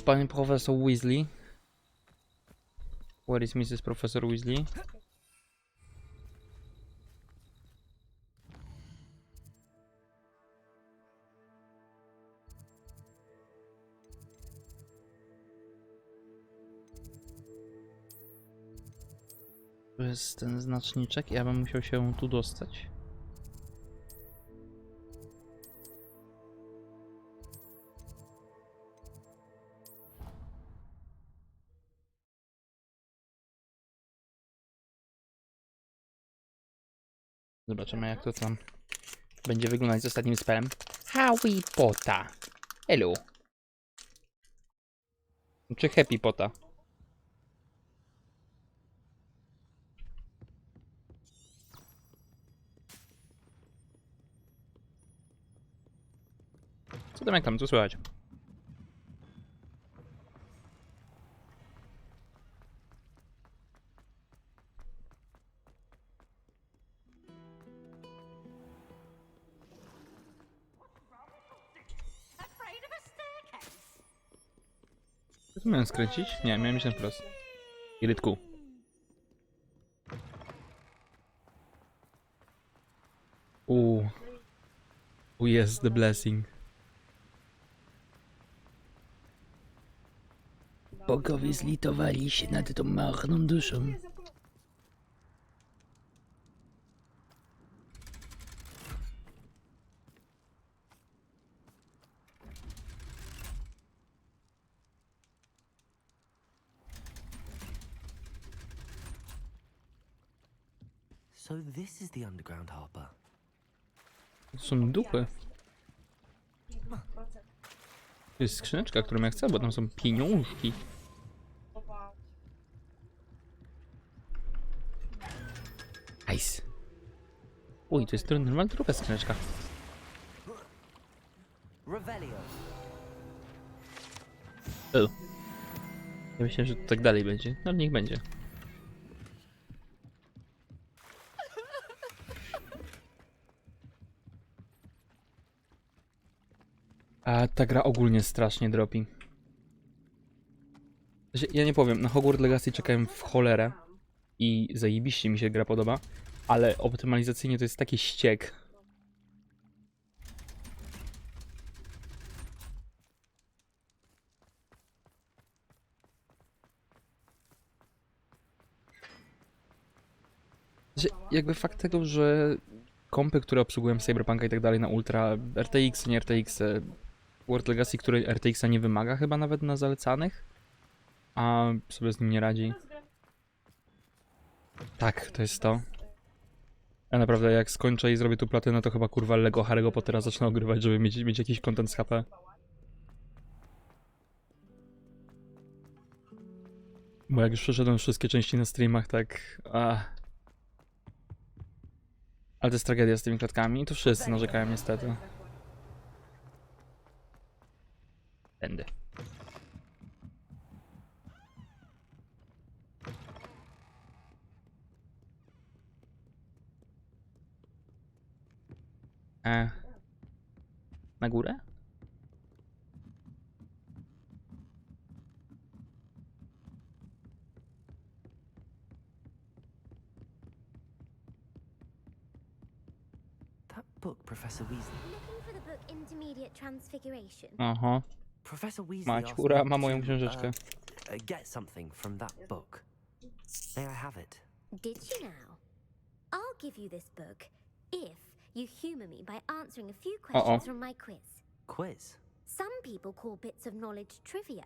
Pani profesor Weasley. Where is Mrs. Professor Weasley? To jest ten znaczniczek, ja bym musiał się tu dostać. Zobaczymy, jak to tam będzie wyglądać z ostatnim spelem. Harry Potter. Hello. Czy Happy Potter? Co tam, jak tam, co słychać? Co miałem skręcić? Nie, miałem iść na wprost. Irytku. Jest the blessing. Bogowie zlitowali się nad tą marną duszą. So this is the underground harbor. To są duchy. To jest skrzyneczka, którą ja chcę, bo tam są pieniążki. Nice. Uj, to jest normalna druga skrzyneczka. Ja myślałem, że to tak dalej będzie, ale niech będzie. A ta gra ogólnie strasznie dropi. Ja nie powiem, na Hogwarts Legacy czekałem w cholerę i zajebiście mi się gra podoba, ale optymalizacyjnie to jest taki ściek. Jakby fakt tego, że kompy, które obsługują Cyberpunka i tak dalej na Ultra, RTX, nie RTX, World Legacy, który RTX-a nie wymaga chyba nawet na zalecanych, a sobie z nim nie radzi. Tak, to jest to. Ja naprawdę jak skończę i zrobię tu platynę, to chyba kurwa Lego Harry'ego Pottera zacznę ogrywać, żeby mieć jakiś content z HP. Bo jak już przeszedłem wszystkie części na streamach, tak... Ale to jest tragedia z tymi klatkami, to wszyscy narzekają niestety. Tędy. Na górę? That book, Professor Weasley. Looking for the book Intermediate Transfiguration. Aha. Professor Weasley Maćura asked ma me moją to, książeczkę. Get something from that book. May I have it? Did she now? I'll give you this book if you humour me by answering a few questions from my quiz. Quiz. Some people call bits of knowledge trivia.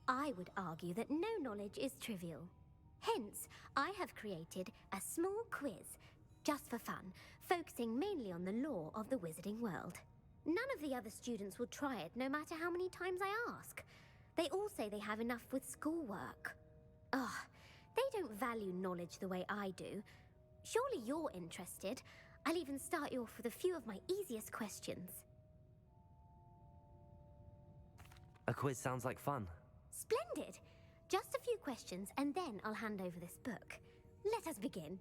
I would argue that no knowledge is trivial. Hence, I have created a small quiz, just for fun, focusing mainly on the lore of the wizarding world. None of the other students will try it, no matter how many times I ask. They all say they have enough with schoolwork. Ugh, they don't value knowledge the way I do. Surely you're interested. I'll even start you off with a few of my easiest questions. A quiz sounds like fun. Splendid! Just a few questions and then I'll hand over this book. Let us begin.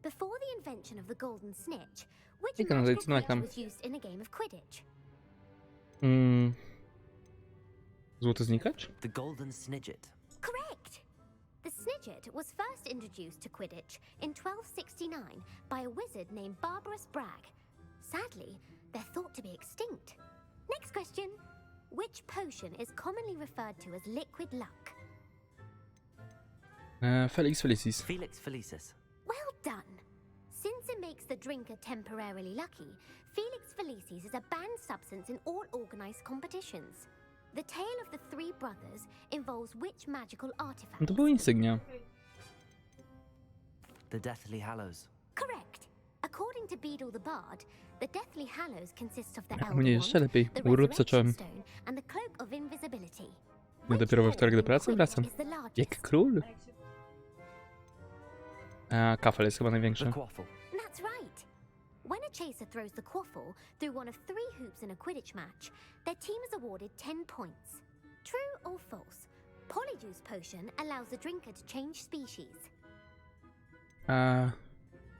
Before the invention of the golden snitch, which magical creature was used in a game of Quidditch? Złoty znikacz? The golden snidget. Correct! The Snidget was first introduced to Quidditch in 1269 by a wizard named Barbarous Bragg. Sadly, they're thought to be extinct. Next question. Which potion is commonly referred to as liquid luck? Felix Felicis. Felix Felicis. Well done! Since it makes the drinker temporarily lucky, Felix Felicis is a banned substance in all organized competitions. The tale of the three brothers involves which magical artifact? No to była insygnia. The Deathly Hallows. Correct. According to Beadle the Bard, the Deathly Hallows consists of the U Elder mnie jeszcze Wand, lepiej. the Urlop Resurrection zacząłem. Stone, and the Cloak of Invisibility. Ja Which dopiero we wtorek do element in pracy Quidditch wracam. is the largest? Jak król? A kafel jest chyba The największy. Quaffle. That's right. When a chaser throws the quaffle through one of 3 hoops in a Quidditch match, their team is awarded 10 points. True or false? Polyjuice Potion allows the drinker to change species.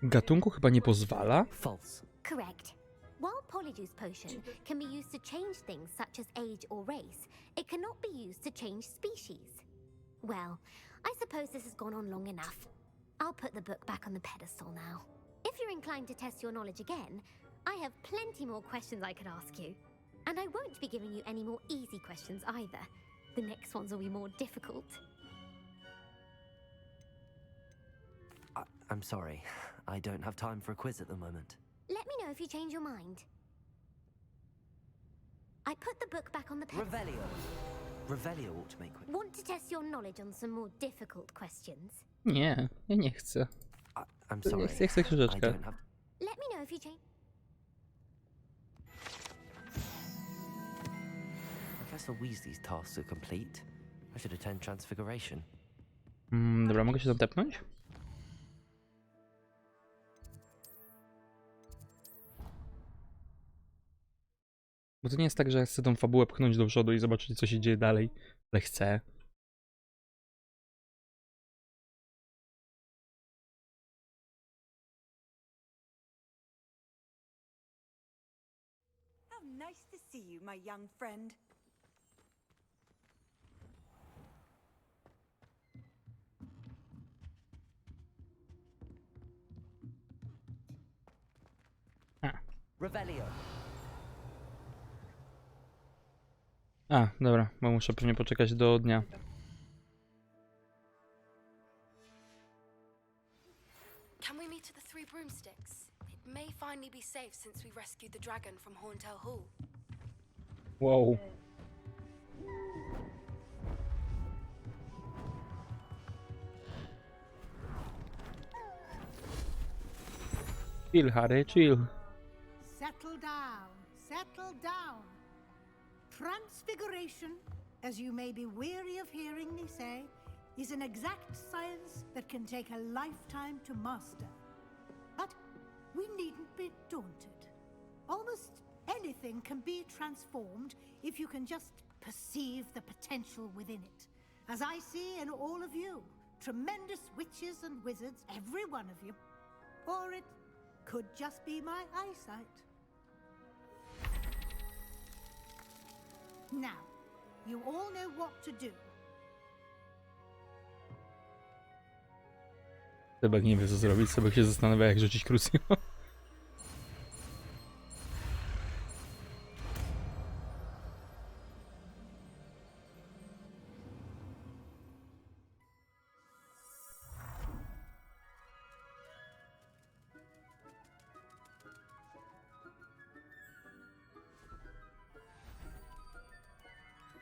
Gatunku chyba nie pozwala. False. Correct. While Polyjuice Potion can be used to change things such as age or race, it cannot be used to change species. Well, I suppose this has gone on long enough. I'll put the book back on the pedestal now. If you're inclined to test your knowledge again, I have plenty more questions I could ask you. And I won't be giving you any more easy questions either. The next ones will be more difficult. I'm sorry. I don't have time for a quiz at the moment. Let me know if you change your mind. I put the book back on the pedestal. Revelio. Revelio ought to make quiz. Want to test your knowledge on some more difficult questions? Nie, ja nie chcę. I'm sorry. Ja chcę I książeczkę. don't have... Let me know if you change. Professor Weasley's tasks are complete. I should attend Transfiguration. Dobra, mogę się tam tepnąć? Bo to nie jest tak, że chcę tą fabułę pchnąć do przodu i zobaczyć, co się dzieje dalej, ale chcę. How nice to see you, my young friend. Revelio. A, dobra, bo muszę pewnie poczekać do dnia. Can we meet at the Three Broomsticks? It may finally be safe since we rescued the dragon from Horntail Hall. Wow. Chill, Harry, chill. Settle down, settle down. Transfiguration, as you may be weary of hearing me say, is an exact science that can take a lifetime to master. But we needn't be daunted. Almost anything can be transformed if you can just perceive the potential within it. As I see in all of you, tremendous witches and wizards, every one of you. Or it could just be my eyesight. Now, you all know what to do. Sebek nie wie, co zrobić. Sebek się zastanawia, jak rzucić Crucio.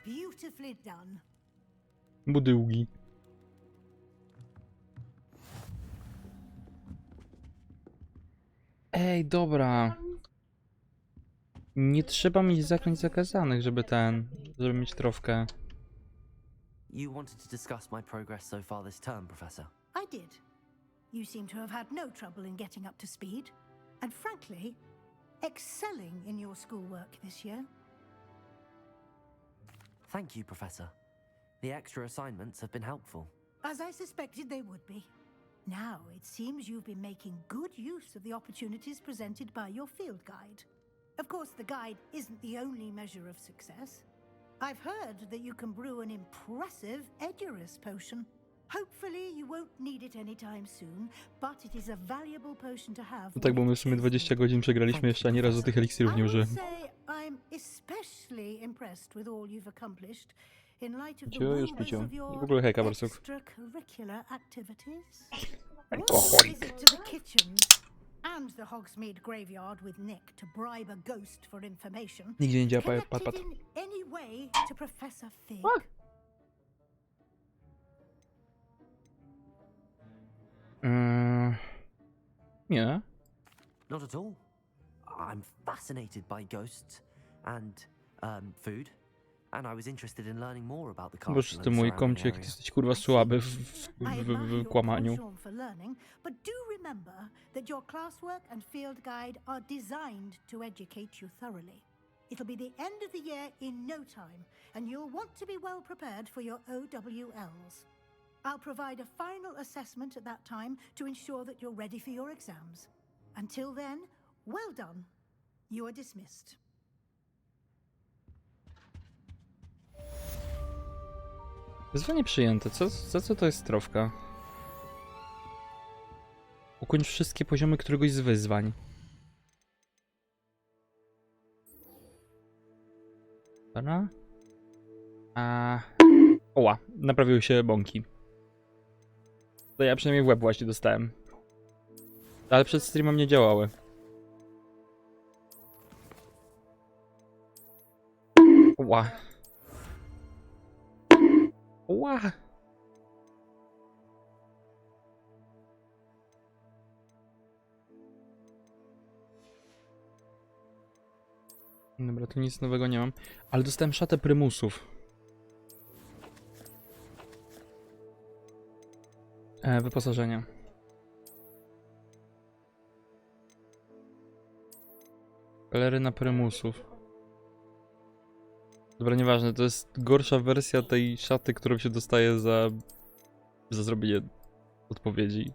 Beautifully done. Budyłgi. Ej, dobra. Nie trzeba mieć zaklęć zakazanych, żeby mieć trofkę. You wanted to discuss my progress so far this term, Professor. I did. You seem to have had no trouble in getting up to speed, and frankly, excelling in your schoolwork this year. Thank you, Professor. The extra assignments have been helpful. As I suspected they would be. Now, it seems you've been making good use of the opportunities presented by your field guide. Of course, the guide isn't the only measure of success. I've heard that you can brew an impressive Edurus potion. Hopefully you won't need it anytime soon, but it is a valuable potion to have. No tak, bo my w sumie 20 godzin przegraliśmy, jeszcze ani razu tych eliksirów nie I will użyłem. say I'm especially impressed with all you've accomplished in light of the Cicho, już wonders piciu. of I your w ogóle hejka, barsuk. extracurricular activities. Alkoholik. Visit to the kitchen and the Hogsmeade graveyard with Nick to bribe a ghost for information. Nigdzie nie działa, Connected pat. in any way to Professor Fig. Nie. Not at all. I'm fascinated by ghosts and food, and I was interested in learning more about the castle. Boż and ty the mój surrounding komcie, jak area. ty jesteś kurwa słaby w I admire your kłamaniu. penchant for learning, but do remember that your classwork and field guide are designed to educate you thoroughly. It'll be the end of the year in no time, and you'll want to be well prepared for your OWLs. I'll provide a final assessment at that time to ensure that you're ready for your exams. Until then, well done. You are dismissed. Wyzwanie przyjęte. Za co to jest trofka? Ukończ wszystkie poziomy któregoś z wyzwań. Dobra. Oła, naprawiły się bąki. To ja przynajmniej w łeb właśnie dostałem. Ale przed streamem nie działały. Oła. Oła. Dobra, tu nic nowego nie mam. Ale dostałem szatę prymusów. Wyposażenie. Peleryna prymusów. Dobra, nieważne, to jest gorsza wersja tej szaty, którą się dostaje za zrobienie odpowiedzi.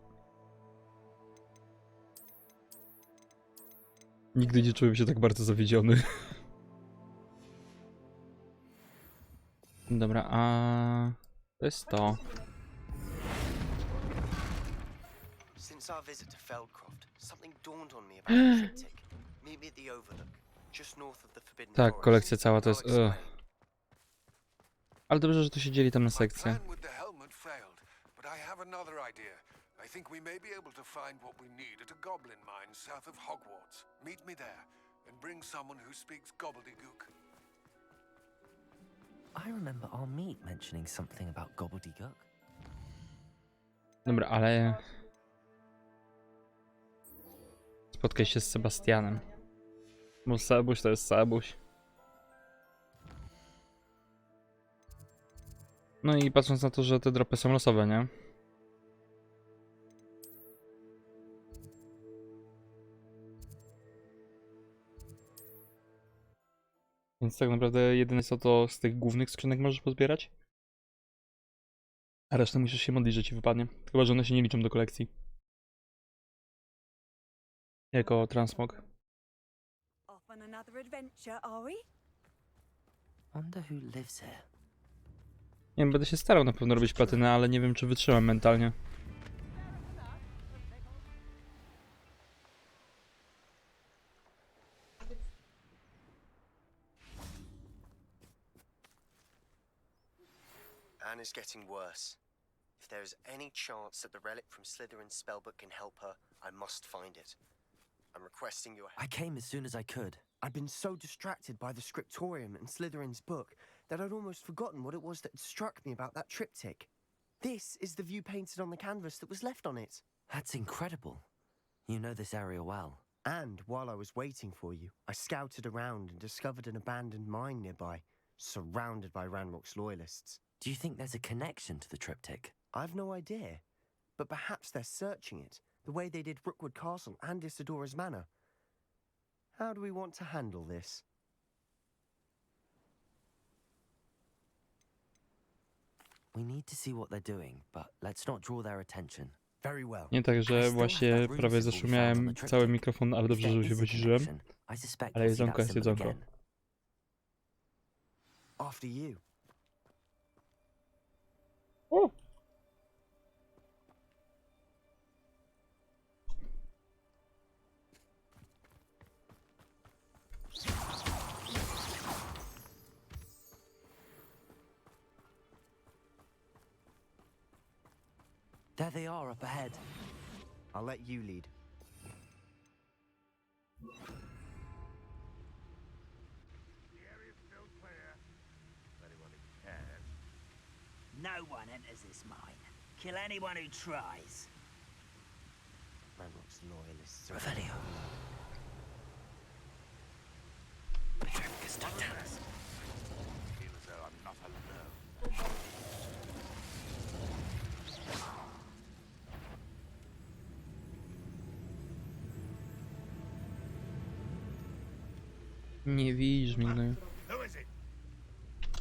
Nigdy nie czułem się tak bardzo zawiedziony. Dobra, a to jest to. Since our visit to Feldcroft, something dawned on me about the triptych. Meet me at the Overlook, just north of the Forbidden Tak, Forest. kolekcja cała to jest... I'll explain. Ale dobrze, że to się dzieli tam na My sekcje. plan with the helmet failed, but I have another idea. I think we may be able to find what we need at a goblin mine south of Hogwarts. Meet me there, and bring someone who speaks gobbledygook. I remember our meet mentioning something about gobbledygook. Dobra, ale... Spotkaj się z Sebastianem. Bo Sebuś to jest Sebuś. No i patrząc na to, że te dropy są losowe, nie? Więc tak naprawdę jedyne co to z tych głównych skrzynek możesz pozbierać. A resztę musisz się modlić, że ci wypadnie. Chyba, że one się nie liczą do kolekcji. Jako transmog. Off on another adventure, are we? Wonder who lives here. Nie wiem, będę się starał na pewno robić platynę, ale nie wiem, czy wytrzymam mentalnie. Anna's getting worse. If there is any chance that the relic from Slytherin's spellbook can help her, I must find it. I'm requesting your I help. came as soon as I could. I'd been so distracted by the scriptorium and Slytherin's book that I'd almost forgotten what it was that had struck me about that triptych. This is the view painted on the canvas that was left on it. That's incredible. You know this area well. And while I was waiting for you, I scouted around and discovered an abandoned mine nearby, surrounded by Ranrock's loyalists. Do you think there's a connection to the triptych? I've no idea, but perhaps they're searching it, the way they did Rookwood Castle and Isidora's Manor. How do we want to handle this? We need to see what they're doing, but let's not draw their attention. Very well. Nie tak, że właśnie prawie zaszumiałem cały mikrofon, ale dobrze, że się wyciszyłem. I suspect Ale we'll see jedzonko that jest symbol jedzonko. again. After you. There they are up ahead. I'll let you lead. The area's still clear. Anyone who cares. No one enters this mine. Kill anyone who tries. Manrock's loyalists. Revelio. Petrificus Totalis. Feel as though I'm not alone. Nie widzisz mnie, gnoju. Who is it?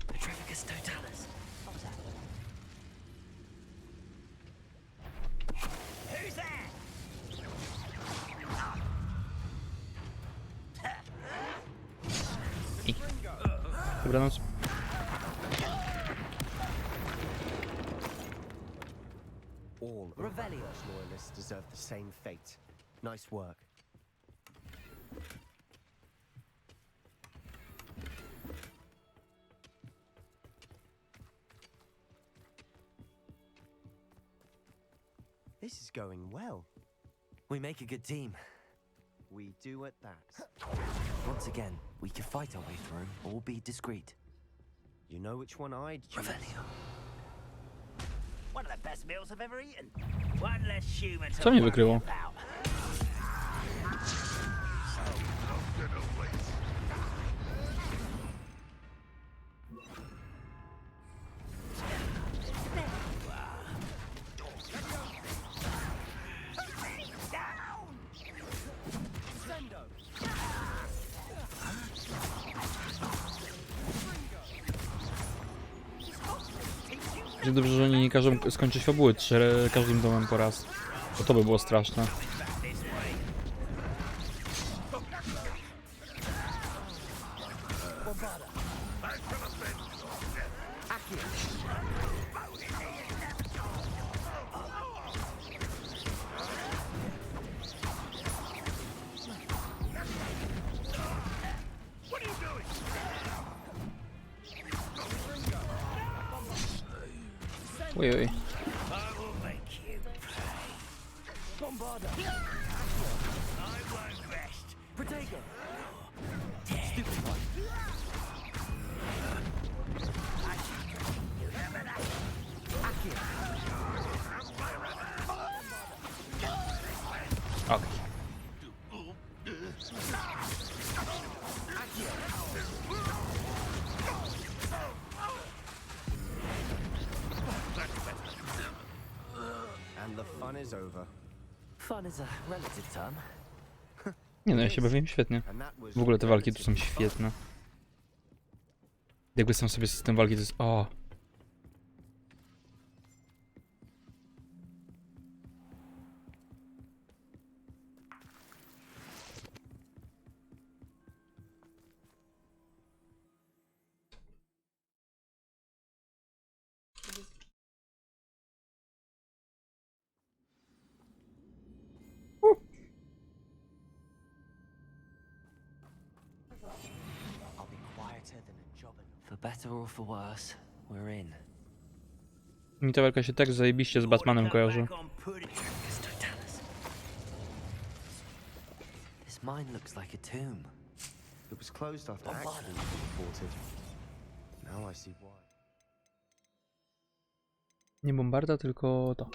Petrificus Totalis. What was that? Who's there? Dobranoc. All of Manrock's loyalists deserve the same fate. Nice work. This is going well. We make a good team. We do at that. Once again, we can fight our way through or be discreet. You know which one I'd choose. Revelio. One of the best meals I've ever eaten. One less human to Co mnie worry wykryło? about. Że dobrze, że oni nie każą skończyć fabuły każdym domem po raz. Bo to by było straszne. Ojej. I will make you pay. Bombarda. I won't rest. Protego. Stupid one. You remember that? Okej. And the fun is over. Fun is a relative term. Nie no, ja się bawiłem świetnie. And that was W ogóle te walki tu są relatively fun. świetne. Jakby sam sobie system walki to jest... O! I'll be quieter than a jobbin. For better or for worse, we're in. Mi ta walka się tak zajebiście z Batmanem kojarzy. Petrificus Totalis. This mine looks like a tomb. It was closed after accident was reported. Now I see why. Nie bombarda, tylko to.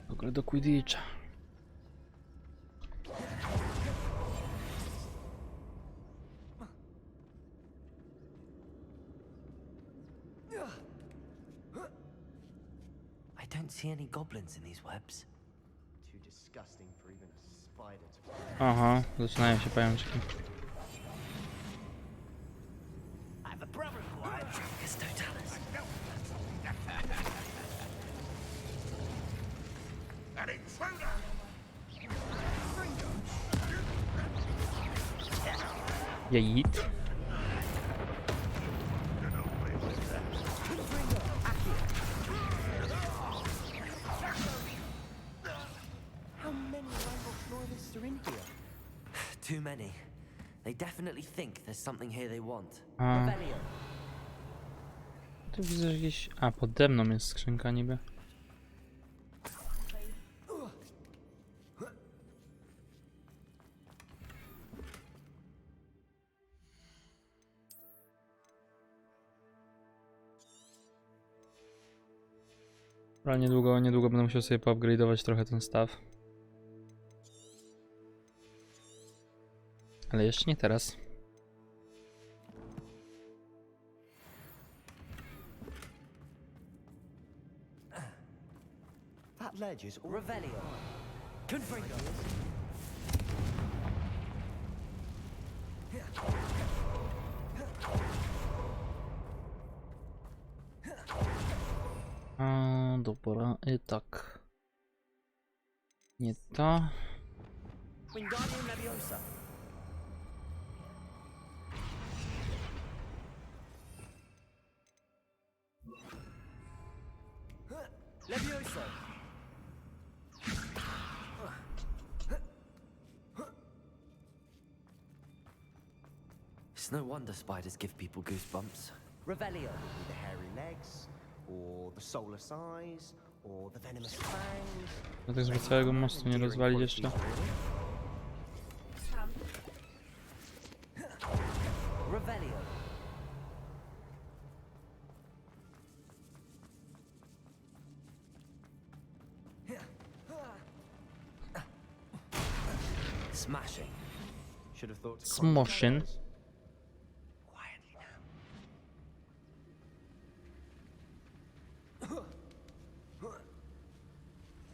W ogóle do Quidditcha. I don't see any goblins in these webs. Too disgusting for even a spider to. Aha, zaczynają się pajączki. I have a brother in law. Petrificus Totalis. An intruder! Jajit. How many Randolph loyalists are in here? Too many. They definitely think there's something here they want. A, Rebellion. tu widzę, że gdzieś... A, pode mną jest skrzynka niby. Ale niedługo będę musiał sobie poupgrade'ować trochę ten staw. Ale jeszcze nie teraz. That ledge is all Revelio. Confringo. A, dobra, i tak. Nie to. Wingardium Leviosa. Leviosa. It's no wonder spiders give people goosebumps. Revelio. the hairy legs, or the soulless eyes, or the venomous fangs. No tak, żeby całego mostu nie rozwalić jeszcze. Revelio. Smashing. Should have thought to Smoshing. quietly now.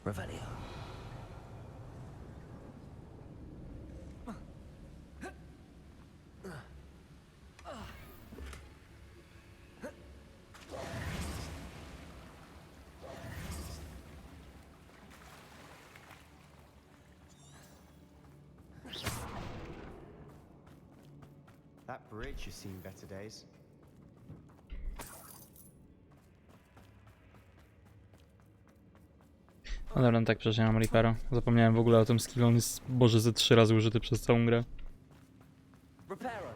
Revelio. That bridge has seen better days. No dobra, no tak, przecież ja mam Reapera. Zapomniałem w ogóle o tym skillu, on jest, boże, ze 3 razy użyty przez całą grę. Reparo.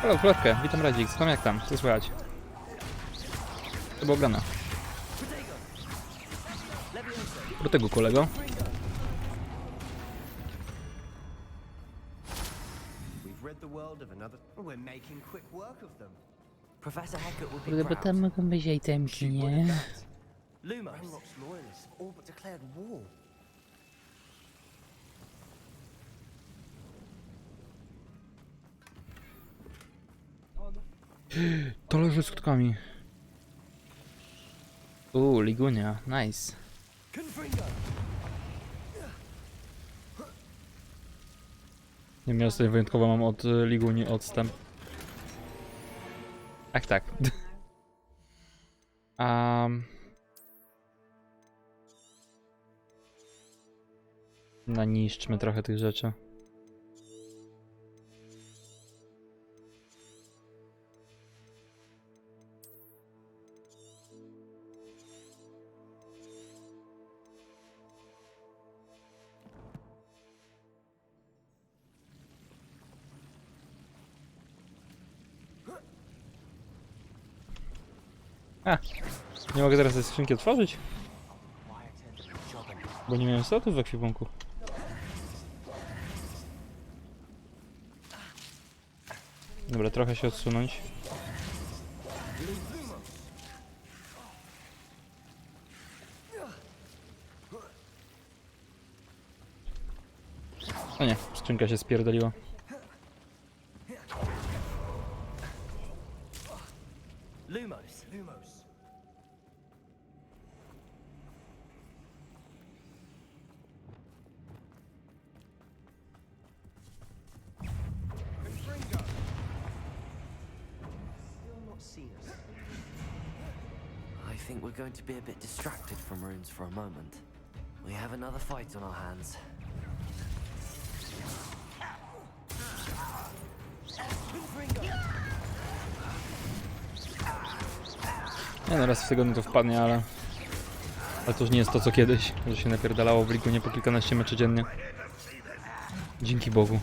Halo, Klotkę, witam Radzik, co tam jak tam? Co słychać? To było grane. Do tego kolego. We've rid the world of another. We're making quick work of them. Professor Hecat would be Kurde, bo proud. tam mogą być itemki, nie? Lumos. Ranrock's loyalists have all but declared war. To leży skutkami. Ligunia, nice. Confringo. Nie wiem, ja sobie wyjątkowo mam od Liguni odstęp. Ach tak. Naniszczmy trochę tych rzeczy. Nie mogę teraz tej skrzynki otworzyć? Bo nie miałem slotów w ekwipunku. Dobra, trochę się odsunąć. O nie, skrzynka się spierdoliła. Lumos. I think we're going to be a bit distracted from runes for a moment. We have another fight on our hands. Nie no, raz w tygodniu to wpadnie, ale to już nie jest to co kiedyś, że się napierdalało w ligu nie po kilkanaście meczy dziennie. Dzięki Bogu.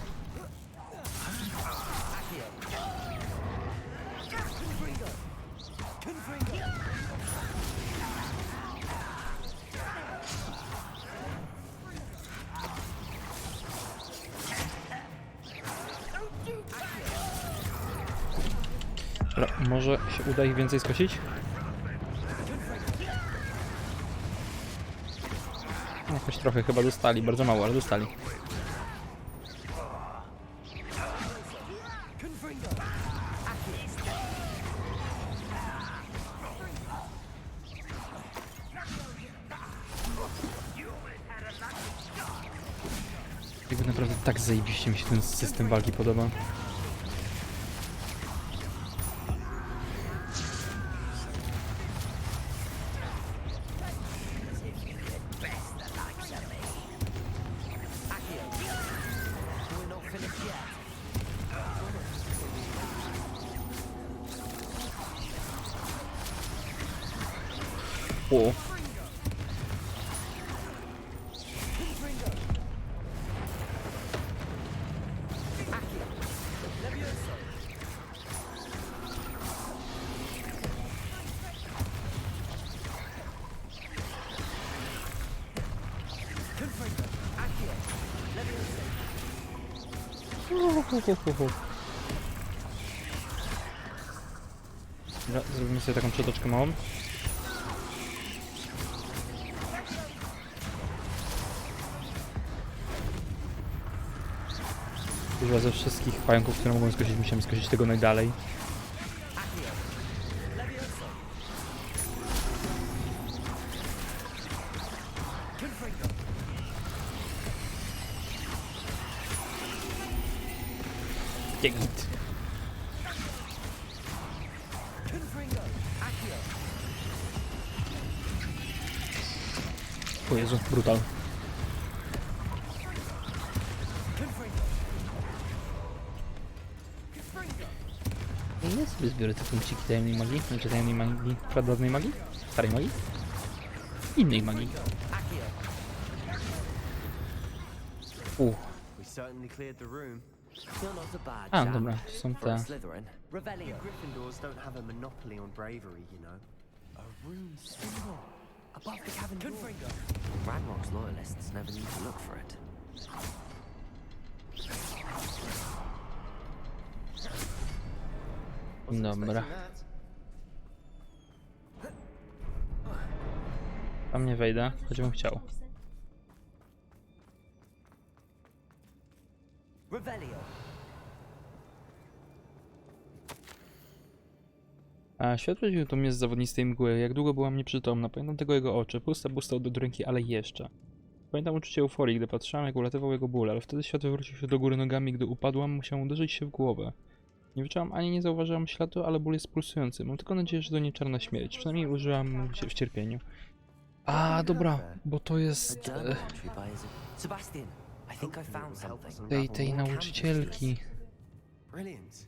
Dobra, może się uda ich więcej skosić? Jakoś trochę chyba dostali, bardzo mało, ale dostali. Jakby naprawdę tak zajebiście mi się ten system walki podoba. O. Dobra, zrobimy sobie taką przetoczkę małą. Chyba ze wszystkich pająków, które mogą skosić, musimy skosić tego najdalej. Git. O Jezu, brutal. Ja sobie zbiorę te punkciki tajemnej magii, znaczy tajemnej magii, pradawnej magii, starej magii, innej magii. A, dobra, to są te. Gryffindors don't have a monopoly on bravery, you know. A rune symbol above the cabin door. Ranrock's loyalists never need to look for it. Dobra. Tam nie wejdę, choćbym chciał. A światło dziwiło to mnie z zawodnistej mgły. Jak długo byłam nieprzytomna. Pamiętam tego jego oczy. Puste do ręki, ale jeszcze. Pamiętam uczucie euforii, gdy patrzyłam, jak ulatywał jego ból, ale wtedy świat wywrócił się do góry nogami. Gdy upadłam, musiałam uderzyć się w głowę. Nie wyczułam ani nie zauważyłam śladu, ale ból jest pulsujący. Mam tylko nadzieję, że to nie czarna śmierć. Przynajmniej użyłam się w cierpieniu. A, dobra, bo to jest... Sebastian, I think I found something. tej nauczycielki. Brilliant.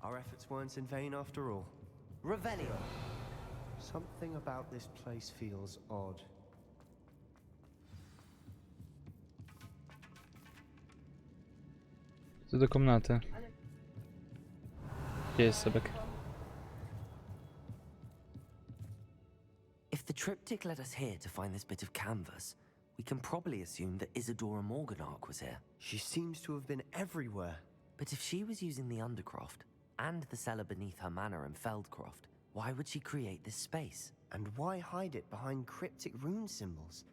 Our efforts weren't in vain after all. Revelio. Something about this place feels odd. To do komnaty. Gdzie jest Sebek? If the triptych led us here to find this bit of canvas, we can probably assume that Isadora Morganark was here. She seems to have been everywhere. But if she was using the Undercroft and the cellar beneath her manor in Feldcroft, why would she create this space? And why hide it behind cryptic rune symbols?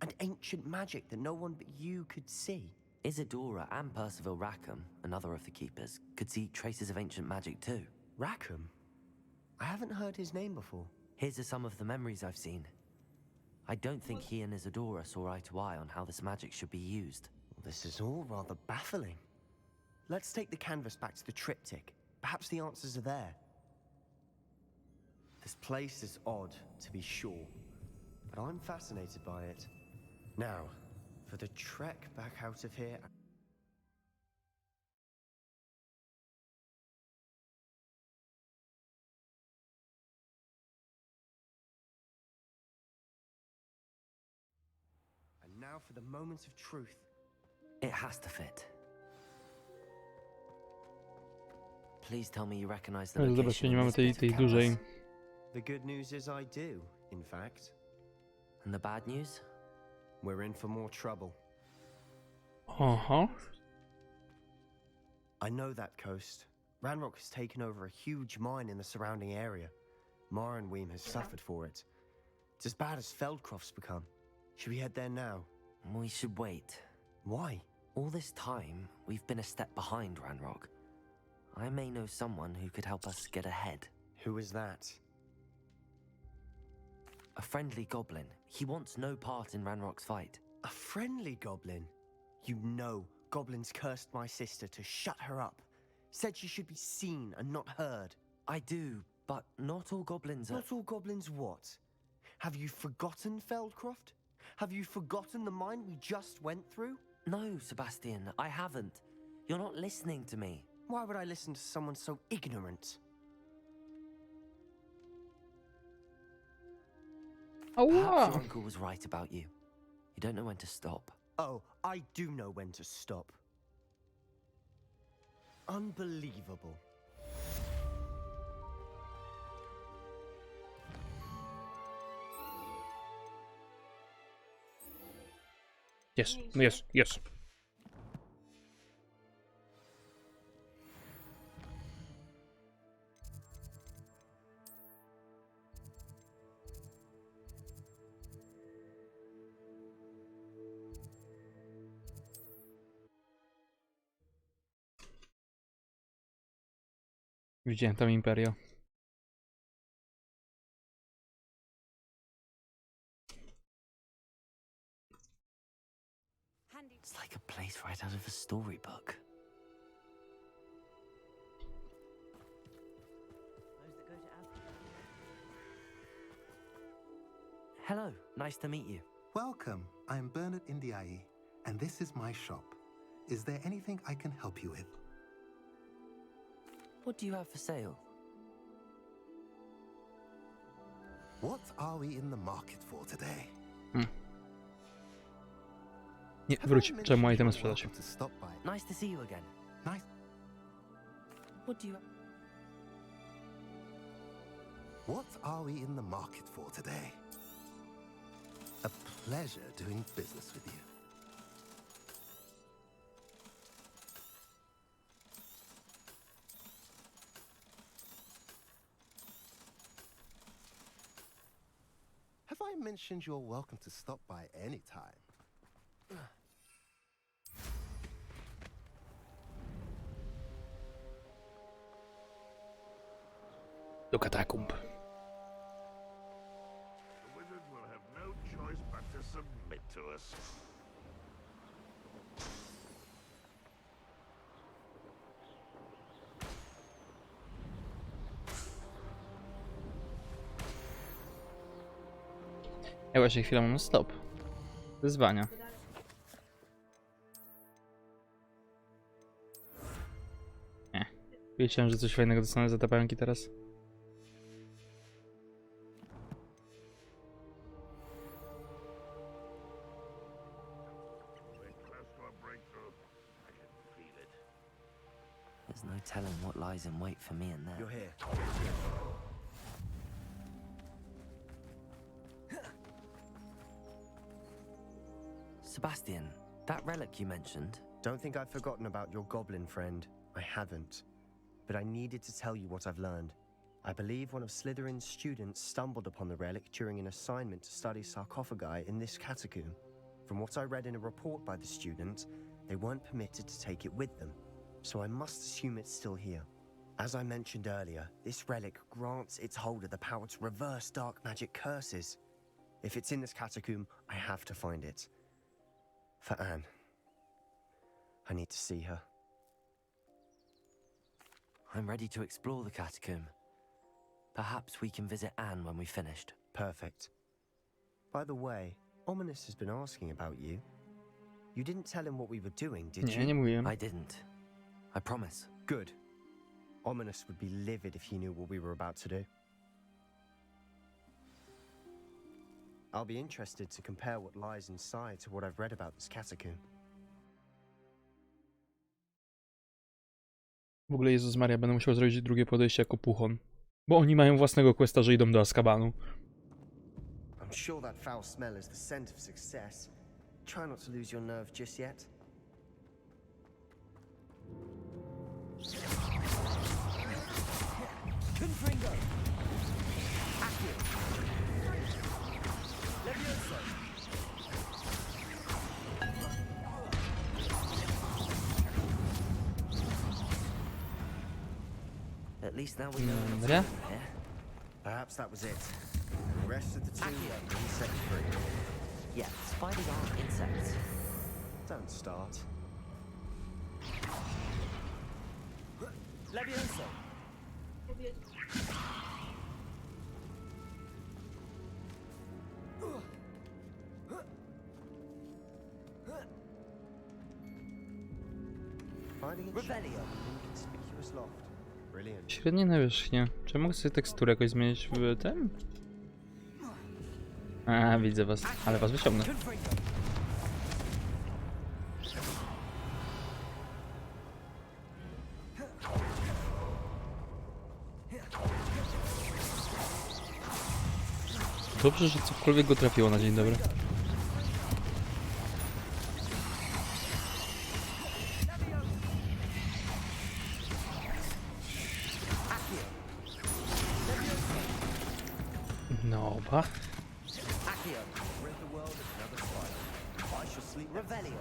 And ancient magic that no one but you could see? Isadora and Percival Rackham, another of the keepers, could see traces of ancient magic too. Rackham? I haven't heard his name before. His are some of the memories I've seen. I don't think he and Isadora saw eye to eye on how this magic should be used. This is all rather baffling. Let's take the canvas back to the triptych. Perhaps the answers are there. This place is odd, to be sure, but I'm fascinated by it. Now, for the trek back out of here... And now for the moment of truth. It has to fit. Please tell me you recognize the Ale zobaczcie, location nie in mamy this tej, bit of tej canvas. dużej. The good news is I do, in fact. And the bad news? We're in for more trouble. Aha. I know that coast. Ranrock has taken over a huge mine in the surrounding area. Morinweem has suffered for it. It's as bad as Feldcroft's become. Should we head there now? We should wait. Why? All this time, we've been a step behind Ranrock. I may know someone who could help us get ahead. Who is that? A friendly goblin. He wants no part in Ranrock's fight. A friendly goblin? You know, goblins cursed my sister to shut her up. Said she should be seen and not heard. I do, but not all goblins are... Not all goblins what? Have you forgotten Feldcroft? Have you forgotten the mine we just went through? No, Sebastian, I haven't. You're not listening to me. Why would I listen to someone so ignorant? Oh, Perhaps wow. your uncle was right about you. You don't know when to stop. Oh, I do know when to stop. Unbelievable. Yes, yes, yes. Widziałem tam Imperio. It's like a place right out of a storybook. Hello, nice to meet you. Welcome. I'm Bernard Indiai, and this is my shop. Is there anything I can help you with? What do you have for sale? What are we in the market for today? Nie, Have wróć. I mentioned Czemu you itemy were sprzedać? welcome to stop by? Nice to see you again. Nice. What do you... What are we in the market for today? A pleasure doing business with you. Have I mentioned you're welcome to stop by any time? Do katakumb. The wizard will have no choice but to submit to us. Ja właśnie chwilę mam stop. Wyzwania. Nie. Wiedziałem, że coś fajnego dostanę za te pająki teraz. We're close to a breakthrough. I can feel it. There's no telling what lies in wait for me in there. You're here. Sebastian, that relic you mentioned, Don't think I've forgotten about your goblin friend. I haven't. But I needed to tell you what I've learned. I believe one of Slytherin's students stumbled upon the relic during an assignment to study sarcophagi in this catacomb. From what I read in a report by the student, they weren't permitted to take it with them, so I must assume it's still here. As I mentioned earlier, this relic grants its holder the power to reverse dark magic curses. If it's in this catacomb, I have to find it. For Anne. I need to see her. I'm ready to explore the catacomb. Perhaps we can visit Anne when we've finished. Perfect. By the way, Ominous has been asking about you. You didn't tell him what we were doing, did you? Nie mówiłem. I didn't. I promise. Good. Ominous would be livid if he knew what we were about to do. I'll be interested to compare what lies inside to what I've read about this catacomb. W ogóle Jezus Maria, będę musiał zrobić drugie podejście jako puchon. Bo oni mają własnego questa, że idą do Azkabanu. I'm sure that foul smell is the scent of success. Try not to lose your nerve just yet. Confringo! Accio! Levioso! At least now we know what's Dobra. here. Perhaps that was it. The rest of the two were insect-free. Yeah, spiders aren't insects. Don't start. Levioso! Finding a Revelio. inconspicuous loft. Brilliant. Średnie nawierzchnie. Czy ja mogę sobie teksturę jakoś zmienić w tym? A, widzę was. Ale was wyciągnę. Confringo! Dobrze, że cokolwiek go trafiło na dzień dobry. Dobra. Accio! Rid the world of another spider. I shall sleep next. Revelio!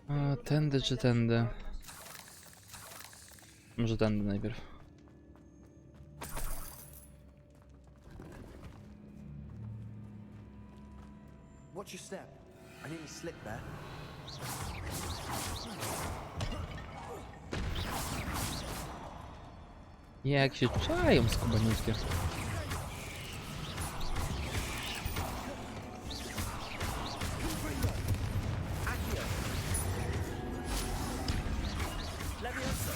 A, tędy czy tędy? Może tędy najpierw. Watch your step. I nearly slipped there. Jak się czają skubaniutkie. Accio! Levioso!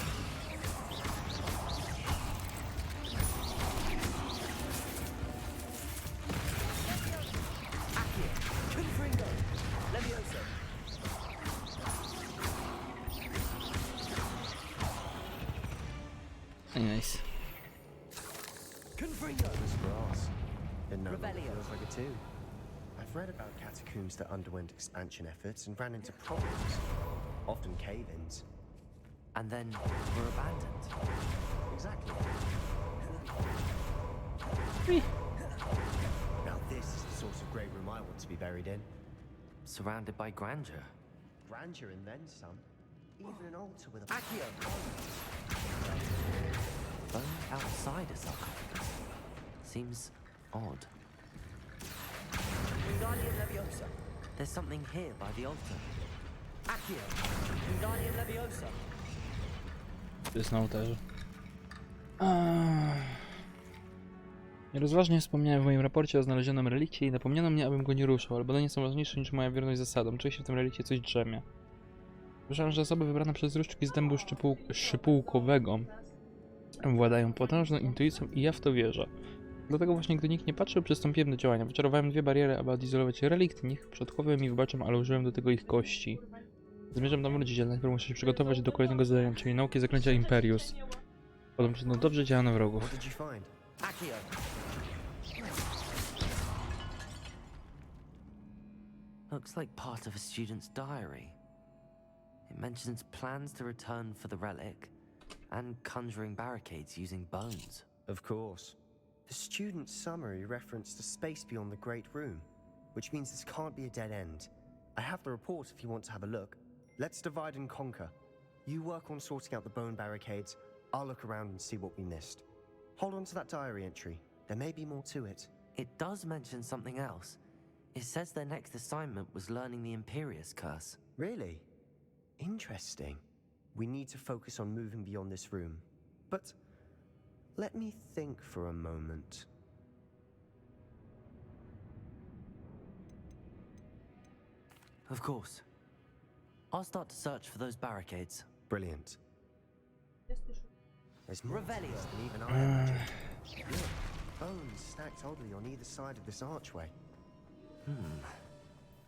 Accio! Confringo! Levioso! Nice. Confringo! This grass. It no longer Revelio. feels like a tomb. I've read about catacombs that underwent expansion efforts and ran into problems. Often cave-ins. And then we're abandoned. Exactly. Whee. Now this is the sort of great room I want to be buried in. Surrounded by grandeur. Grandeur and then some. Even an altar with a... Accio! Bone outside a sarcophagus. Seems odd. Wingardium Leviosa! There's something here by the altar. Accio! Wingardium Leviosa! To jest na ołtarzu. Nierozważnie wspomniałem w moim raporcie o znalezionym relikcie i napomniano mnie, abym go nie ruszał, ale badania są ważniejsze niż moja wierność zasadom. Czuję się w tym relikcie coś drzemie. Słyszałem, że osoby wybrane przez różdżki z dębu szypułkowego władają potężną intuicją i ja w to wierzę. Dlatego właśnie, gdy nikt nie patrzył, przystąpiłem do działania. Wyczarowałem 2 bariery, aby odizolować relikt. Niech przodkowie mi wybaczą, ale użyłem do tego ich kości. Zamierzam tam wrócić, ale najpierw muszę się przygotować do kolejnego zadania, czyli nauki zaklęcia Imperius. Potem no dobrze działa na wrogów. What did you find? Accio! Looks like part of a student's diary. It mentions plans to return for the relic and conjuring barricades using bones. Of course. The student's summary referenced a space beyond the Great Room, which means this can't be a dead end. I have the report if you want to have a look. Let's divide and conquer. You work on sorting out the bone barricades. I'll look around and see what we missed. Hold on to that diary entry. There may be more to it. It does mention something else. It says their next assignment was learning the Imperius Curse. Really? Interesting. We need to focus on moving beyond this room. But let me think for a moment. Of course. I'll start to search for those barricades. Brilliant. There's more to Revelio. this than even I imagined. Look, bones stacked oddly on either side of this archway.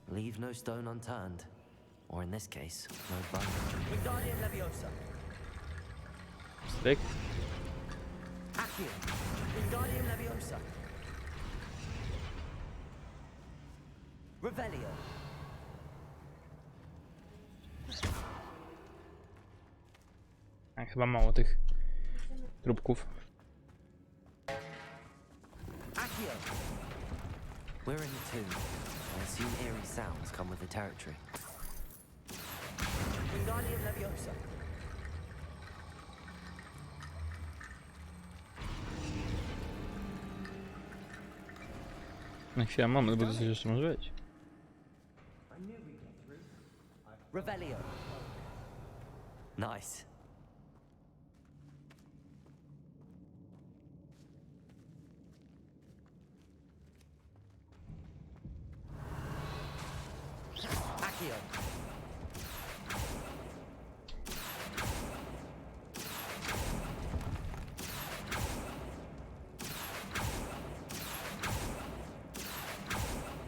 Leave no stone unturned. Or in this case, no bone. Wingardium Leviosa. Styk. Accio. Wingardium Leviosa. Revelio. A, chyba mało tych trupków. Accio. We're in the tomb. I assume eerie sounds come with the territory. Wingardium Leviosa. Na chwilę moment, bo to coś jeszcze może być. Revelio. Nice. Accio.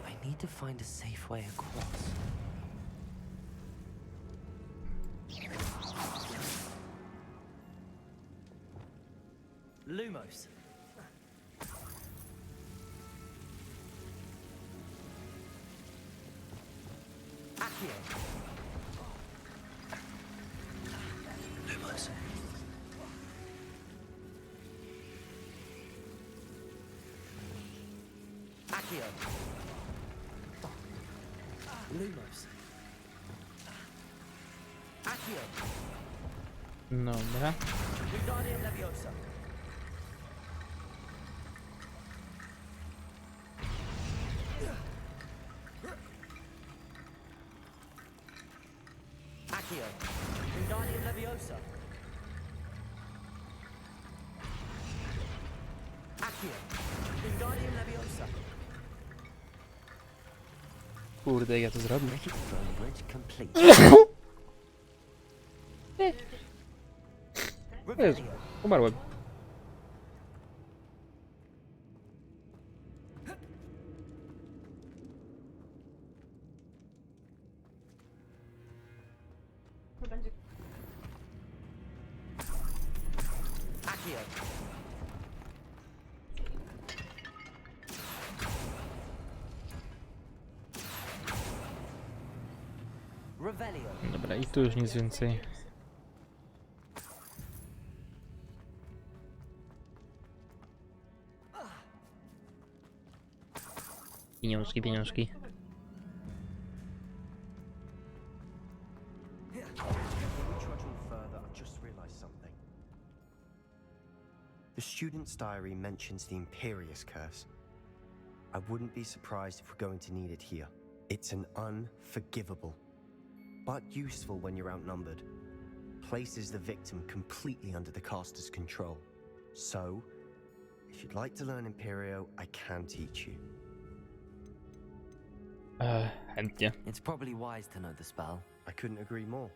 I need to find a safe way across. Lumos. Accio. Lumos. Accio. Lumos. Accio. Dobra. Wingardium Leviosa. Accio. Wingardium Leviosa. Accio. Wingardium Leviosa. Kurde, ja to zrobię. Bone bridge complete. Jezu, umarłem. Accio. Revelio. Dobra, i tu już nic więcej. Pieniążki, pieniążki. Before we trudge on further, I've just realized something. The student's diary mentions the Imperius Curse. I wouldn't be surprised if we're going to need it here. It's an unforgivable, but useful when you're outnumbered. Places the victim completely under the caster's control. So, if you'd like to learn Imperio, I can teach you. Chętnie. It's probably wise to know the spell. I couldn't agree more.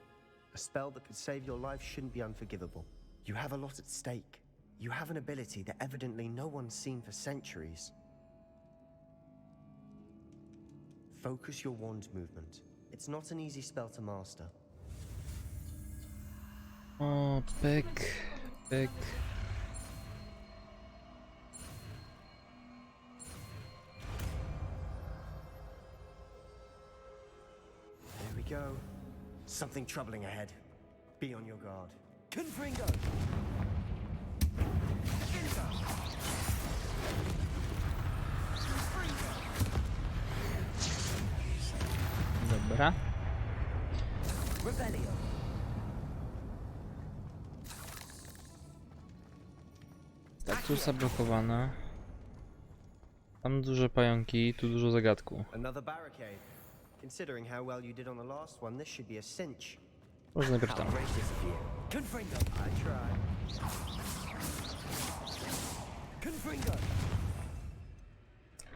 A spell that could save your life shouldn't be unforgivable. You have a lot at stake. You have an ability that evidently no one's seen for centuries. Focus your wand movement. It's not an easy spell to master. O, pyk, pyk. There we go. Something troubling ahead. Be on your guard. Confringo. Dobra. Dobra. Status zablokowana. Tam duże pająki, tu dużo zagadku. Another barricade. Considering how well you did on the last one, this should be a cinch. Może najpierw tam. I tried.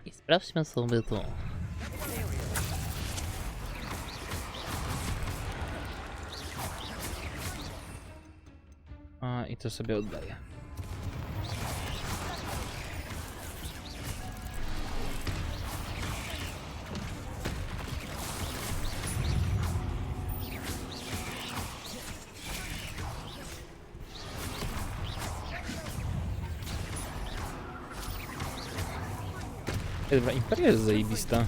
I sprawdźmy sobie to. A, i to sobie oddaję. Dobra, Imperia jest zajebista.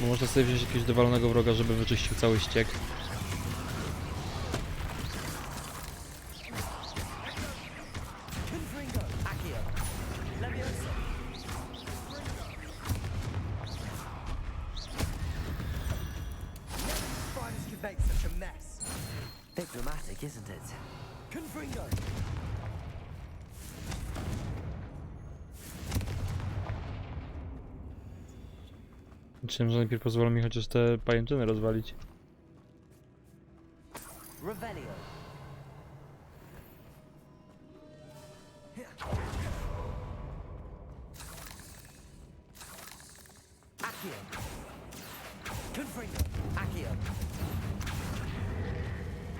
Bo można sobie wziąć jakiegoś dowalonego wroga, żeby wyczyścił cały ściek. Bit dramatic, isn't it? Myślałem, że najpierw pozwolą mi chociaż te pajęczyny rozwalić. Revelio. Accio. Confringo. Accio.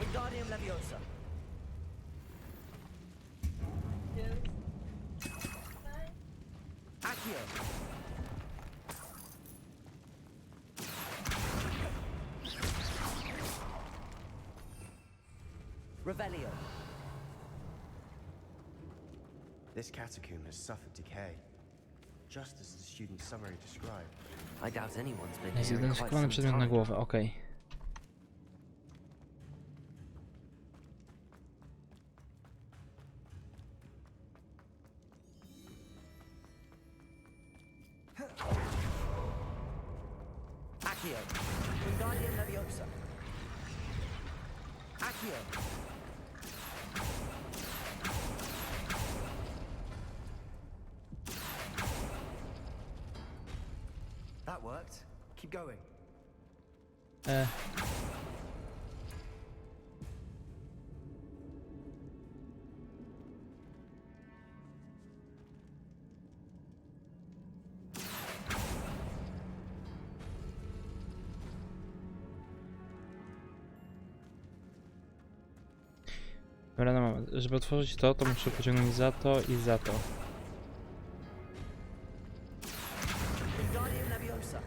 Wingardium Leviosa. Accio. Revelio. This catacomb has suffered decay, just as the student's summary described. I doubt anyone's been Jest here in quite zidentyfikowany some przedmiot na time. głowę, okej. Accio. Wingardium Leviosa. Accio. That worked. Keep going. Dobra, no moment. Żeby otworzyć to, to muszę pociągnąć za to i za to. Wingardium Leviosa.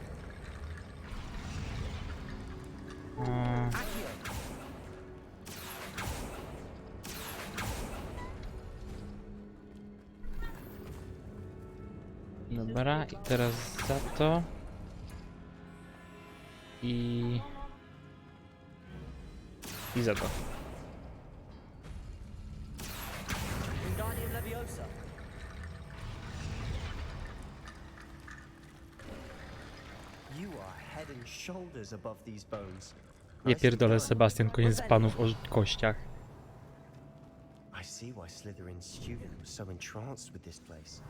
Accio. Dobra, i teraz za to. I za to. Wingardium Leviosa. You are head and shoulders above these bones. Nie Nicely pierdolę, done. Sebastian, koniec panów o kościach. I see why Slytherin's student was so entranced with this place.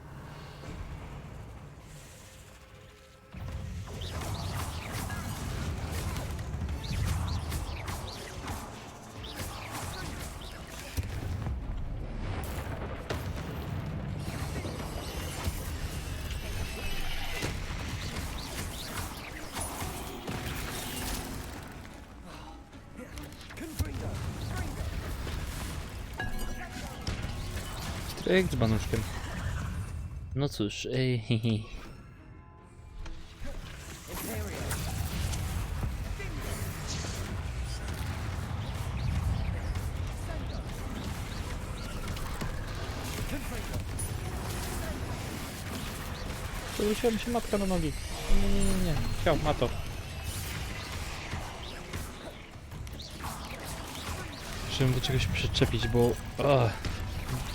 Stryk z banuszkiem. No cóż, hihi. Przewróciła mi się matka na nogi. Nie. Chciał, ma to. Muszę do czegoś przyczepić, bo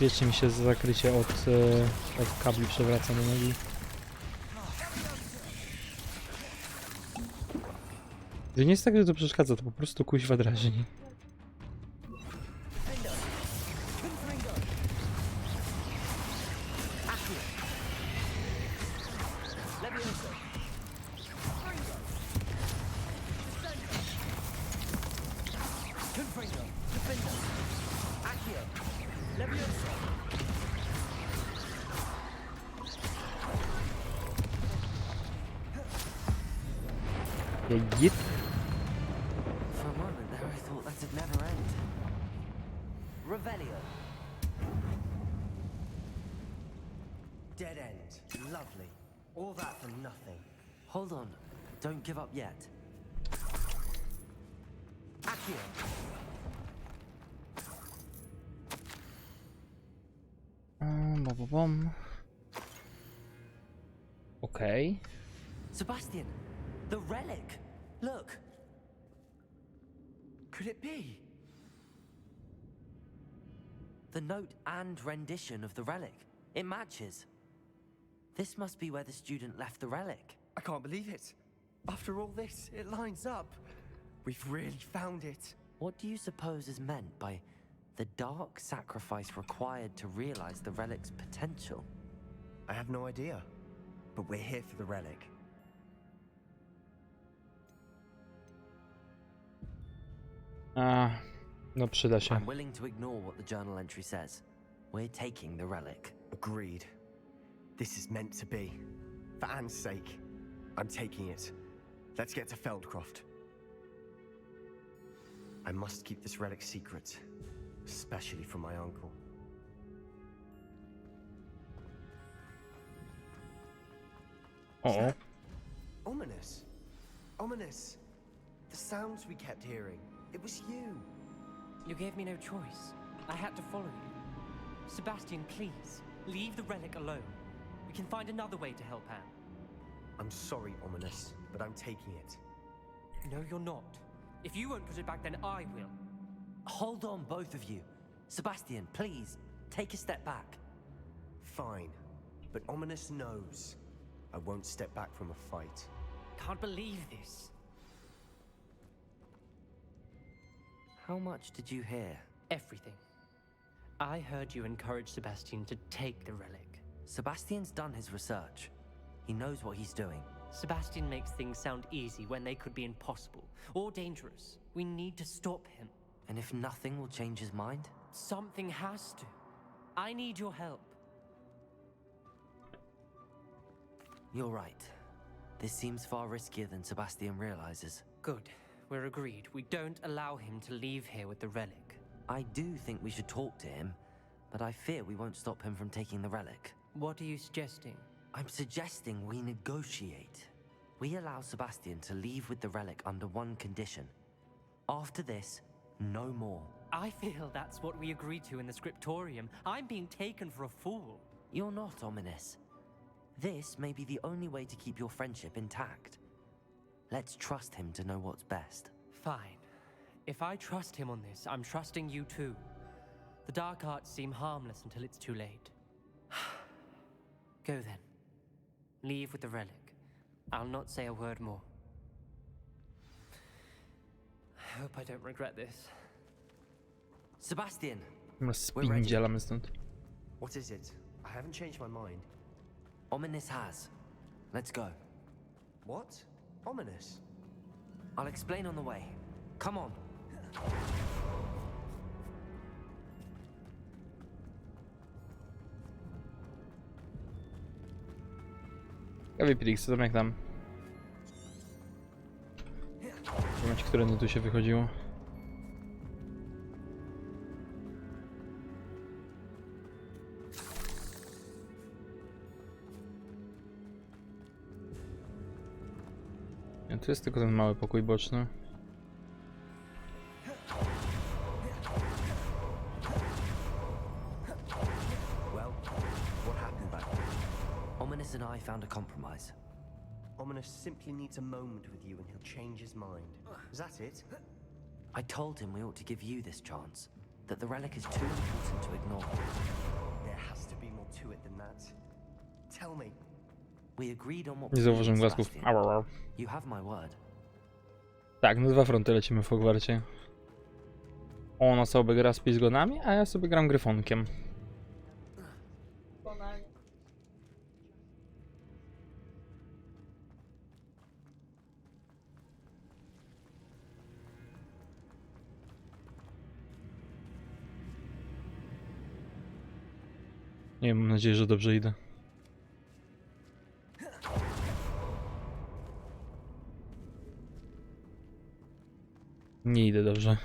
wiecznie mi się zakrycie od kabli przewraca na nogi. To nie jest tak, że to przeszkadza, to po prostu kuźwa drażni. Jit. For a moment there, I thought that'd never end. Revelio. Dead end. Lovely. All that for nothing. Hold on. Don't give up yet. Accio. Bom, bom. Okej. Sebastian, the relic. Look. Could it be? The note and rendition of the relic. It matches. This must be where the student left the relic. I can't believe it. After all this, it lines up. We've really found it. What do you suppose is meant by the dark sacrifice required to realize the relic's potential? I have no idea. But we're here for the relic. No przyda się. I'm willing to ignore what the journal entry says. We're taking the relic. Agreed. This is meant to be. For Anne's sake, I'm taking it. Let's get to Feldcroft. I must keep this relic secret, especially from my uncle. O. Ominous. Ominous. The sounds we kept hearing. It was you. You gave me no choice. I had to follow you. Sebastian, please, leave the relic alone. We can find another way to help Anne. I'm sorry, Ominous, but I'm taking it. No, you're not. If you won't put it back, then I will. Hold on, both of you. Sebastian, please, take a step back. Fine, but Ominous knows I won't step back from a fight. Can't believe this. How much did you hear? Everything. I heard you encourage Sebastian to take the relic. Sebastian's done his research. He knows what he's doing. Sebastian makes things sound easy when they could be impossible or dangerous. We need to stop him. And if nothing will change his mind? Something has to. I need your help. You're right. This seems far riskier than Sebastian realizes. Good. We're agreed. We don't allow him to leave here with the relic. I do think we should talk to him, but I fear we won't stop him from taking the relic. What are you suggesting? I'm suggesting we negotiate. We allow Sebastian to leave with the relic under one condition. After this, no more. I feel that's what we agreed to in the scriptorium. I'm being taken for a fool. You're not, Ominous. This may be the only way to keep your friendship intact. Let's trust him to know what's best. Fine. If I trust him on this, I'm trusting you too. The dark arts seem harmless until it's too late. Go then. Leave with the relic. I'll not say a word more. I hope I don't regret this. Sebastian! Spindzielamy stąd. What is it? I haven't changed my mind. Ominous has. Let's go. What? Ominous? I'll explain on the way. Come on. Kawie co tam jak tam? Zobaczcie, które tu się wychodziło. Tu jest tylko ten mały pokój boczny. Well, what happened back there? Ominous and I found a compromise. Ominous simply needs a moment with you and he'll change his mind. Is that it? I told him we ought to give you this chance. That the relic is too important to ignore. There has to be more to it than that. Tell me. We agreed on what Nie we zauważyłem needed, głasków. Sebastian. Au, au, au. You have my word. Tak, na 2 fronty lecimy w Hogwarcie. Ona sobie gra z Pizgonami, a ja sobie gram Gryfonkiem. Nie wiem, mam nadzieję, że dobrze idę. Nie idę dobrze.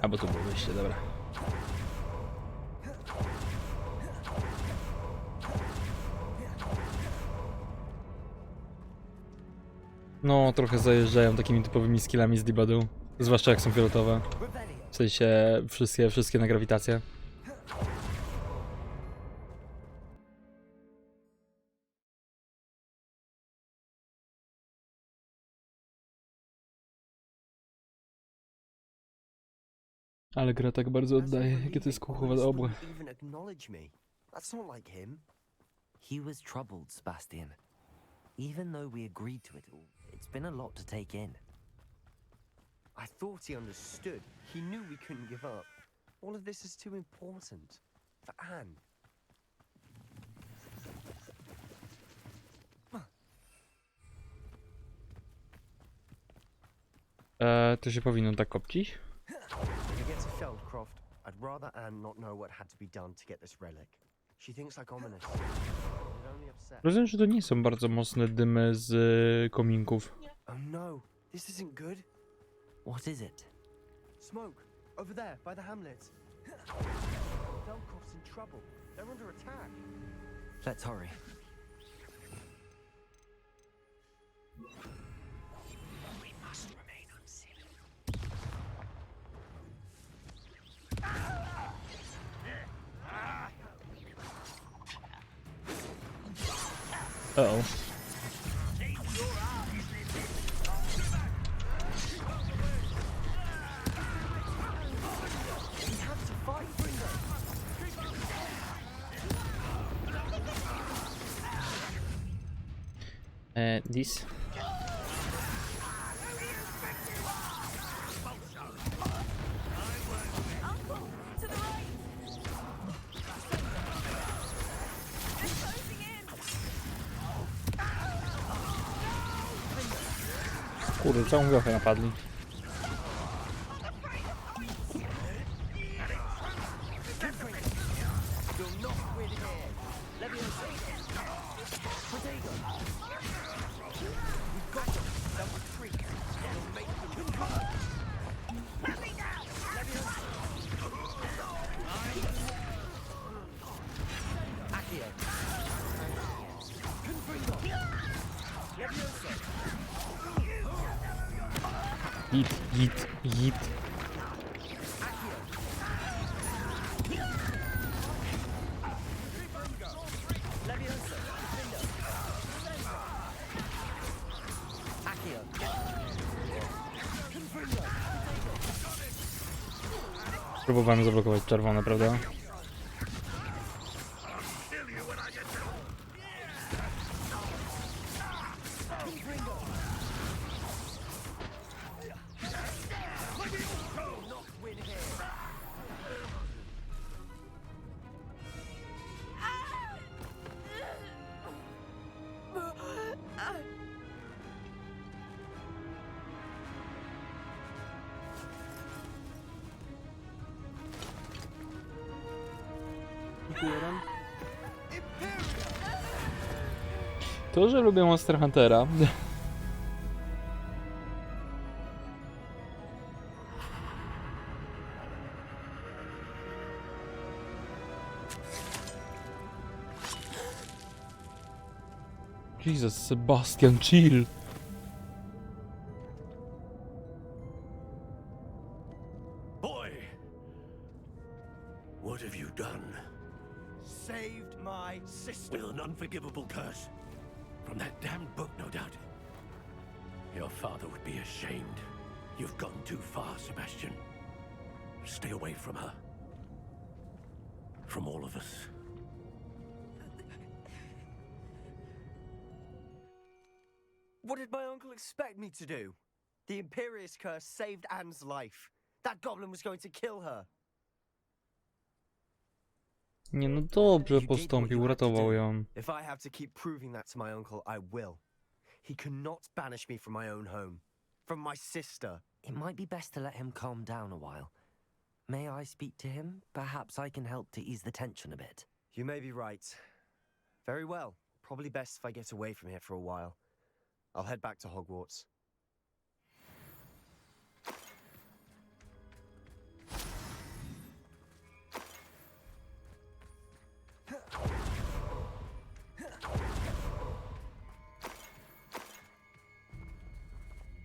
A bo to było wyjście, dobra. No, trochę zajeżdżają takimi typowymi skillami z Dibadu. Zwłaszcza jak są fioletowe. W sensie wszystkie na grawitację. Ale gra tak bardzo oddaje, jakie to jest kuchowe obłe. Even acknowledge me. That's not like him. He was troubled, Sebastian. Even though we agreed to it all, it's been a lot to take in. I thought he understood. He knew we couldn't give up. All of this is too important. For Anne. To się powinno tak kopcić? If it gets to Feldcroft, I'd rather Anne not know what had to be done to get this relic. She thinks like ominous. It only upset. Rozumiem, że to nie są bardzo mocne dymy z kominków. Oh no, this isn't good. What is it? Smoke, over there, by the hamlet. Feldcroft's in trouble. They're under attack. Let's hurry. We must remain unseen. Uh-oh. We have to fight, Gringo. This. Uncle, to the right. They're closing in. Kurde, całą wiochę napadli. You'll not win here. Leviosa. Protego. We've got them. They'll retreat. We'll make them run. Leviosa. Accio. Confringo. Leviosa. Git. Leviosa. Accio. Confringo. Próbowałem zablokować czerwone, prawda? To, że lubię Monster Huntera. Jesus, Sebastian, chill. Boy! What have you done? Saved my sister. With an unforgivable curse. From that damned book, no doubt. Your father would be ashamed. You've gone too far, Sebastian. Stay away from her. From all of us. What did my uncle expect me to do? The Imperious curse saved Anne's life. That goblin was going to kill her. Nie, no dobrze You did what postąpił, you had to uratował do. ją. If I have to keep proving that to my uncle, I will. He cannot banish me from my own home. From my sister. It might be best to let him calm down a while. May I speak to him? Perhaps I can help to ease the tension a bit. You may be right. Very well. Probably best if I get away from here for a while. I'll head back to Hogwarts.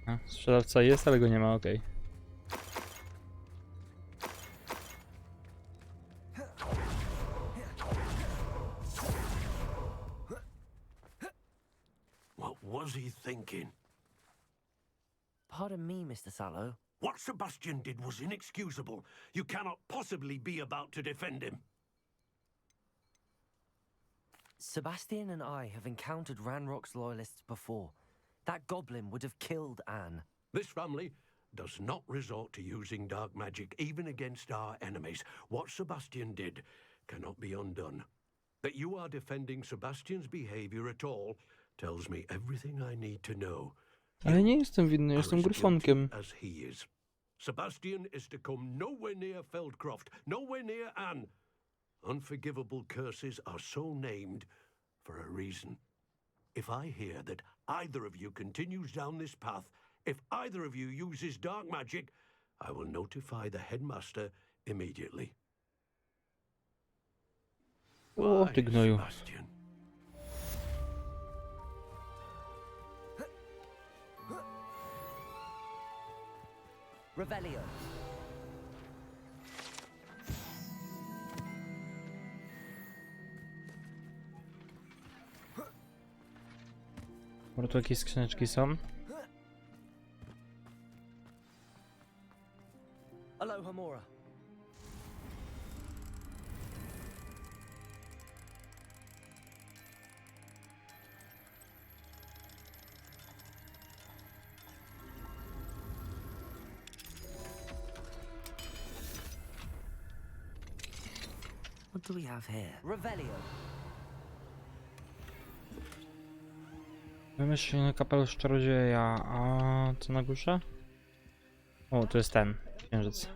A, sprzedawca jest, ale go nie ma, okej. What was he thinking? Pardon me, Mr. Sallow. What Sebastian did was inexcusable. You cannot possibly be about to defend him. Sebastian and I have encountered Ranrock's loyalists before. That goblin would have killed Anne. This family does not resort to using dark magic even against our enemies. What Sebastian did cannot be undone. That you are defending Sebastian's behavior at all tells me everything I need to know. Ale nie jestem winny, jestem gryfonkiem. As he is. Sebastian is to come nowhere near Feldcroft, nowhere near Anne. Unforgivable curses are so named for a reason. If I hear that either of you continues down this path, if either of you uses dark magic, I will notify the headmaster immediately. O, ty gnoju. Sebastian. Revelio. Może tu jakieś skrzyneczki są? Aloha, Mora. What do we have here? Revelio. Wymyślny kapelusz czarodzieja, a co na górze? O, to jest ten, księżyc.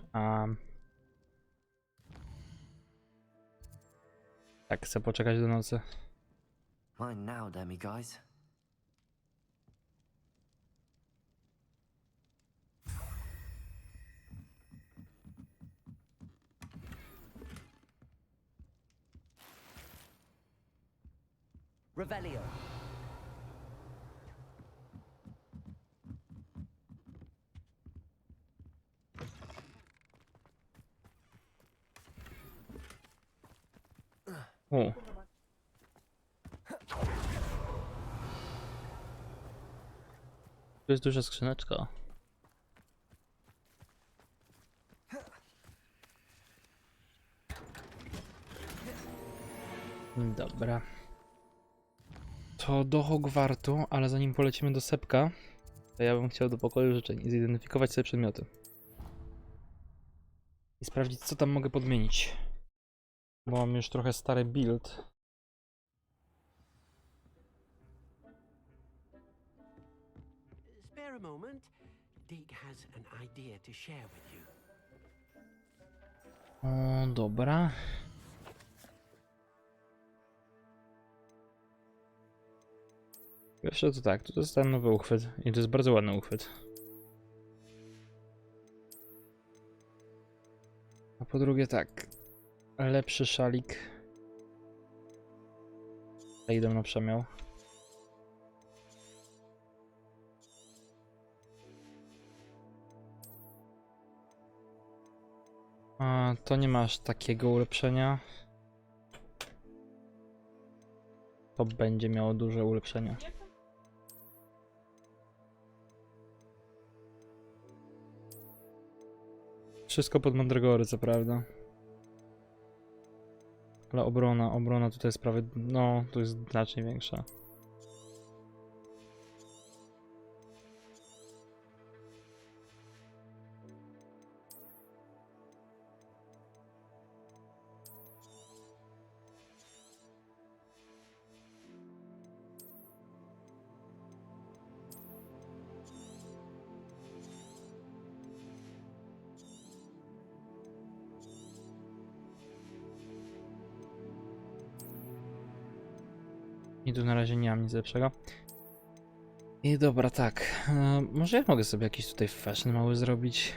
Tak, chcę poczekać do nocy. Mine now, demi guys. Revelio. O. Tu jest duża skrzyneczka. Dobra. To do Hogwartu, ale zanim polecimy do Sepka, to ja bym chciał do pokoju życzeń i zidentyfikować sobie przedmioty. I sprawdzić, co tam mogę podmienić. Bo mam już trochę stary build. Spare a moment. Dig has an idea to share with you. O, dobra. Jeszcze to tak, tu jest ten nowy uchwyt i to jest bardzo ładny uchwyt. A po drugie tak, lepszy szalik. Ja idę na przemiał. A to nie masz takiego ulepszenia. To będzie miało duże ulepszenia. Wszystko pod Mandragory, co prawda. Ale obrona tutaj jest prawie, no, tu jest znacznie większa. I tu na razie nie mam nic lepszego. I dobra, tak. Może ja mogę sobie jakiś tutaj fashion mały zrobić?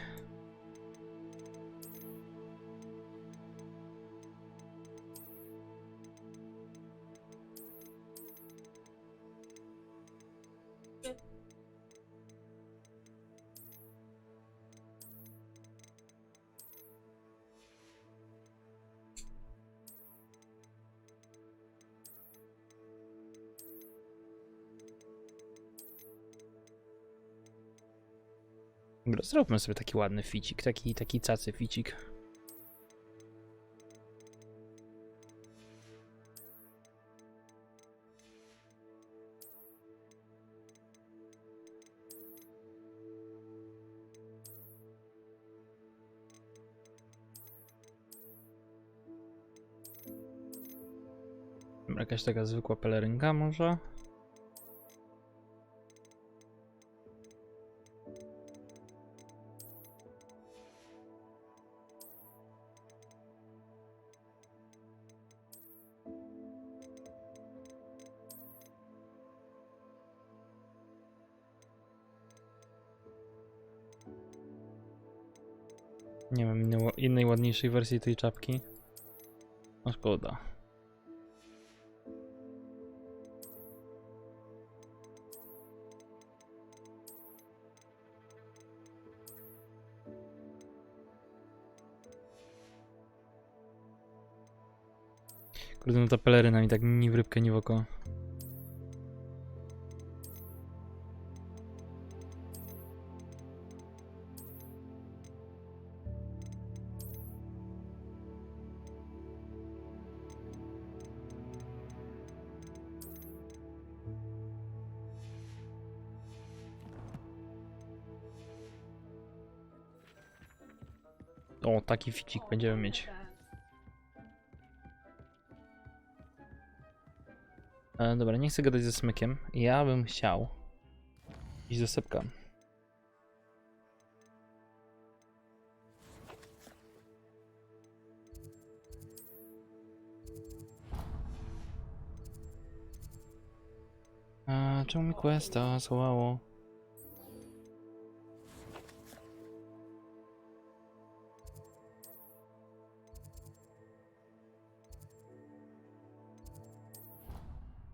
Dobra, zróbmy sobie taki ładny ficik, taki cacy ficik. Dobra, jakaś taka zwykła pelerynka może? Nie mam innej ładniejszej wersji tej czapki. No szkoda. Kurde, no ta peleryna mi tak ni w rybkę, ni w oko. O, taki ficik będziemy mieć. Dobra, nie chcę gadać ze smykiem. Ja bym chciał iść ze sepka. Czemu mi questa złało?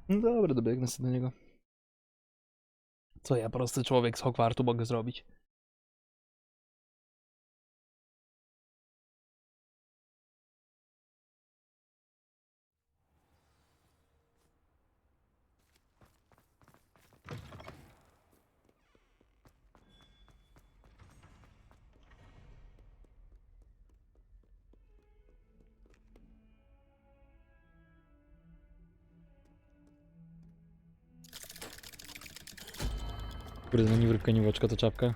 No dobra, dobiegnę sobie do niego. Co ja, prosty człowiek z Hogwartu, mogę zrobić? Kurde, no ni w rybkę, ni w oczko to czapka.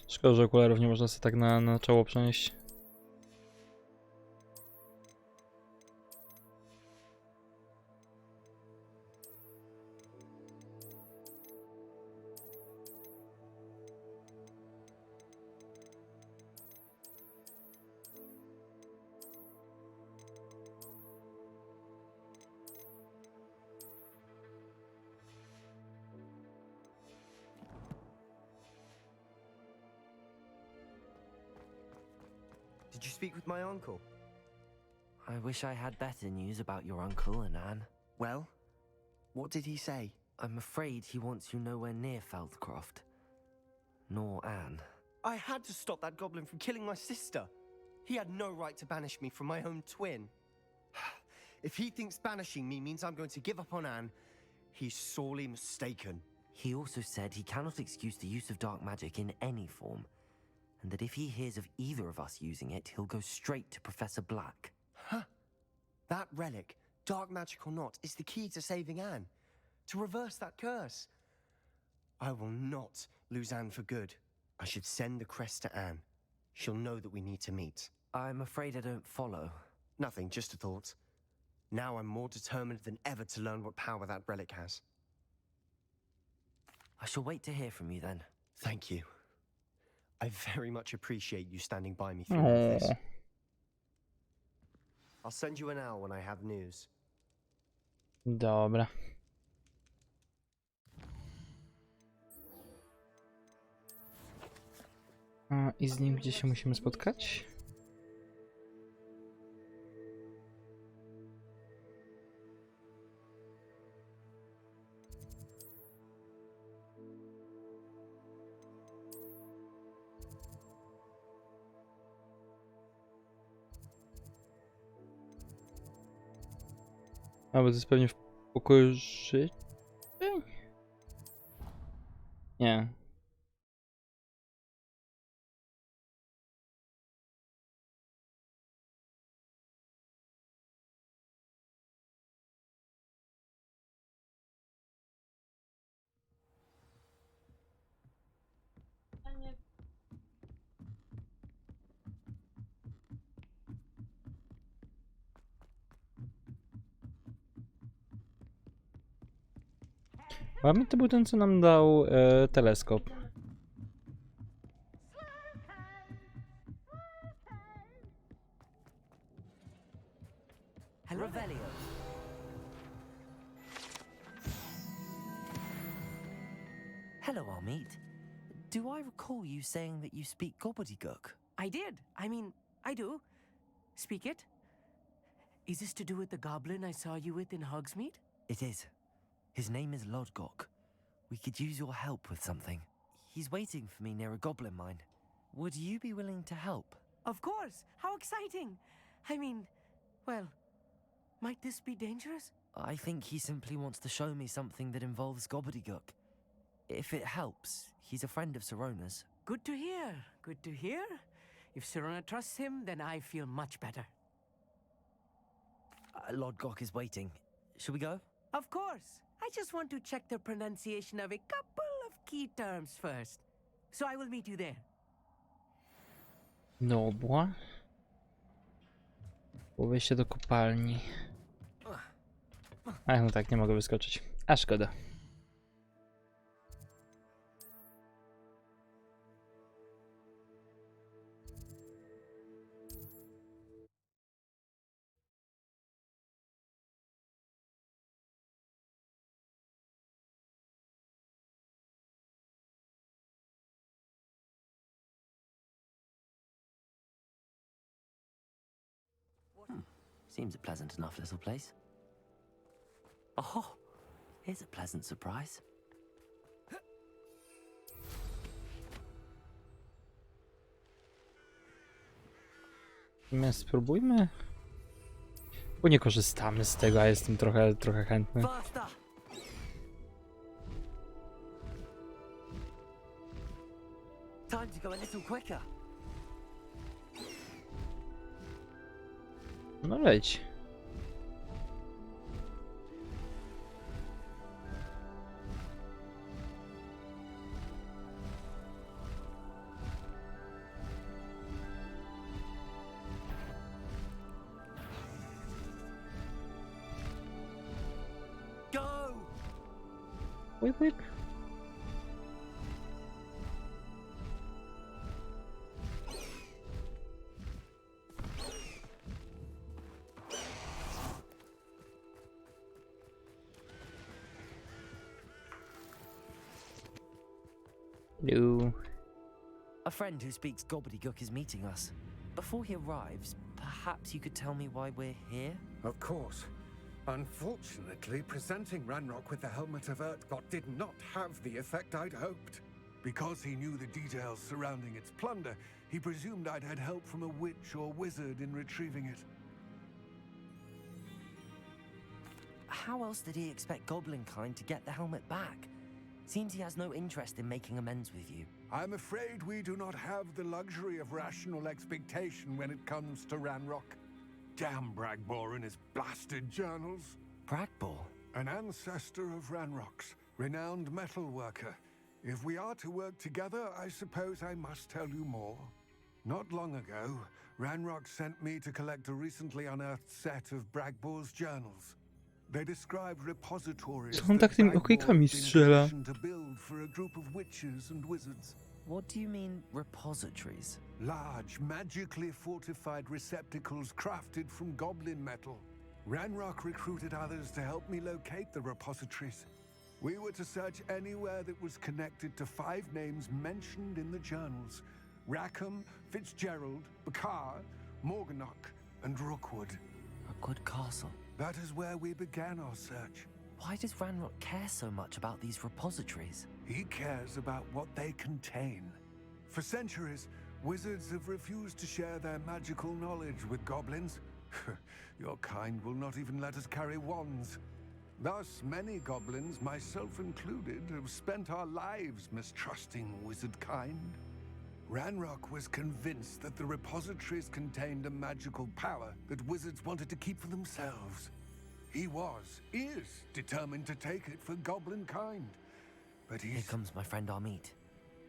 Szkoda, że okularów nie można sobie tak na czoło przenieść. Did you speak with my uncle? I wish I had better news about your uncle and Anne. Well, what did he say? I'm afraid he wants you nowhere near Feldcroft. Nor Anne. I had to stop that goblin from killing my sister. He had no right to banish me from my own twin. If he thinks banishing me means I'm going to give up on Anne, he's sorely mistaken. He also said he cannot excuse the use of dark magic in any form, and that if he hears of either of us using it, he'll go straight to Professor Black. Huh? That relic, dark magic or not, is the key to saving Anne. To reverse that curse. I will not lose Anne for good. I should send the crest to Anne. She'll know that we need to meet. I'm afraid I don't follow. Nothing, just a thought. Now I'm more determined than ever to learn what power that relic has. I shall wait to hear from you then. Thank you. I very much appreciate you standing by me through all of this. I'll send you an owl when I have news. Dobra. A, i z nim gdzie się musimy spotkać? A, bo to jest pewnie w pokoju życia? Nie. Chyba to był ten, co nam dał teleskop. Hello, Revelio. Hello, Armit. Do I recall you saying that you speak gobbledygook? I did. I mean, I do. Speak it. Is this to do with the goblin I saw you with in Hogsmeade? It is. His name is Lodgok. We could use your help with something. He's waiting for me near a goblin mine. Would you be willing to help? Of course. How exciting. I mean, well, might this be dangerous? I think he simply wants to show me something that involves gobbledygook. If it helps, he's a friend of Sirona's. Good to hear. Good to hear. If Sirona trusts him, then I feel much better. Lodgok is waiting. Shall we go? Of course. I just want to check the pronunciation of a couple of key terms first. So I will meet you there. Dobra. Było wejście do kopalni. Ach, no tak, nie mogę wyskoczyć. A szkoda. Seems a pleasant enough little place. Oh, here's a pleasant surprise. My spróbujmy. Bo nie korzystamy z tego, a jestem trochę chętny. Faster! Time to go a little quicker. No leć. Go! Whip, whip. Hello. A friend who speaks gobbledygook is meeting us. Before he arrives, perhaps you could tell me why we're here? Of course. Unfortunately, presenting Ranrock with the Helmet of Urtkot did not have the effect I'd hoped. Because he knew the details surrounding its plunder, he presumed I'd had help from a witch or wizard in retrieving it. How else did he expect Goblinkind to get the helmet back? Seems he has no interest in making amends with you. I'm afraid we do not have the luxury of rational expectation when it comes to Ranrock. Damn Bragbor and his blasted journals. Bragbor? An ancestor of Ranrock's, renowned metal worker. If we are to work together, I suppose I must tell you more. Not long ago, Ranrock sent me to collect a recently unearthed set of Bragbor's journals. They described repositories Co on tak tymi okejkami strzela? to build for a group of witches and wizards. What do you mean, repositories? Large, magically fortified receptacles crafted from goblin metal. Ranrock recruited others to help me locate the repositories. We were to search anywhere that was connected to 5 names mentioned in the journals. Rackham, Fitzgerald, Bakar, Morganach, and Rookwood. Rookwood Castle. That is where we began our search. Why does Ranrock care so much about these repositories? He cares about what they contain. For centuries, wizards have refused to share their magical knowledge with goblins. Your kind will not even let us carry wands. Thus, many goblins, myself included, have spent our lives mistrusting wizard kind. Ranrock was convinced that the repositories contained a magical power that wizards wanted to keep for themselves. He is determined to take it for goblin kind. But Here comes my friend Amit.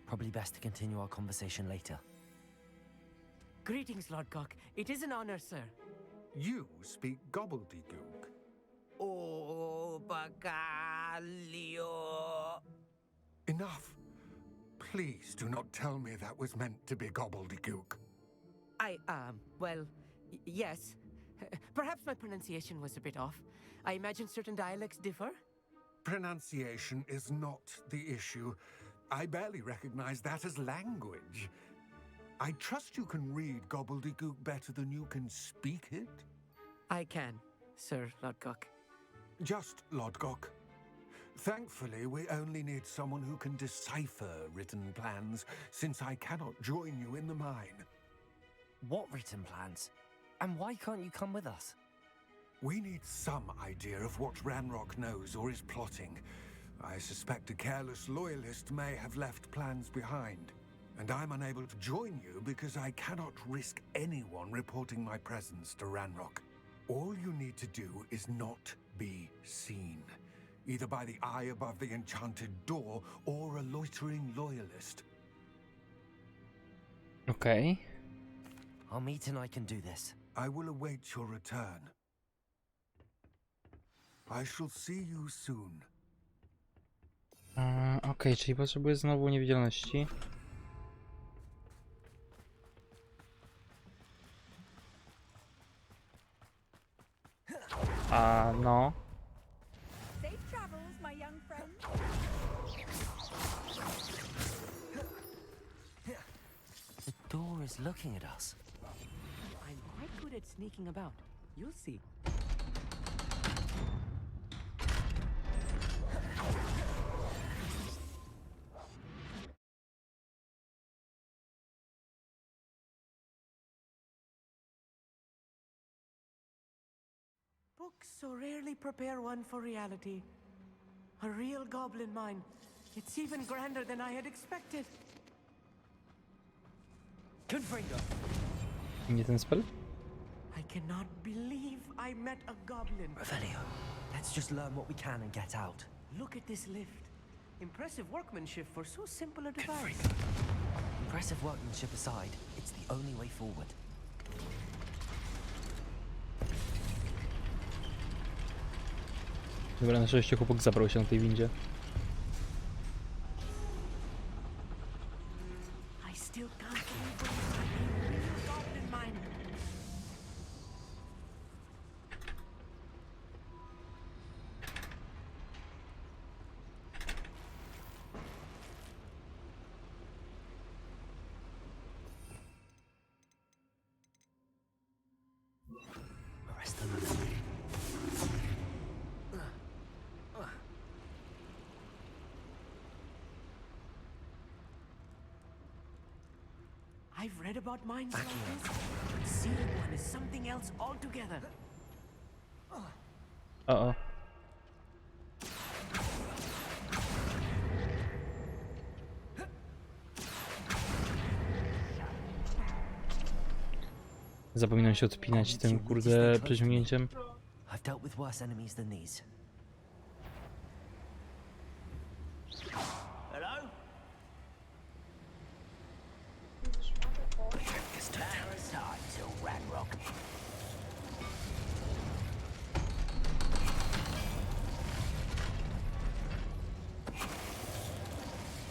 Probably best to continue our conversation later. Greetings, Lord Cock. It is an honor, sir. You speak gobbledygook. Oh, Bacalio. Enough. Please do not tell me that was meant to be gobbledygook. Well, yes. Perhaps my pronunciation was a bit off. I imagine certain dialects differ. Pronunciation is not the issue. I barely recognize that as language. I trust you can read gobbledygook better than you can speak it? I can, Sir Lodgok. Just Lodgok. Thankfully, we only need someone who can decipher written plans, since I cannot join you in the mine. What written plans? And why can't you come with us? We need some idea of what Ranrock knows or is plotting. I suspect a careless loyalist may have left plans behind. And I'm unable to join you because I cannot risk anyone reporting my presence to Ranrock. All you need to do is not be seen, either by the eye above the enchanted door or a loitering loyalist. Okej. Amit and I can do this. I will await your return. I shall see you soon. Okej, czyli potrzebuję znowu niewidzialności. No. Safe travels, my young friend. The door is looking at us. I'm quite good at sneaking about. You'll see. Books so rarely prepare one for reality. A real goblin mine. It's even grander than I had expected. Confringo. Nie ten spell? I cannot believe I met a goblin. Revelio. Let's just learn what we can and get out. Look at this lift. Impressive workmanship for so simple a device. Impressive workmanship aside, it's the only way forward. Dobra, na szczęście chłopak zabrał się na tej windzie. I still can't believe what is happening in the goblin mine. Arrest them. I've read about mines like this, but seeing one is something else altogether. Zapominam się odpinać tym, kurde, przeciągnięciem. I've dealt with worse enemies than these. Hello?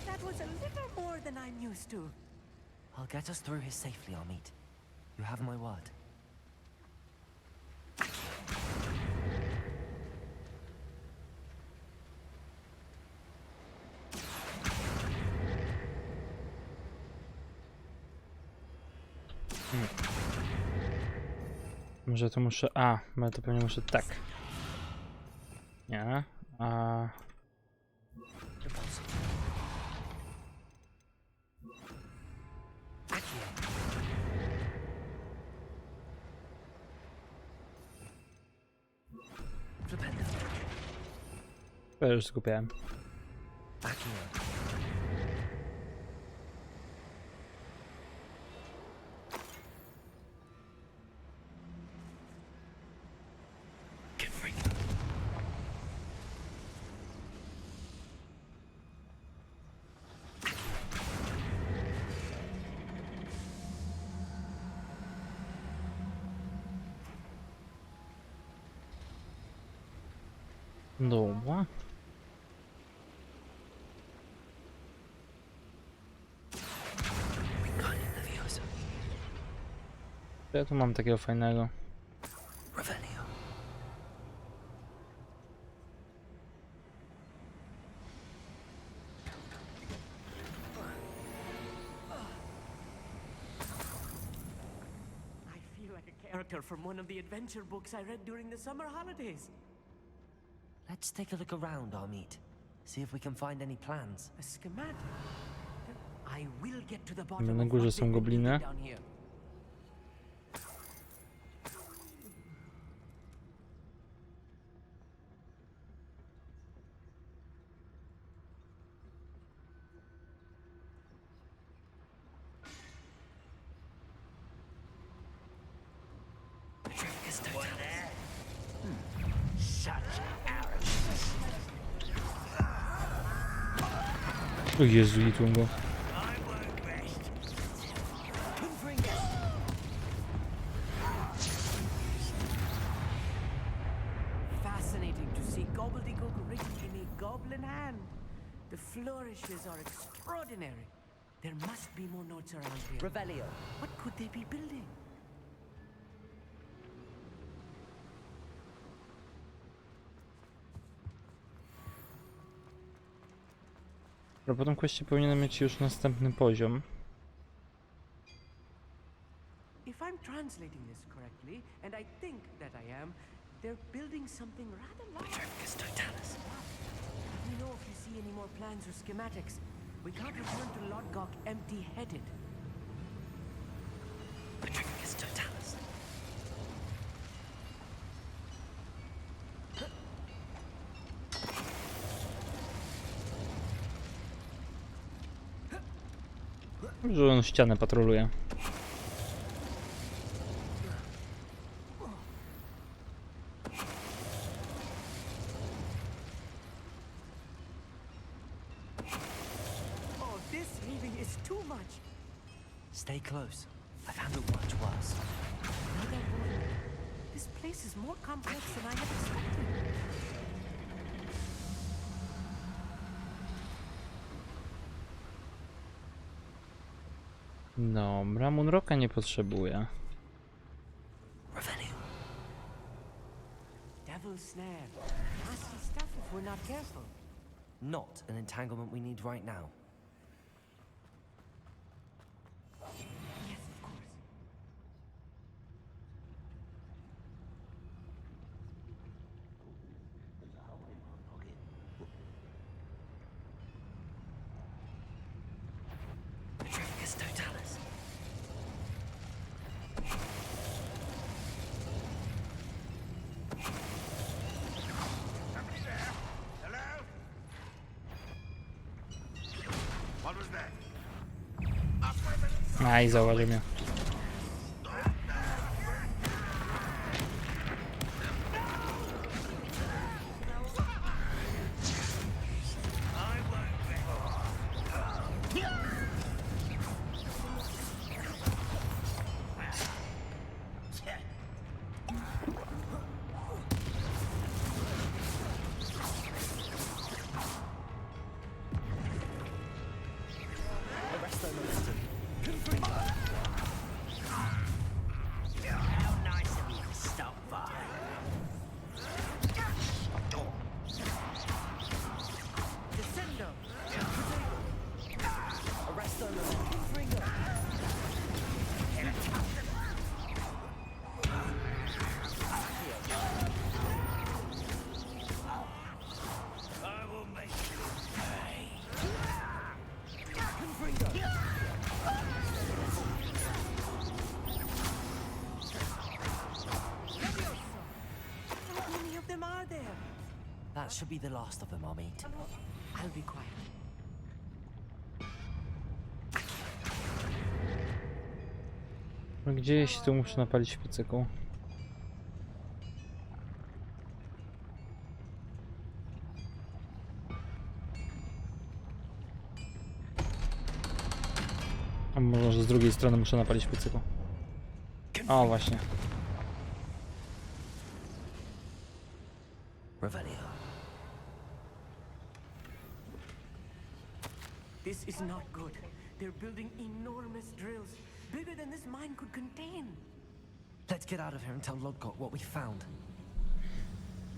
That was a little more than I'm used to. I'll get us through here safely, Amit. You have my word. Może to muszę... A, ale to pewnie muszę tak. Nie. A... Ja już skupiałem. Dobra. Ja tu mam takiego fajnego. I feel like a character from one of the adventure books I read during the summer holidays. Let's take a look around, Amit. See if we can find any plans. A schematic. I will get to the Na bottom of górze what są they've been gobliny. doing down here. O Jezu, litłem go. Fascinating to see gobbledygook written in a goblin hand. The flourishes are extraordinary. There must be more notes around here. Revelio. What could they be building? A po tym kwestii powinienem mieć już następny poziom. If I'm translating this correctly, and I think that I am, they're building something rather large. Let me know if you see any more plans or schematics. We can't return to Lodgok empty-headed. Że on ścianę patroluje. Oh, this really is too much. Stay close. I've handled much worse. Another one. This place is more complex than I had expected. Dobra, Moonrocka nie potrzebuję. Devil's snare. Nasty stuff if we're not careful. Not an entanglement we need right now. Yes, of course. Aj, zauważył mnie. should be the last of them, Amit. I'll be quiet. No gdzieś tu muszę napalić piecyku. A może z drugiej strony muszę napalić piecyku. O, właśnie. Revelio. This is not good. They're building enormous drills, bigger than this mine could contain. Let's get out of here and tell Lodgok what we found.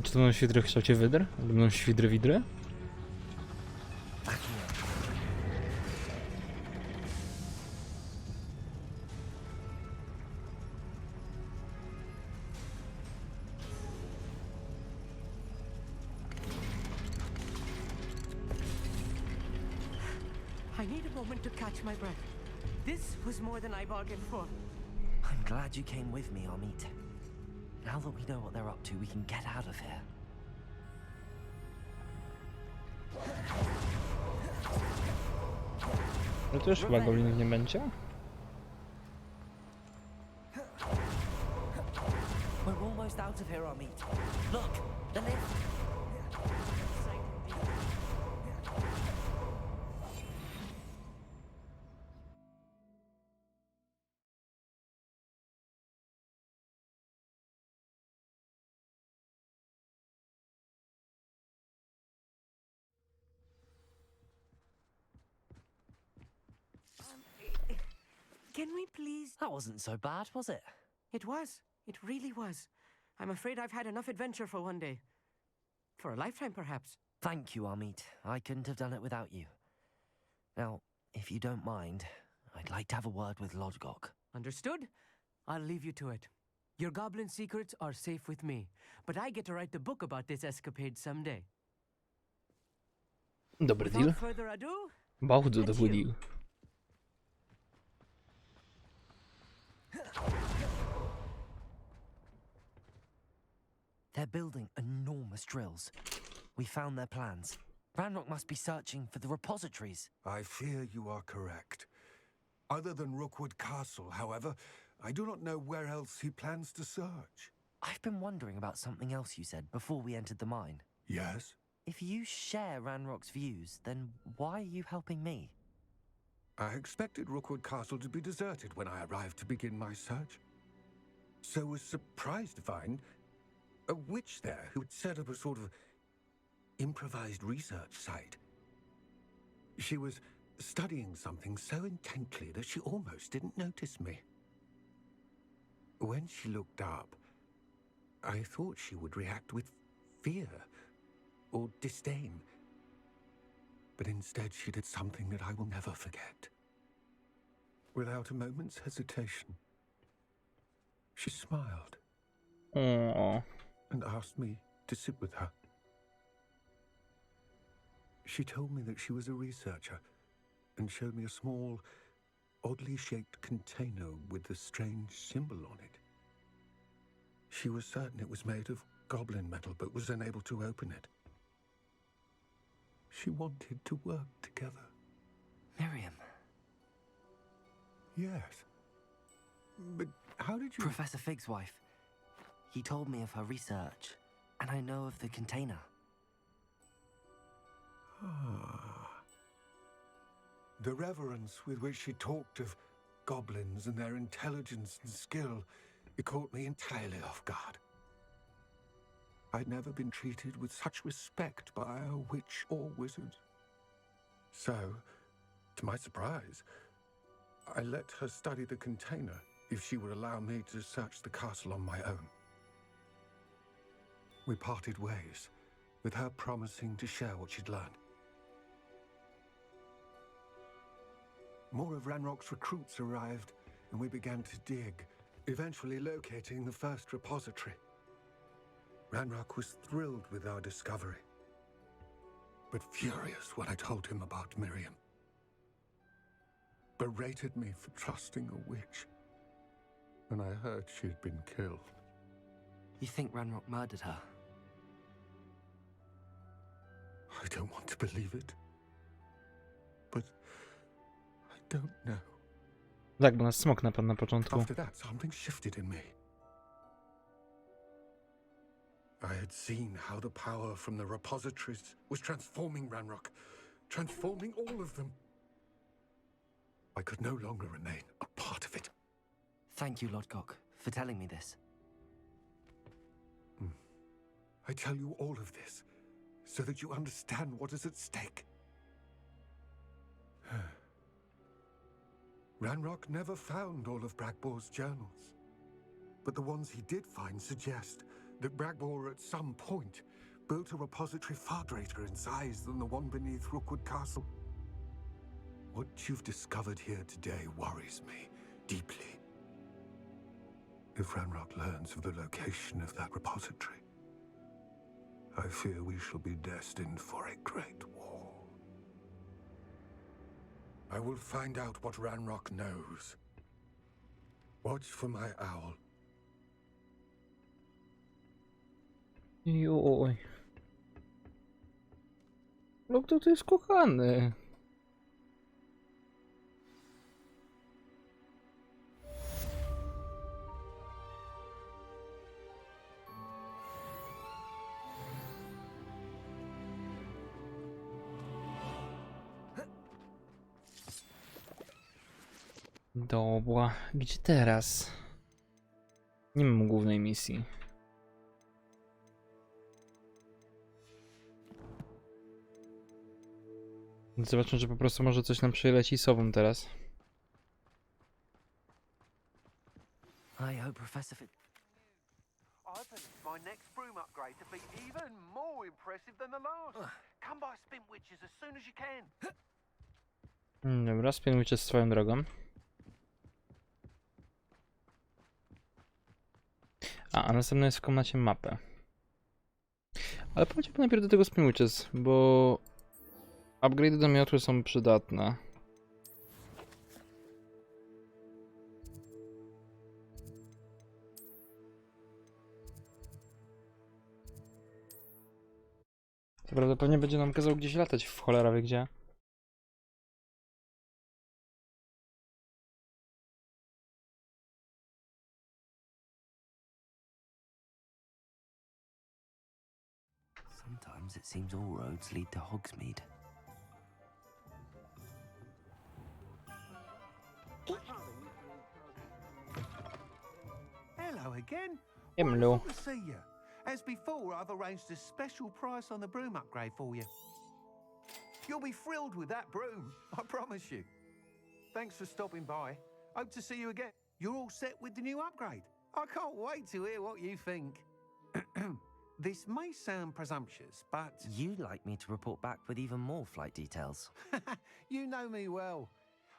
Czy to będą świdry w kształcie wydr? Będą świdry widry? I need a moment to catch my breath. This was more than I bargained for. I'm glad you came with me, Amit. Now that we know what they're up to, we can get out of here. No to już chyba goblinów nie będzie? We're almost out of here, Amit. Look, the lift. Can we please? That wasn't so bad, was it? It was. It really was. I'm afraid I've had enough adventure for one day. For a lifetime, perhaps. Thank you, Amit. I couldn't have done it without you. Now, if you don't mind, I'd like to have a word with Lodgok. Understood? I'll leave you to it. Your goblin secrets are safe with me, but I get to write the book about this escapade someday. Dobry deal. Without further ado, Bardzo dobry deal. They're building enormous drills. We found their plans. Ranrock must be searching for the repositories. I fear you are correct. Other than Rookwood Castle, however, I do not know where else he plans to search. I've been wondering about something else you said before we entered the mine. Yes? If you share Ranrock's views, then why are you helping me? I expected Rookwood Castle to be deserted when I arrived to begin my search. So was surprised to find a witch there who had set up a sort of improvised research site. She was studying something so intently that she almost didn't notice me. When she looked up, I thought she would react with fear or disdain. But instead she did something that I will never forget. Without a moment's hesitation, she smiled. Aww. And asked me to sit with her. She told me that she was a researcher and showed me a small, oddly shaped container with a strange symbol on it. She was certain it was made of goblin metal but was unable to open it. She wanted to work together. Miriam. Yes. But how did you... Professor Fig's wife. He told me of her research, and I know of the container. Ah. The reverence with which she talked of goblins and their intelligence and skill, it caught me entirely off guard. I'd never been treated with such respect by a witch or wizard. So, to my surprise, I let her study the container if she would allow me to search the castle on my own. We parted ways, with her promising to share what she'd learned. More of Ranrock's recruits arrived, and we began to dig, eventually locating the first repository. Ranrock was thrilled with our discovery, but furious when I told him about Miriam. Berated me for trusting a witch, and I heard she'd been killed. You think Ranrock murdered her? I don't want to believe it. But I don't know. Tak, bo nas smok napadł na początku. After that, something shifted in me. I had seen how the power from the repositories was transforming Ranrock, transforming all of them. I could no longer remain a part of it. Thank you, Lodgok, for telling me this. I tell you all of this so that you understand what is at stake. Ranrock never found all of Bragbor's journals, but the ones he did find suggest that Bragbor at some point built a repository far greater in size than the one beneath Rookwood Castle. What you've discovered here today worries me deeply. If Ranrock learns of the location of that repository, I fear we shall be destined for a great war. I will find out what Ranrock knows. Watch for my owl. Joj. Lub to jest kochany. Dobra, gdzie teraz? Nie mam głównej misji. Zobaczmy, że po prostu może coś nam przyleci sobą teraz. I hope Professor I think my next broom upgrade to be even more impressive than the last. Come by Spin Witches as soon as you can. Dobra, spinujcie swoją drogą. A następna jest w komnacie mapę. Ale pójdźmy najpierw do tego Spin Witches, bo upgrade'y do miotły są przydatne. Co prawda pewnie będzie nam kazał gdzieś latać w cholera wie gdzie. Sometimes it seems all roads lead to Hogsmeade. Hello again. Hello. Wonderful to see you. As before, I've arranged a special price on the broom upgrade for you. You'll be thrilled with that broom, I promise you. Thanks for stopping by. Hope to see you again. You're all set with the new upgrade. I can't wait to hear what you think. This may sound presumptuous, but... You'd like me to report back with even more flight details. You know me well.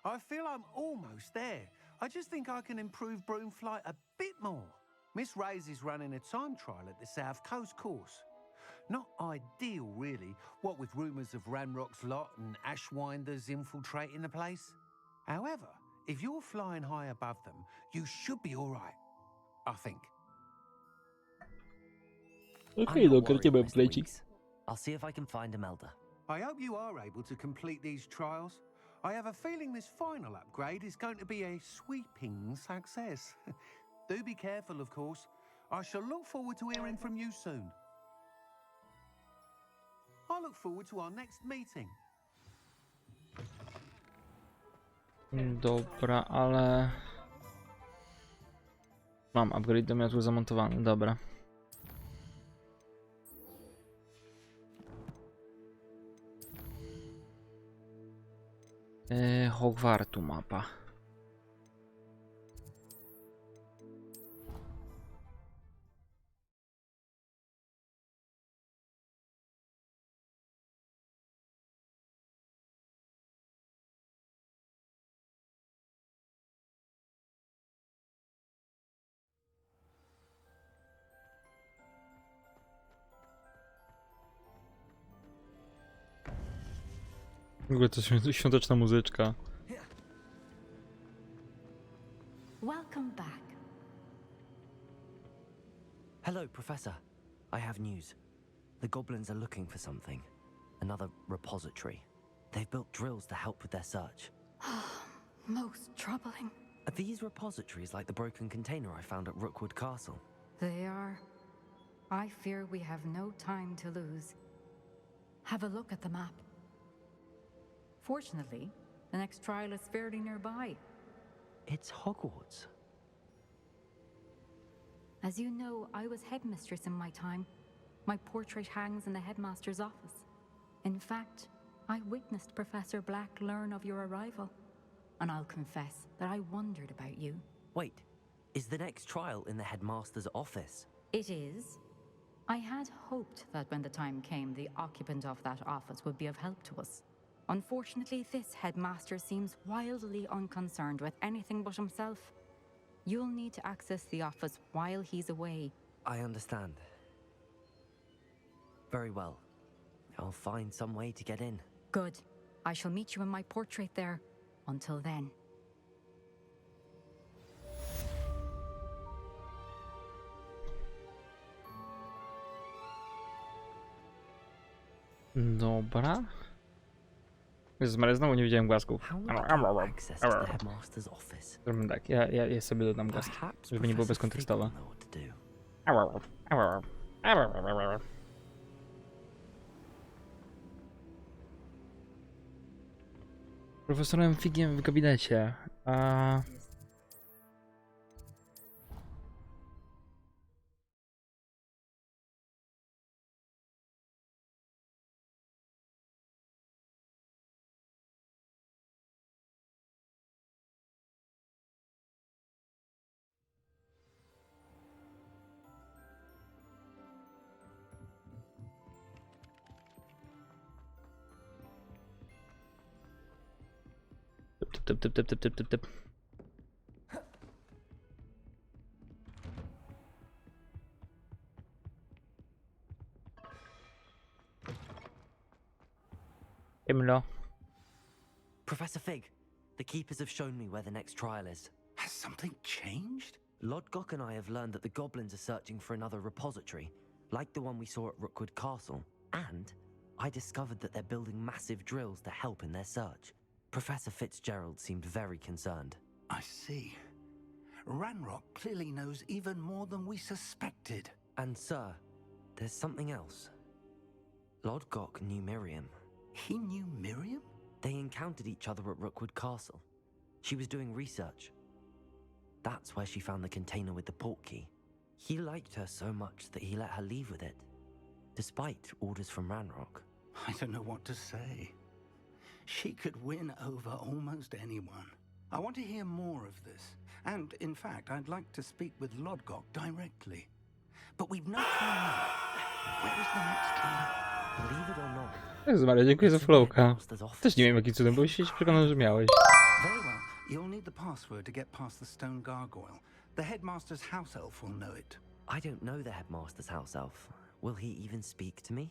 I feel I'm almost there. I just think I can improve broom flight a bit more. Miss Ray's is running a time trial at the South Coast course. Not ideal, really, what with rumours of Ranrock's lot and Ashwinders infiltrating the place. However, if you're flying high above them, you should be all right. I think. Okej, no karciemy Mr. plecik. Weeks. I'll see if I can find Imelda. I hope you are able to complete these trials. I have a feeling this final upgrade is going to be a sweeping success. Do be careful, of course. I shall look forward to hearing from you soon. I look forward to our next meeting. Dobra, ale... Mam upgrade do miotły zamontowany, dobra. Hogwartu mapa. W ogóle to świąteczna muzyczka. Welcome back. Hello, Professor. I have news. The goblins are looking for something. Another repository. They've built drills to help with their search. Most troubling. Are these repositories like the broken container I found at Rookwood Castle? They are. I fear we have no time to lose. Have a look at the map. Fortunately, the next trial is fairly nearby. It's Hogwarts. As you know, I was headmistress in my time. My portrait hangs in the headmaster's office. In fact, I witnessed Professor Black learn of your arrival. And I'll confess that I wondered about you. Wait, is the next trial in the headmaster's office? It is. I had hoped that when the time came, the occupant of that office would be of help to us. Unfortunately, this headmaster seems wildly unconcerned with anything but himself. You'll need to access the office while he's away. I understand. Very well. I'll find some way to get in. Good. I shall meet you in my portrait there. Until then. Dobra. Jezus Maria, znowu nie widziałem głasków. How will I get access to the headmaster's office? Zrobimy tak, ja sobie dodam głaski, Perhaps żeby nie było Professor Fig will bezkontekstowe. know what to do. Profesorem Figiem w gabinecie. Typ, typ, typ, typ, typ, typ, typ. Imlo. Professor Fig, the keepers have shown me where the next trial is. Has something changed? Lodgok and I have learned that the goblins are searching for another repository, like the one we saw at Rookwood Castle. And I discovered that they're building massive drills to help in their search. Professor Fitzgerald seemed very concerned. I see. Ranrock clearly knows even more than we suspected. And sir, there's something else. Lodgok knew Miriam. He knew Miriam? They encountered each other at Rookwood Castle. She was doing research. That's where she found the container with the portkey. He liked her so much that he let her leave with it, despite orders from Ranrock. I don't know what to say. She could win over almost anyone. I want to hear more of this. And, in fact, I'd like to speak with Lodgok directly. But we've no time now. Where is the next trial? Believe it or not. Jezus Maria, dziękuję za followka. Też nie wiem jakim cudem, bo się przekonany, że miałeś. Very well. You'll need the password to get past the stone gargoyle. The headmaster's house elf will know it. I don't know the headmaster's house elf. Will he even speak to me?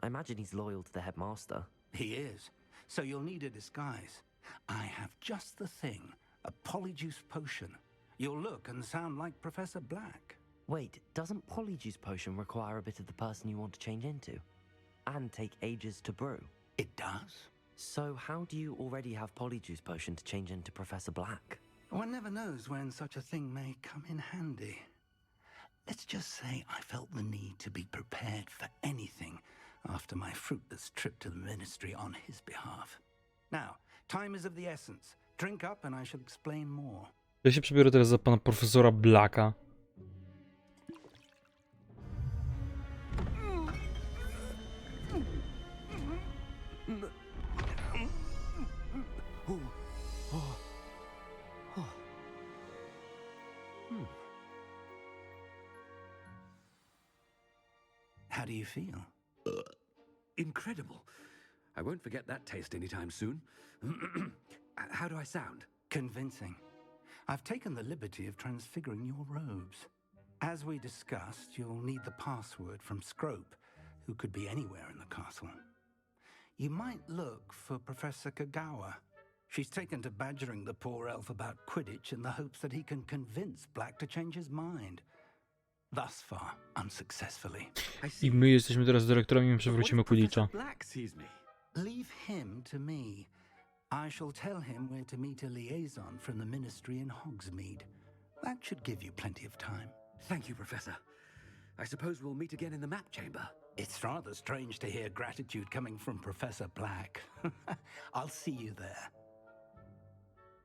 I imagine he's loyal to the headmaster. He is. So you'll need a disguise. I have just the thing. A polyjuice potion. You'll look and sound like Professor Black. Wait, doesn't Polyjuice Potion require a bit of the person you want to change into? And take ages to brew? It does. So how do you already have Polyjuice Potion to change into Professor Black? One never knows when such a thing may come in handy. Let's just say I felt the need to be prepared for anything after my fruitless trip to the ministry on his behalf. Now, time is of the essence. Drink up and I shall explain more. Ja się przebiorę teraz za pana profesora Blacka. How do you feel? Incredible. I won't forget that taste anytime soon. How do I sound? Convincing. I've taken the liberty of transfiguring your robes. As we discussed, you'll need the password from Scrope, who could be anywhere in the castle. You might look for Professor Kagawa. She's taken to badgering the poor elf about Quidditch in the hopes that he can convince Black to change his mind. thus far unsuccessfully. I my jesteśmy teraz dyrektorem i my przewrócimy Quidditcha. Black sees me. Leave him to me. I shall tell him where to meet a liaison from the Ministry in Hogsmeade. That should give you plenty of time. Thank you, Professor. I suppose we'll meet again in the map chamber. It's rather strange to hear gratitude coming from Professor Black. I'll see you there.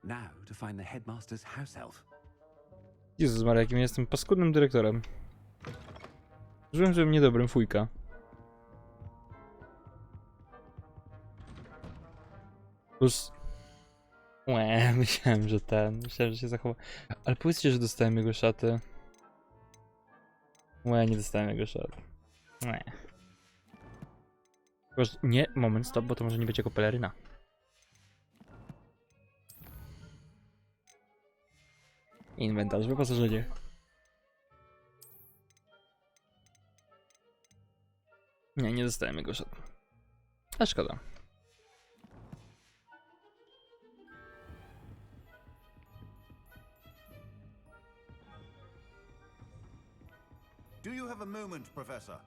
Now to find the headmaster's house elf. Jezus Maria, jakim jestem paskudnym dyrektorem. Czułem, że niedobrym fujka. Plus... myślałem, że się zachowa. Ale powiedzcie, że dostałem jego szaty. Nie dostałem jego szat. Nie, moment, stop, bo to może nie być jako peleryna. Inwentarz, wyposażenie. Nie dostałem jego szat. A szkoda. Do you have a moment, Professor?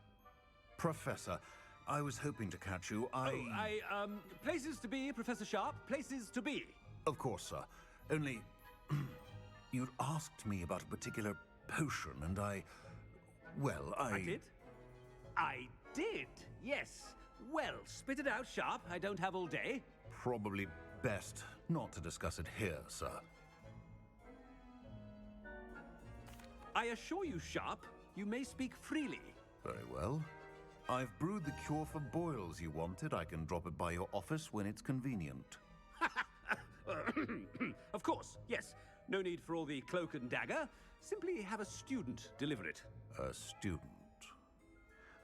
Professor, I was hoping to catch you. Places to be, Professor Sharp. Places to be. Of course, sir. Only... you'd asked me about a particular potion, and well, I did? I did, yes. Well, spit it out, Sharp. I don't have all day. Probably best not to discuss it here, sir. I assure you, Sharp, you may speak freely. Very well. I've brewed the cure for boils you wanted. I can drop it by your office when it's convenient. Of course, yes. No need for all the cloak and dagger. Simply have a student deliver it. A student.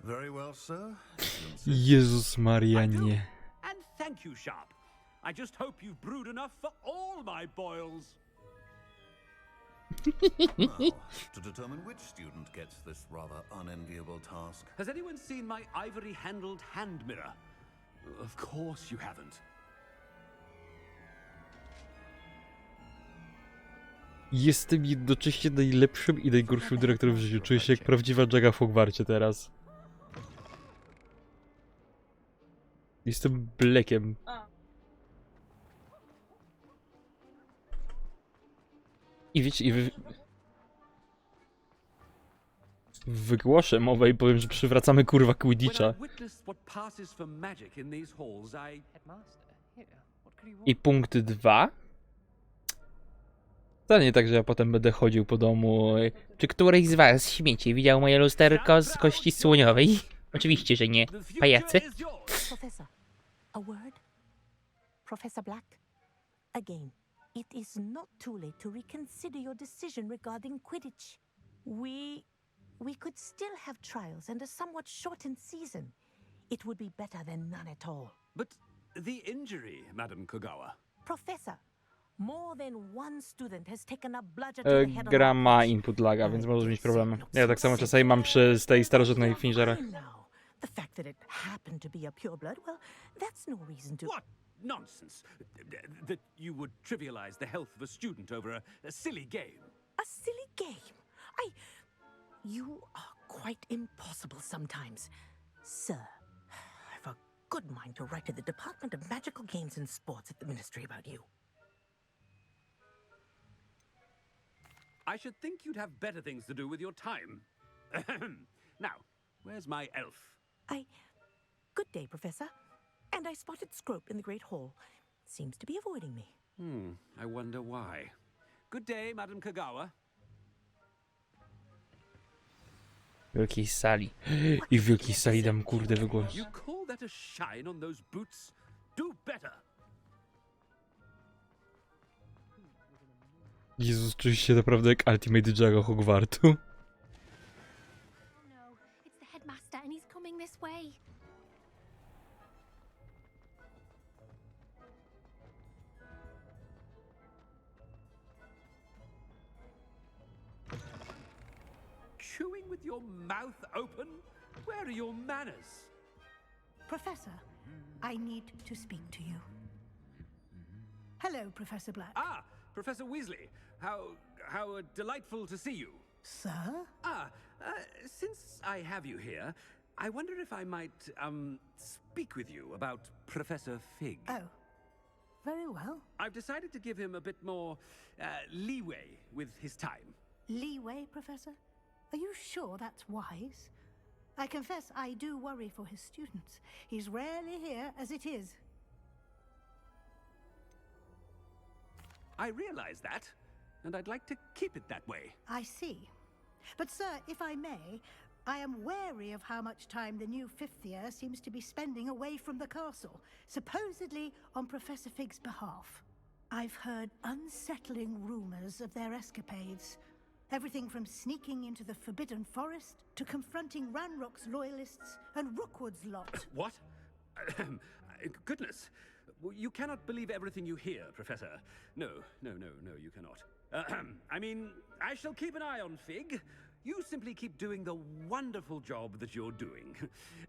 Very well, sir. Jezus Maria, nie. And thank you, Sharp. I just hope you've brewed enough for all my boils. Now, to determine which student gets this rather unenviable task. Has anyone seen my ivory-handled hand mirror? Of course you haven't. Jestem jednocześnie najlepszym i najgorszym dyrektorem w życiu. Czuję się jak prawdziwa Jaga w Hogwarcie teraz. Jestem blekiem. I wiecie, wygłoszę mowę i powiem, że przywracamy kurwa Quidditcha. I punkt 2. To nie tak, że ja potem będę chodził po domu. Czy któryś z was, śmieci, widział moje lusterko z kości słoniowej? Oczywiście, że nie. Pajacy. Professor, a word? Professor Black? Again, it is not too late to reconsider your decision regarding Quidditch. We could still have trials and a somewhat shortened season. It would be better than none at all. But the injury, Madam Kogawa. Professor, more than one student has taken a bludger to the head of Gra ma input laga, więc może mieć problemy. Ja tak samo czasami mam z tej starożytnej Fingerze. The fact that it happened to be a pureblood, well, that's no reason to... What nonsense! That you would trivialize the health of a student over a silly game. A silly game? You are quite impossible sometimes. Sir, I've a good mind to write to the Department of Magical Games and Sports at the Ministry about you. I should think you'd have better things to do with your time. Now, where's my elf? Good day, Professor. And I spotted Scrope in the Great Hall. Seems to be avoiding me. I wonder why. Good day, Madam Kogawa. W wielkiej sali. I w wielkiej sali dam kurde wygłos. You call that a shine on those boots? Do better. Jezus, czuję się naprawdę jak Ultimate Jaga Hogwartu. Oh no, it's the headmaster and he's coming this way. Chewing with your mouth open? Where are your manners? Professor, I need to speak to you. Hello, Professor Black. Ah, Professor Weasley. How delightful to see you. Sir? Since I have you here, I wonder if I might, speak with you about Professor Fig. Oh, very well. I've decided to give him a bit more, leeway with his time. Leeway, Professor? Are you sure that's wise? I confess I do worry for his students. He's rarely here as it is. I realize that, and I'd like to keep it that way. I see. But, sir, if I may, I am wary of how much time the new fifth year seems to be spending away from the castle, supposedly on Professor Fig's behalf. I've heard unsettling rumors of their escapades. Everything from sneaking into the Forbidden Forest to confronting Ranrock's loyalists and Rookwood's lot. What? Goodness. You cannot believe everything you hear, Professor. No, you cannot. I mean, I shall keep an eye on Fig. You simply keep doing the wonderful job that you're doing.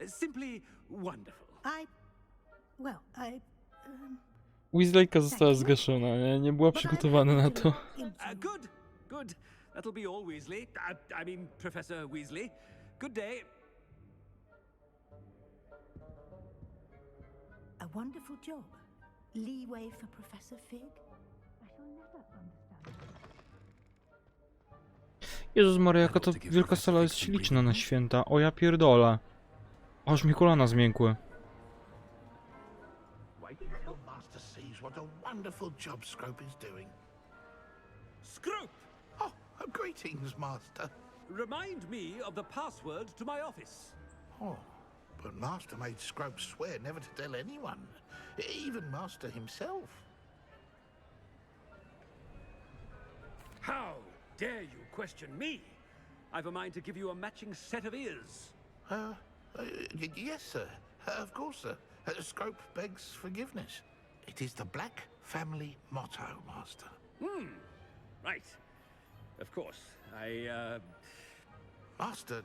Simply wonderful. Weasleyka została zgaszona, nie była przygotowana na to. Good. That'll be all, Weasley. I mean, Professor Weasley. Good day. A wonderful job. Leeway for Professor Fig? I shall never understand. Jezus Maria, jaka to wielka sala jest śliczna na święta. O ja pierdolę. Aż mi kolana zmiękły. Wait until Master sees what a wonderful job Scrope is doing. Scrope! Oh, greetings, Master. Remind me of the password to my office. Oh, but Master made Scrope swear never to tell anyone, even Master himself. How dare you question me? I've a mind to give you a matching set of ears. Yes, sir. Of course, sir. Scrope begs forgiveness. It is the Black family motto, Master. Right. Of course. Master...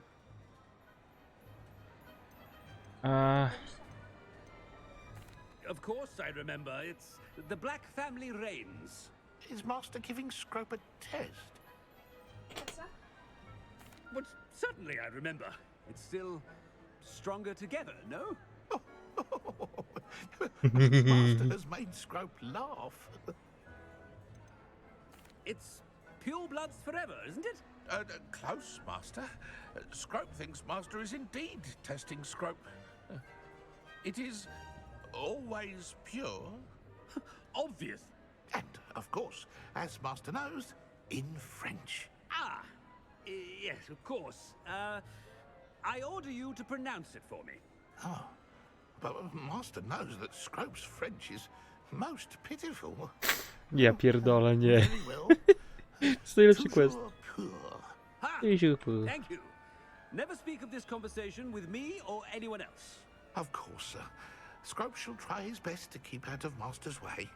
Of course I remember. It's the Black family reigns. Is Master giving Scrope a test? But certainly I remember. It's still stronger together, no? Master has made Scrope laugh. It's pure bloods forever, isn't it? Close, Master. Scrope thinks Master is indeed testing Scrope. It is always pure. Obvious. And, of course, as Master knows, in French. Yes, of course. I order you to pronounce it for me. Oh, but Master knows that Scrope's French is most pitiful. Ja pierdolę, nie. To najlepszy quest. Thank you. Never speak of this conversation with me or anyone else. Of course, sir. Scrope shall try his best to keep out of Master's way.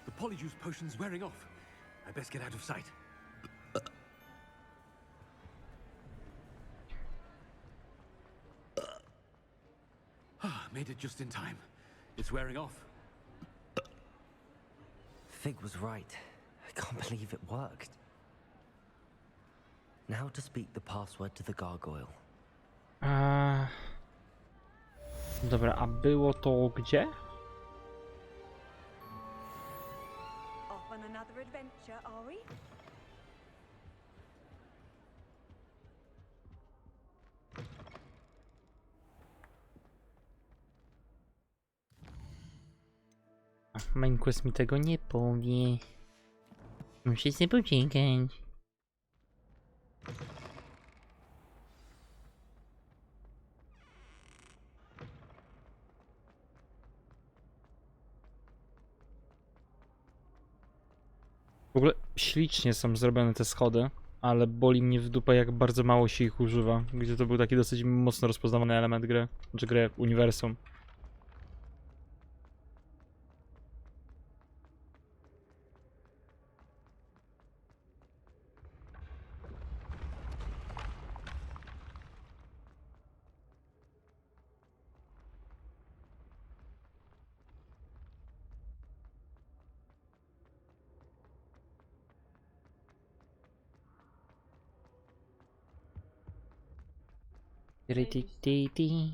The polyjuice potion's wearing off. I best get out of sight. Made it just in time. It's wearing off. Fig was right. I can't believe it worked. Now to speak the password to the gargoyle. Dobra, a było to gdzie? Off on another adventure, are we? Main quest mi tego nie powie. Muszę się poczekać. W ogóle ślicznie są zrobione te schody, ale boli mnie w dupę, jak bardzo mało się ich używa. Gdzie to był taki dosyć mocno rozpoznawany element gry, czy gry uniwersum. Ri-ti-ti-ti.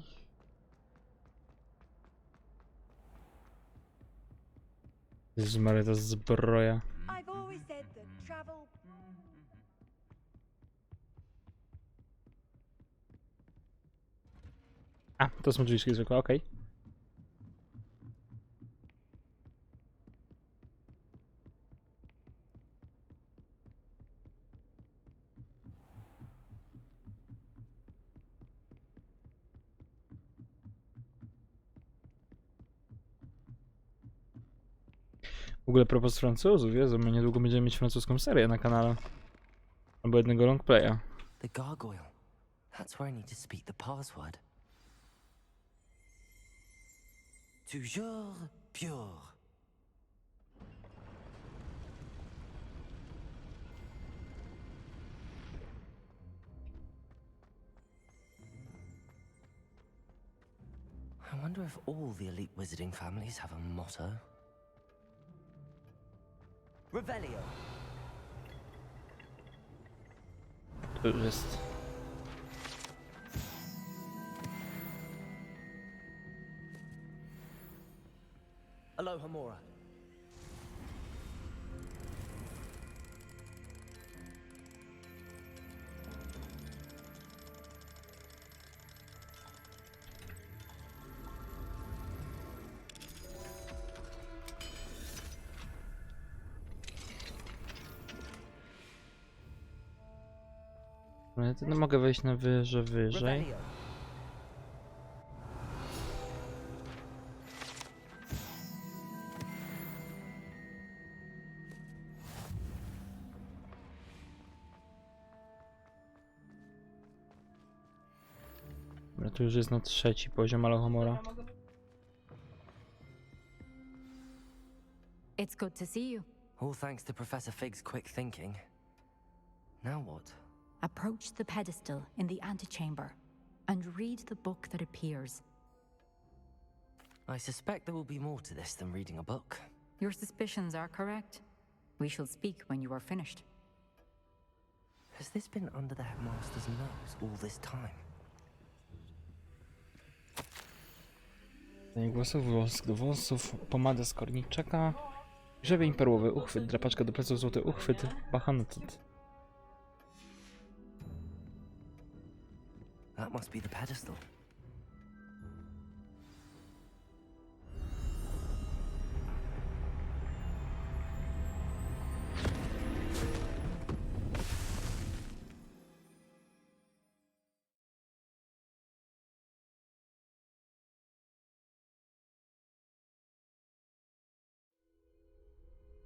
Jezus Maria, ta zbroja. I've always said that travel. A, to są drzwiczki zwykłe, okej. W ogóle propos Francuzów, Jezu, my niedługo będziemy mieć francuską serię na kanale. Albo jednego longplaya. The gargoyle. That's where I need to speak the password. Toujours pure. I wonder if all the elite wizarding families have a motto. Revelio. To już jest. Aloha Mora. No mogę wejść na wyżej. Revelio. Dobra, to już jest na 3. poziom Alohomora. It's good to see you. All thanks to Professor Fig's quick thinking. Now what? Approach the pedestal in the antechamber and read the book that appears. I suspect there will be more to this than reading a book. Your suspicions are correct. We shall speak when you are finished. Has this been under the headmaster's nose all this time? Głosów, wosk do włosów, pomada z korniczaka, grzebień perłowy, uchwyt, drapaczka do pleców, złoty uchwyt, bachanotyt. That must be the pedestal.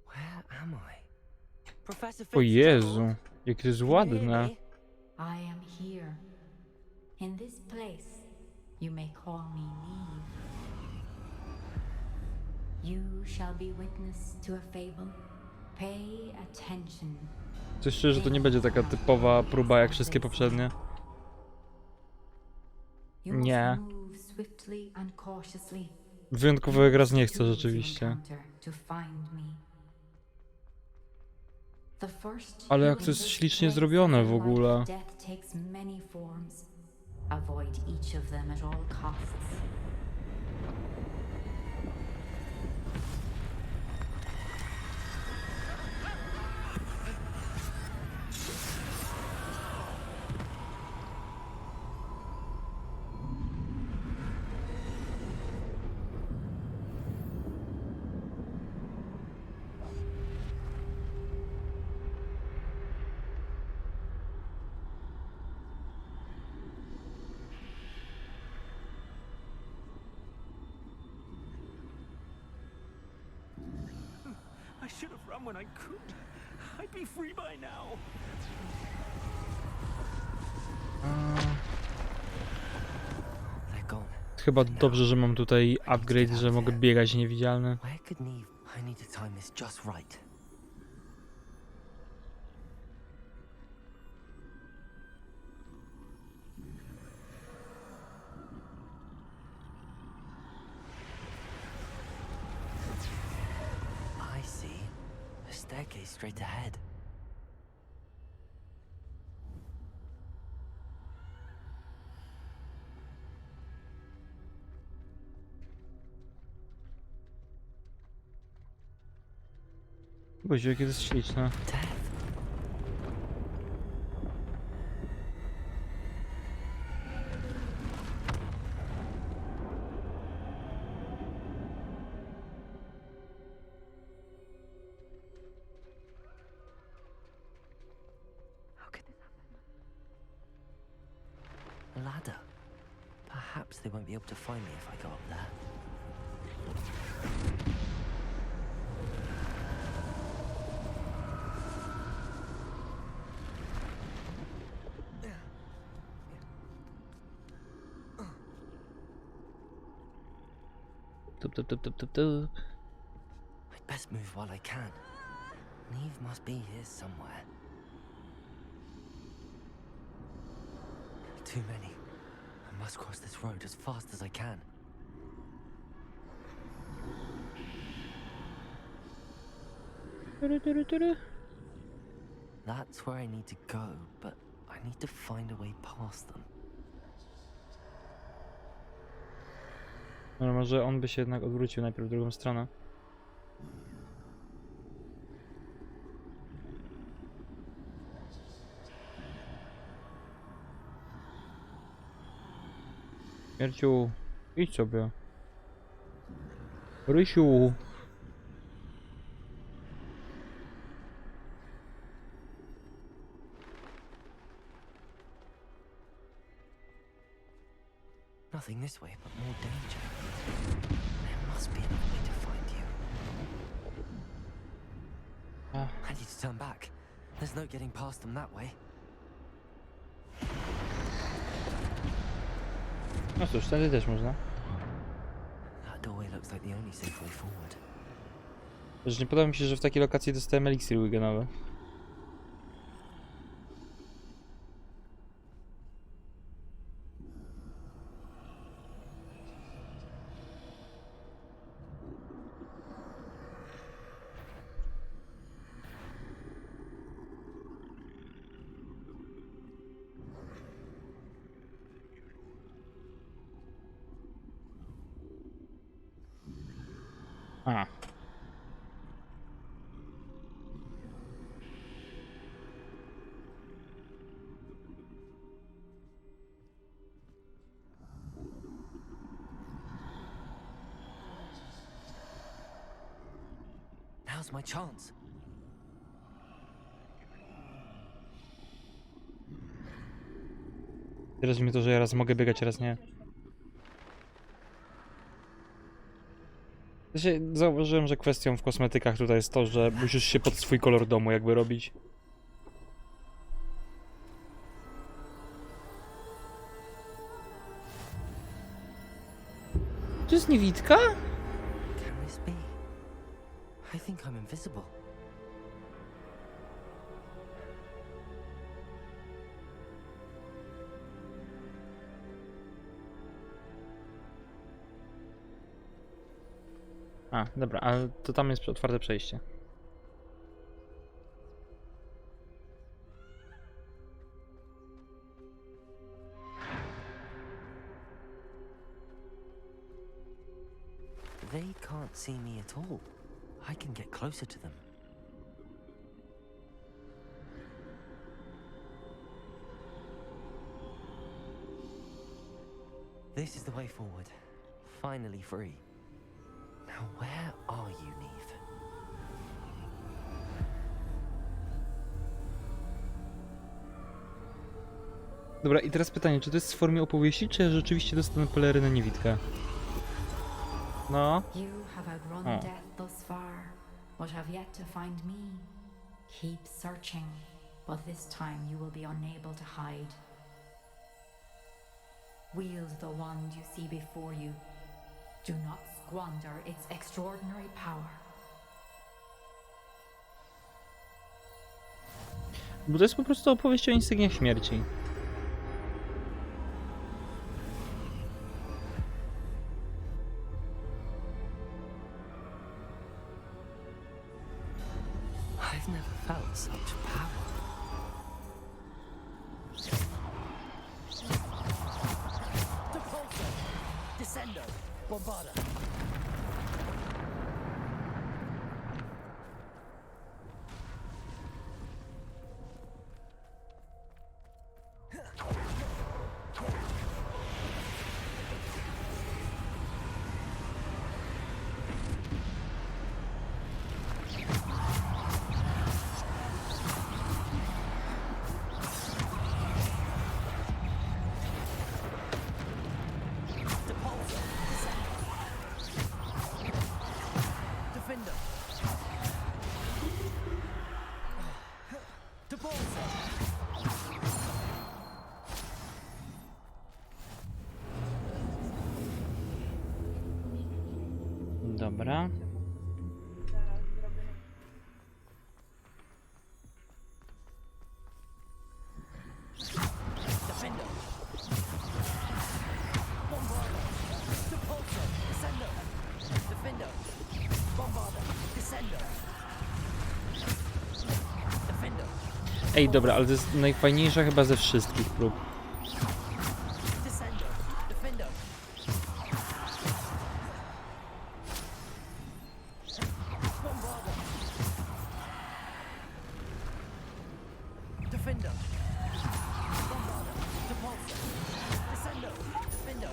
Where am I? Professor O Fitzgerald? Jezu, jakie to jest ładne. I am here. In this place, you may call me Neve. You shall be witness to a fable. Pay attention. Coś szczerze, że to nie będzie taka typowa próba jak wszystkie poprzednie. You must Nie. move swiftly and cautiously. Wyjątkowego raz nie chcę rzeczywiście. To find me. The first Ale jak you to jest in this ślicznie place zrobione w and ogóle. death takes many forms. Avoid each of them at all costs. I should have run when I could. I'd be free by now. They're gone. Chyba dobrze, że mam tutaj upgrade, że mogę biegać niewidzialny. Where could Neve? I need to time this just right. I see. A staircase straight ahead. Boże, jakie to jest śliczne. A ladder. Perhaps they won't be able to find me if I go up there. Tup. I'd best move while I can. Neve must be here somewhere. Too many. I must cross this road as fast as I can. That's where I need to go, but I need to find a way past them. No może on by się jednak odwrócił najpierw w drugą stronę. Mierciu, idź sobie. Rysiu. Nothing this way, but more danger. There must be another way to find you. I need to turn back. There's no getting past them that way. No cóż, wtedy też można. That doorway looks like the only safe way forward. Też nie podoba mi się, że w takiej lokacji dostałem eliksir wigenowy. A. Now's my chance. Teraz mi to, że ja raz mogę biegać, raz nie. Zauważyłem, że kwestią w kosmetykach tutaj jest to, że musisz się pod swój kolor domu jakby robić. To jest niewidka? Can this be? I think I'm invisible. A, dobra, ale to tam jest otwarte przejście. They can't see me at all. I can get closer to them. This is the way forward. Finally free. Now where are you, Neve? Dobra, i teraz pytanie, czy to jest w formie opowieści, czy ja rzeczywiście dostanę pelerynę niewidkę? No. You have outrun death thus far, but have yet to find me. Keep searching, but this time you will be unable to hide. Wield the wand you see before you. Do not squander its extraordinary power. Bo to jest po prostu opowieść o insygniach śmierci. I've never felt such power. Depulsor! Descendo! Bombarda! Dobra. Defender. Bombarder. Repulsor. Descender. Defender. Bombarder. Descender. Defender. Ej, dobra, ale to jest najfajniejsza chyba ze wszystkich prób. Descender. Defender. Bombarder. Defender. Bombarder. Repulsor. Descender. Defender.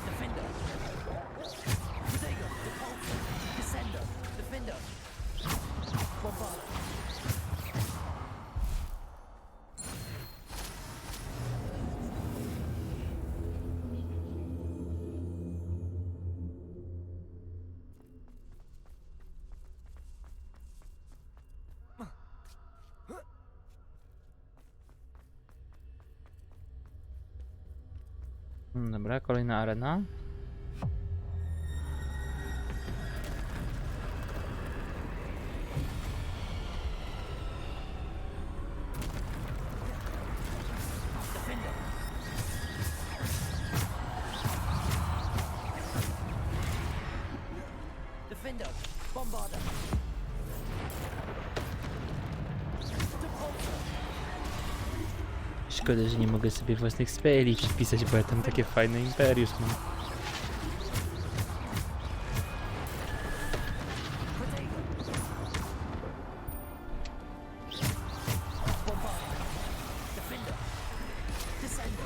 Defender. Protego. Repulsor. Descender. Defender. Bombarder. Dobra, kolejna arena. Defender. Defender. Bombarder. Repulsor. Szkoda, że nie mogę sobie własnych speli przypisać, bo ja tam takie fajne Imperius mam. Defender. Descender.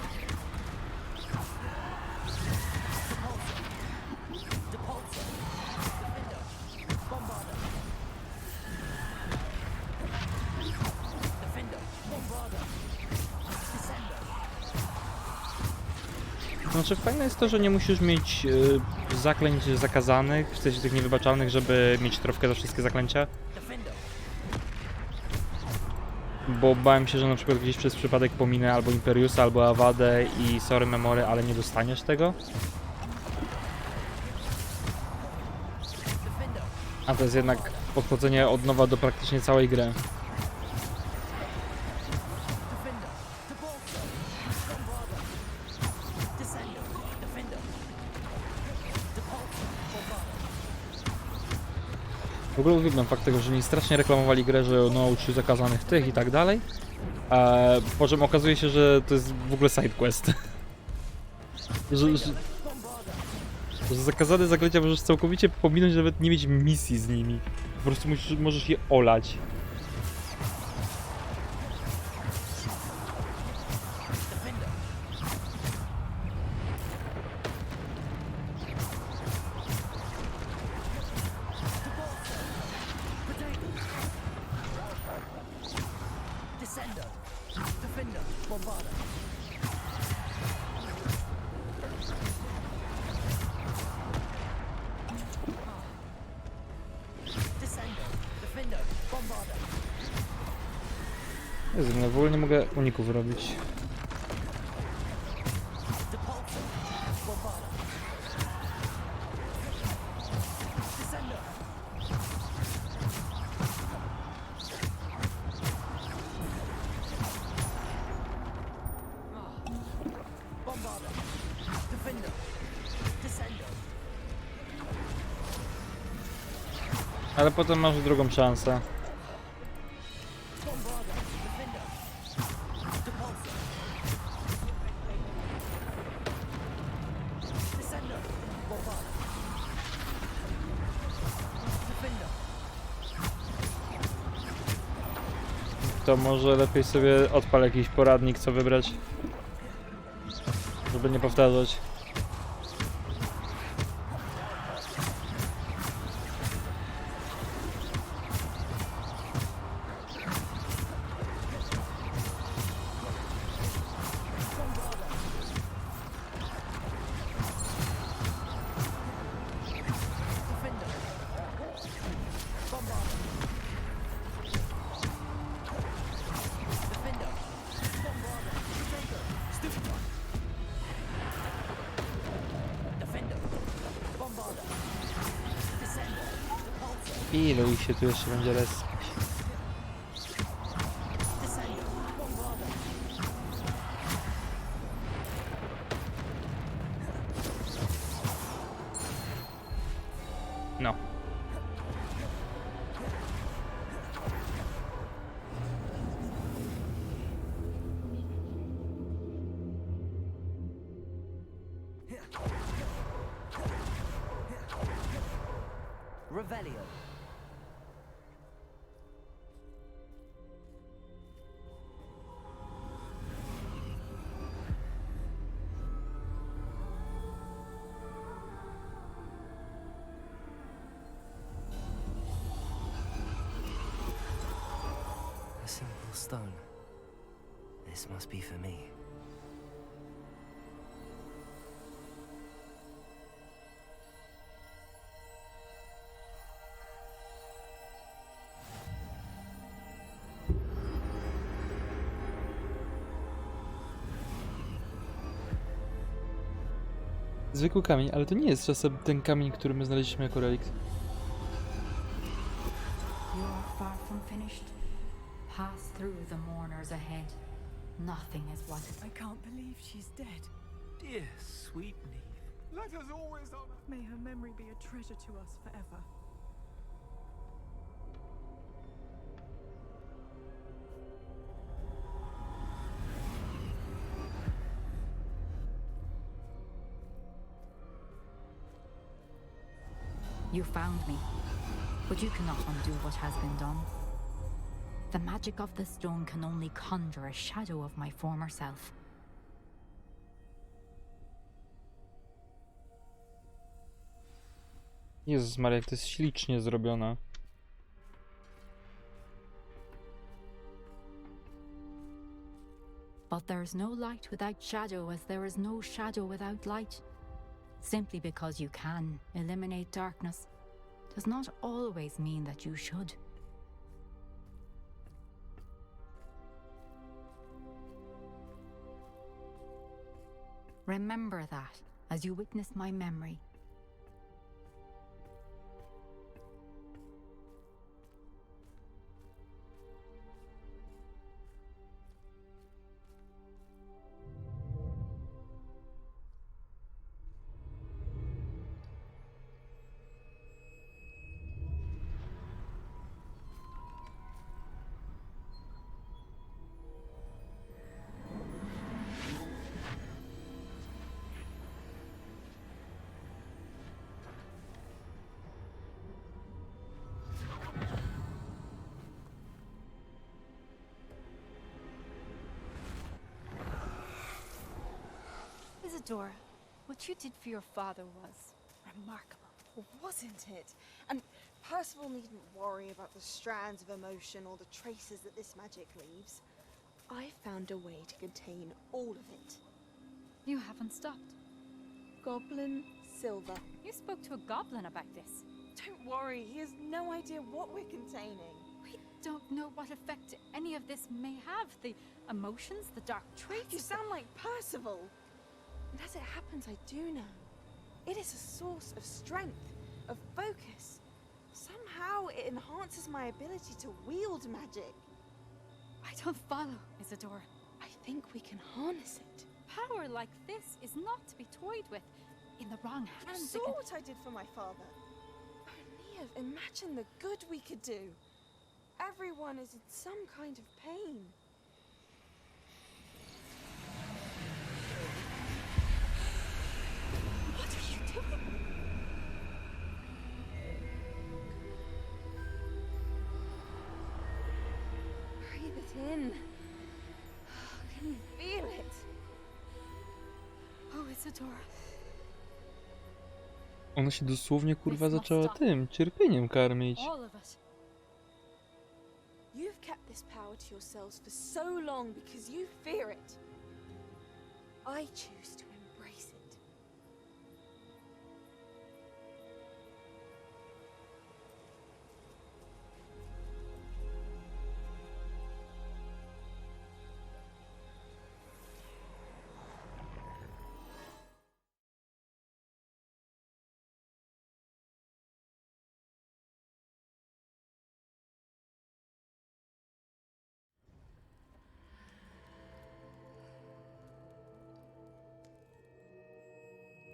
Repulsor. Repulsor. Defender. Bombarder. Defender. Bombarder. Descender. Znaczy fajne jest to, że nie musisz mieć zaklęć zakazanych, w sensie tych niewybaczalnych, żeby mieć trofkę za wszystkie zaklęcia. Defender. Bo bałem się, że na przykład gdzieś przez przypadek pominę albo Imperiusa, albo Awadę i sorry memory, ale nie dostaniesz tego. A to jest jednak podchodzenie od nowa do praktycznie całej gry. Defender. Repulsor. Bombarder. Descender. Defender. Repulsor. Bombarder. W ogóle uwielbiam fakt tego, że oni strasznie reklamowali grę, że no uczy zakazanych tych i tak dalej. Po czym okazuje się, że to jest w ogóle side quest. że zakazane zaklęcia możesz całkowicie pominąć, nawet nie mieć misji z nimi. Po prostu możesz je olać. Defender. Descender. Defender. Bombarder. Descender. Defender. Bombarder. Jezu, no w ogóle nie mogę uników robić. Repulsor. Bombarder. Descender. Bombarder. Defender. Descender. Ale potem masz drugą szansę. Bombarder. Defender. Repulsor. Descender. Bombarder. Defender. To może lepiej sobie odpal jakiś poradnik, co wybrać. Żeby nie powtarzać. Defender. Bombarder. Defender. Bombarder. Defender. Stupid one. Ilu ich się tu jeszcze będzie respić? No. Revelio. A simple stone. This must be for me. Zwykły kamień, ale to nie jest czasem ten kamień, który my znaleźliśmy jako relikt. You are far from finished. Pass through the mourners ahead. Nothing is what I can't believe she's dead. Dear sweet Neve. Let us always honor. May her memory be a treasure to us forever. You found me, but you cannot undo what has been done. The magic of the stone can only conjure a shadow of my former self. Jezus Maria, jak to jest ślicznie zrobione. But there is no light without shadow, as there is no shadow without light. Simply because you can eliminate darkness does not always mean that you should. Remember that as you witness my memory. Isadora, what you did for your father was remarkable, wasn't it? And Percival needn't worry about the strands of emotion or the traces that this magic leaves. I found a way to contain all of it. You haven't stopped. Goblin Silver. You spoke to a goblin about this. Don't worry, he has no idea what we're containing. We don't know what effect any of this may have. The emotions, the dark traits. You sound like Percival. And as it happens, I do know. It is a source of strength, of focus. Somehow it enhances my ability to wield magic. I don't follow, Isadora. I think we can harness it. Power like this is not to be toyed with. In the wrong hands. You saw what I did for my father. Oh, Neve, imagine the good we could do. Everyone is in some kind of pain. What are you doing? Breathe it in. Can you feel it? Oh, Isadora. Ona się dosłownie, kurwa, zaczęła tym cierpieniem karmić. All of us. You've kept this power to yourselves for so long because you fear it. I choose to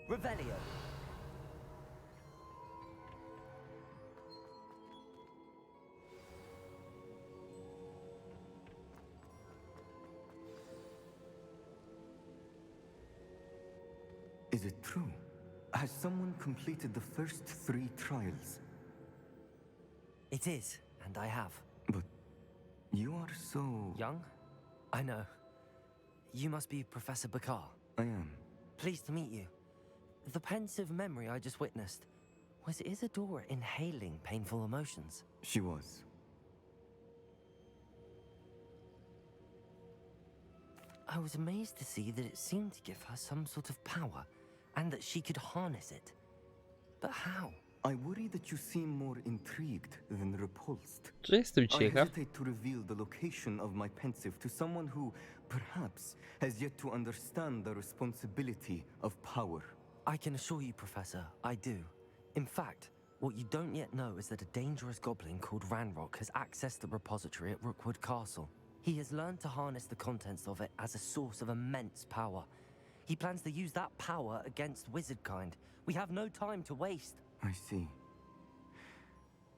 Revelio. Is it true? Has someone completed the first 3 trials? It is, and I have. But you are so... Young? I know. You must be Professor Bakar. I am. Pleased to meet you. The pensive memory I just witnessed, was Isadora inhaling painful emotions? She was. I was amazed to see that it seemed to give her some sort of power, and that she could harness it. But how? I worry that you seem more intrigued than repulsed. Czy jestem I ciekaw? hesitate to reveal the location of my pensive to someone who, perhaps, has yet to understand the responsibility of power. I can assure you, Professor, I do. In fact, what you don't yet know is that a dangerous goblin called Ranrock has accessed the repository at Rookwood Castle. He has learned to harness the contents of it as a source of immense power. He plans to use that power against wizardkind. We have no time to waste. I see.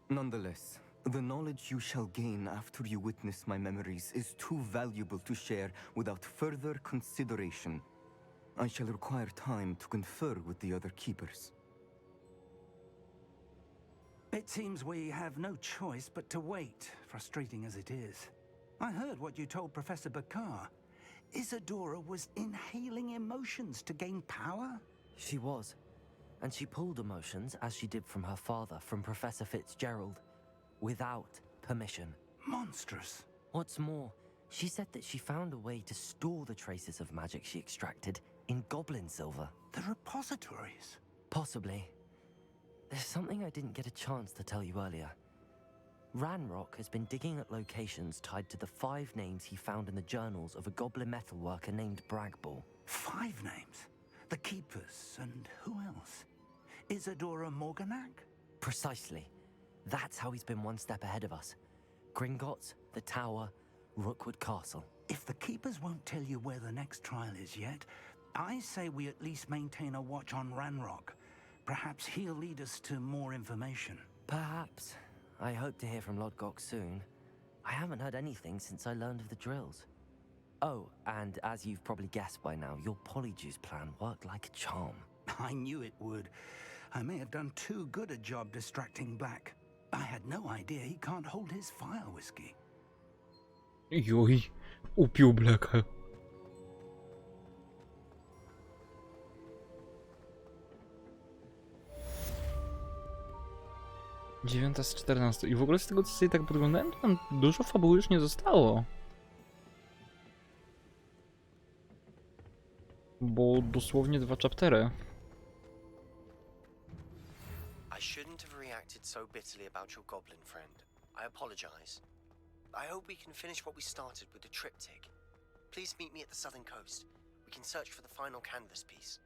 Nonetheless, the knowledge you shall gain after you witness my memories is too valuable to share without further consideration. I shall require time to confer with the other keepers. It seems we have no choice but to wait, frustrating as it is. I heard what you told Professor Bakar. Isadora was inhaling emotions to gain power? She was. And she pulled emotions, as she did from her father, from Professor Fitzgerald, without permission. Monstrous. What's more, she said that she found a way to store the traces of magic she extracted in goblin silver. The repositories? Possibly. There's something I didn't get a chance to tell you earlier. Ranrock has been digging at locations tied to the 5 names he found in the journals of a goblin metalworker named Bragball. 5 names? The Keepers, and who else? Isadora Morganac? Precisely. That's how he's been one step ahead of us. Gringotts, the Tower, Rookwood Castle. If the Keepers won't tell you where the next trial is yet, I say we at least maintain a watch on Ranrock. Perhaps he'll lead us to more information. Perhaps. I hope to hear from Lodgok soon. I haven't heard anything since I learned of the drills. Oh, and as you've probably guessed by now, your Polyjuice plan worked like a charm. I knew it would. I may have done too good a job distracting Black. I had no idea he can't hold his fire whiskey. Joj, upił Blacka. Dziewiąta z 14. I w ogóle z tego, co sobie tak podglądałem, to tam dużo fabuły już nie zostało. Bo dosłownie 2 chaptery. I shouldn't have reacted so bitterly about your goblin friend. I apologize. I hope we can finish what we started with the triptych. Please meet me at the southern coast. We can search for the final canvas piece.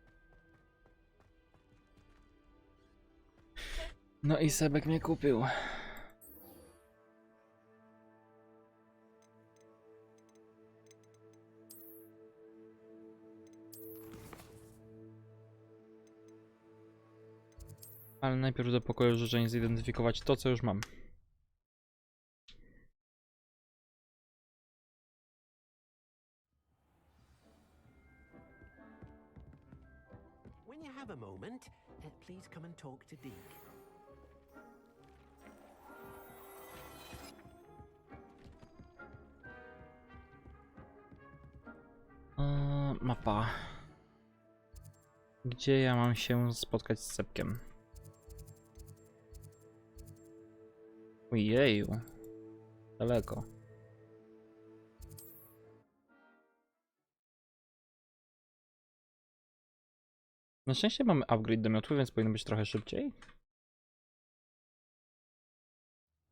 No i Sebek mnie kupił. Ale najpierw do pokoju życzeń zidentyfikować to, co już mam. When you have a moment, please come and talk to Deke. Mapa. Gdzie ja mam się spotkać z Sebkiem? Ojeju. Daleko. Na szczęście mamy upgrade do miotły, więc powinno być trochę szybciej.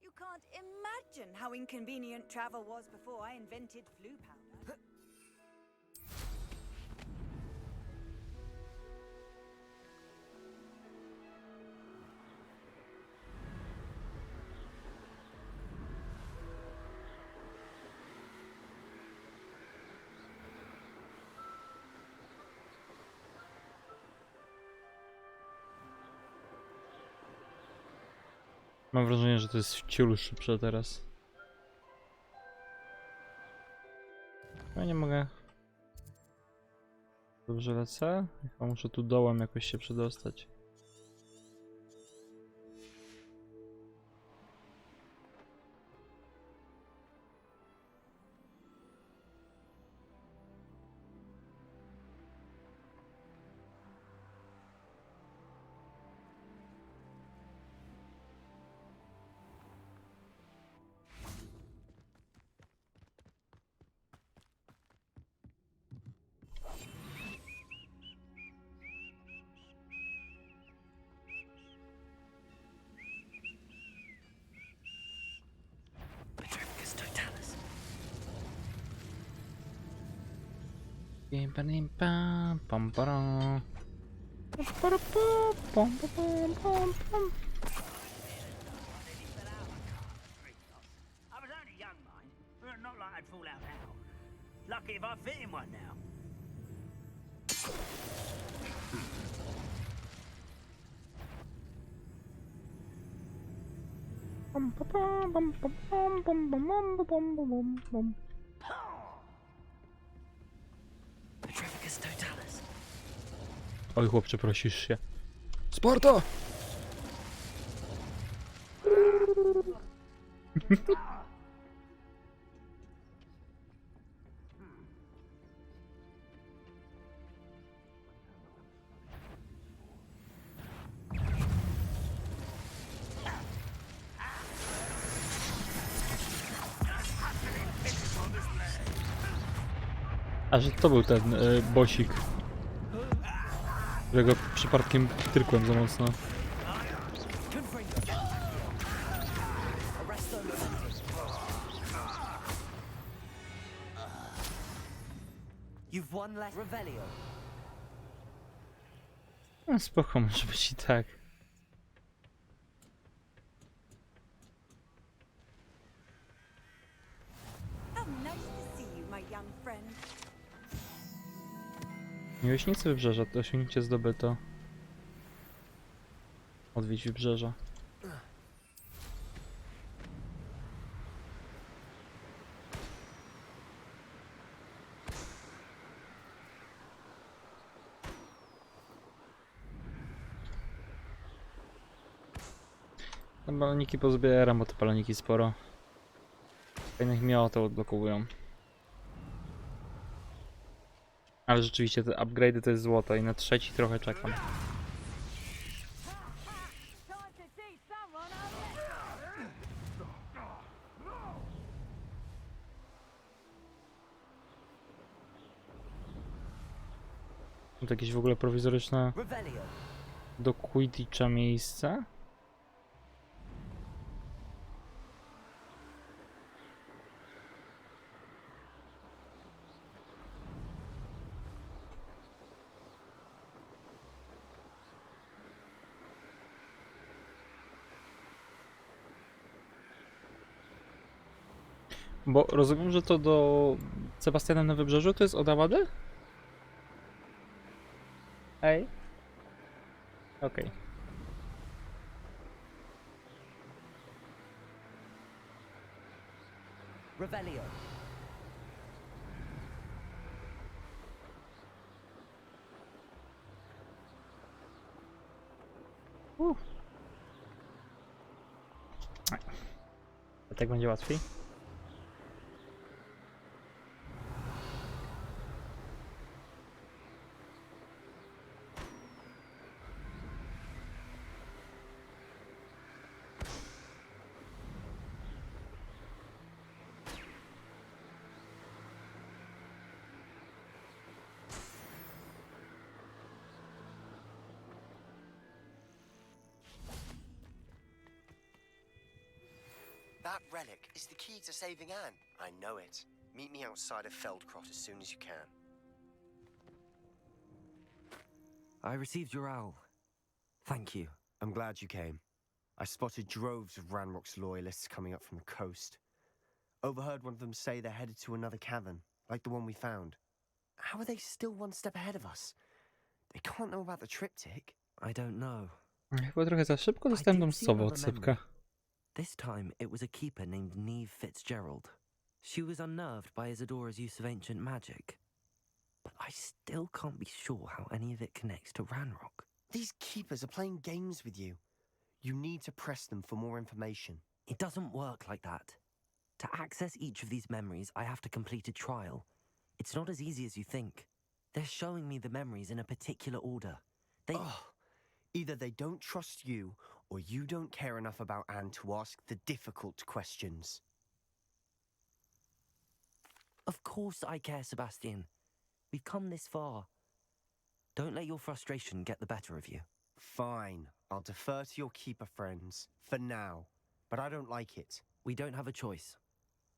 You can't imagine how inconvenient travel was before I invented flue powder. Mam wrażenie, że to jest wciul szybsze teraz. Ja nie mogę. Dobrze lecę? Chyba muszę tu dołem jakoś się przedostać. I was only young, mind. Not like I'd fall out now. Lucky if I fit in one now. Petrificus totalis. Oj, chłopcze, prosisz się. Sparta! A że to był ten bosik, którego przypadkiem tyrkłem za mocno. You've won less Revelio. No spoko, może być i tak. How nice to see you, my young friend. Miłośnicy wybrzeża, to osiągnięcie zdobyto. Odwiedź wybrzeża. No, baloniki pozbieram, bo te baloniki sporo fajnych miotów odblokowują. Ale rzeczywiście te upgrade'y to jest złoto i na trzeci trochę czekam. To jakieś w ogóle prowizoryczne do Quidditcha miejsce? Bo rozumiem, że to do Sebastiana na Wybrzeżu to jest od Awady? Ej. Okej. Revelio. Tak będzie łatwiej. That relic is the key to saving Anne. I know it. Meet me outside of Feldcroft as soon as you can. I received your owl. Thank you. I'm glad you came. I spotted droves of Ranrock's loyalists coming up from the coast. Overheard one of them say they're headed to another cavern, like the one we found. How are they still one step ahead of us? They can't know about the triptych. I don't know. Chyba trochę za szybko dostałem tą sowę od sypka. This time it was a keeper named Neve Fitzgerald. She was unnerved by Isadora's use of ancient magic. But I still can't be sure how any of it connects to Ranrock. These keepers are playing games with you. You need to press them for more information. It doesn't work like that. To access each of these memories, I have to complete a trial. It's not as easy as you think. They're showing me the memories in a particular order. Either they don't trust you, or you don't care enough about Anne to ask the difficult questions. Of course I care, Sebastian. We've come this far. Don't let your frustration get the better of you. Fine. I'll defer to your keeper friends. For now. But I don't like it. We don't have a choice.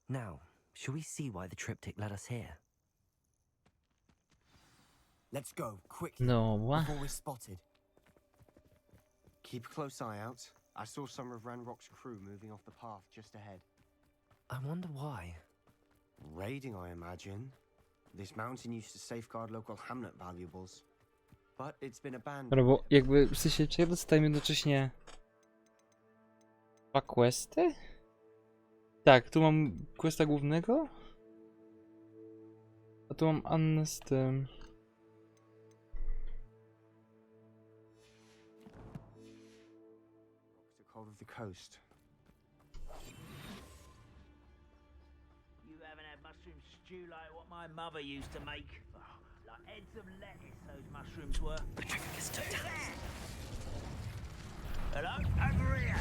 Now, shall we see why the triptych led us here? Let's go, quickly, No, what? before we're spotted. Keep a close eye out. I saw some of Ranrock's crew moving off the path just ahead. I wonder why. Raiding, I imagine. This mountain used to safeguard local hamlet valuables. But it's been abandoned. Dobra, bo jakby, w sensie, czy ja dostałem jednocześnie 2 questy? Tak, tu mam questa głównego, a tu mam Annę z tym. Took hold of the coast. You haven't had mushroom stew like what my mother used to make. Oh, like heads of lettuce, those mushrooms were. Hello? Over here!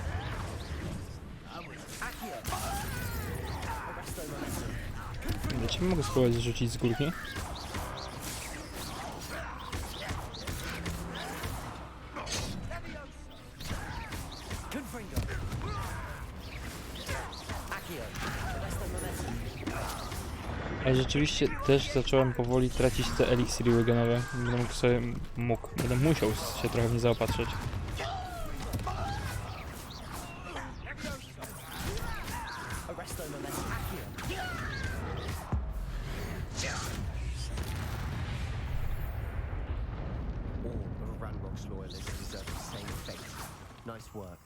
Czy mogę spróbować rzucić z górki? Ale rzeczywiście też zacząłem powoli tracić te eliksiry Wiganowe. Będę musiał się trochę w nie zaopatrzyć. All of Ranrock's loyalists deserve the same fate. Nice work.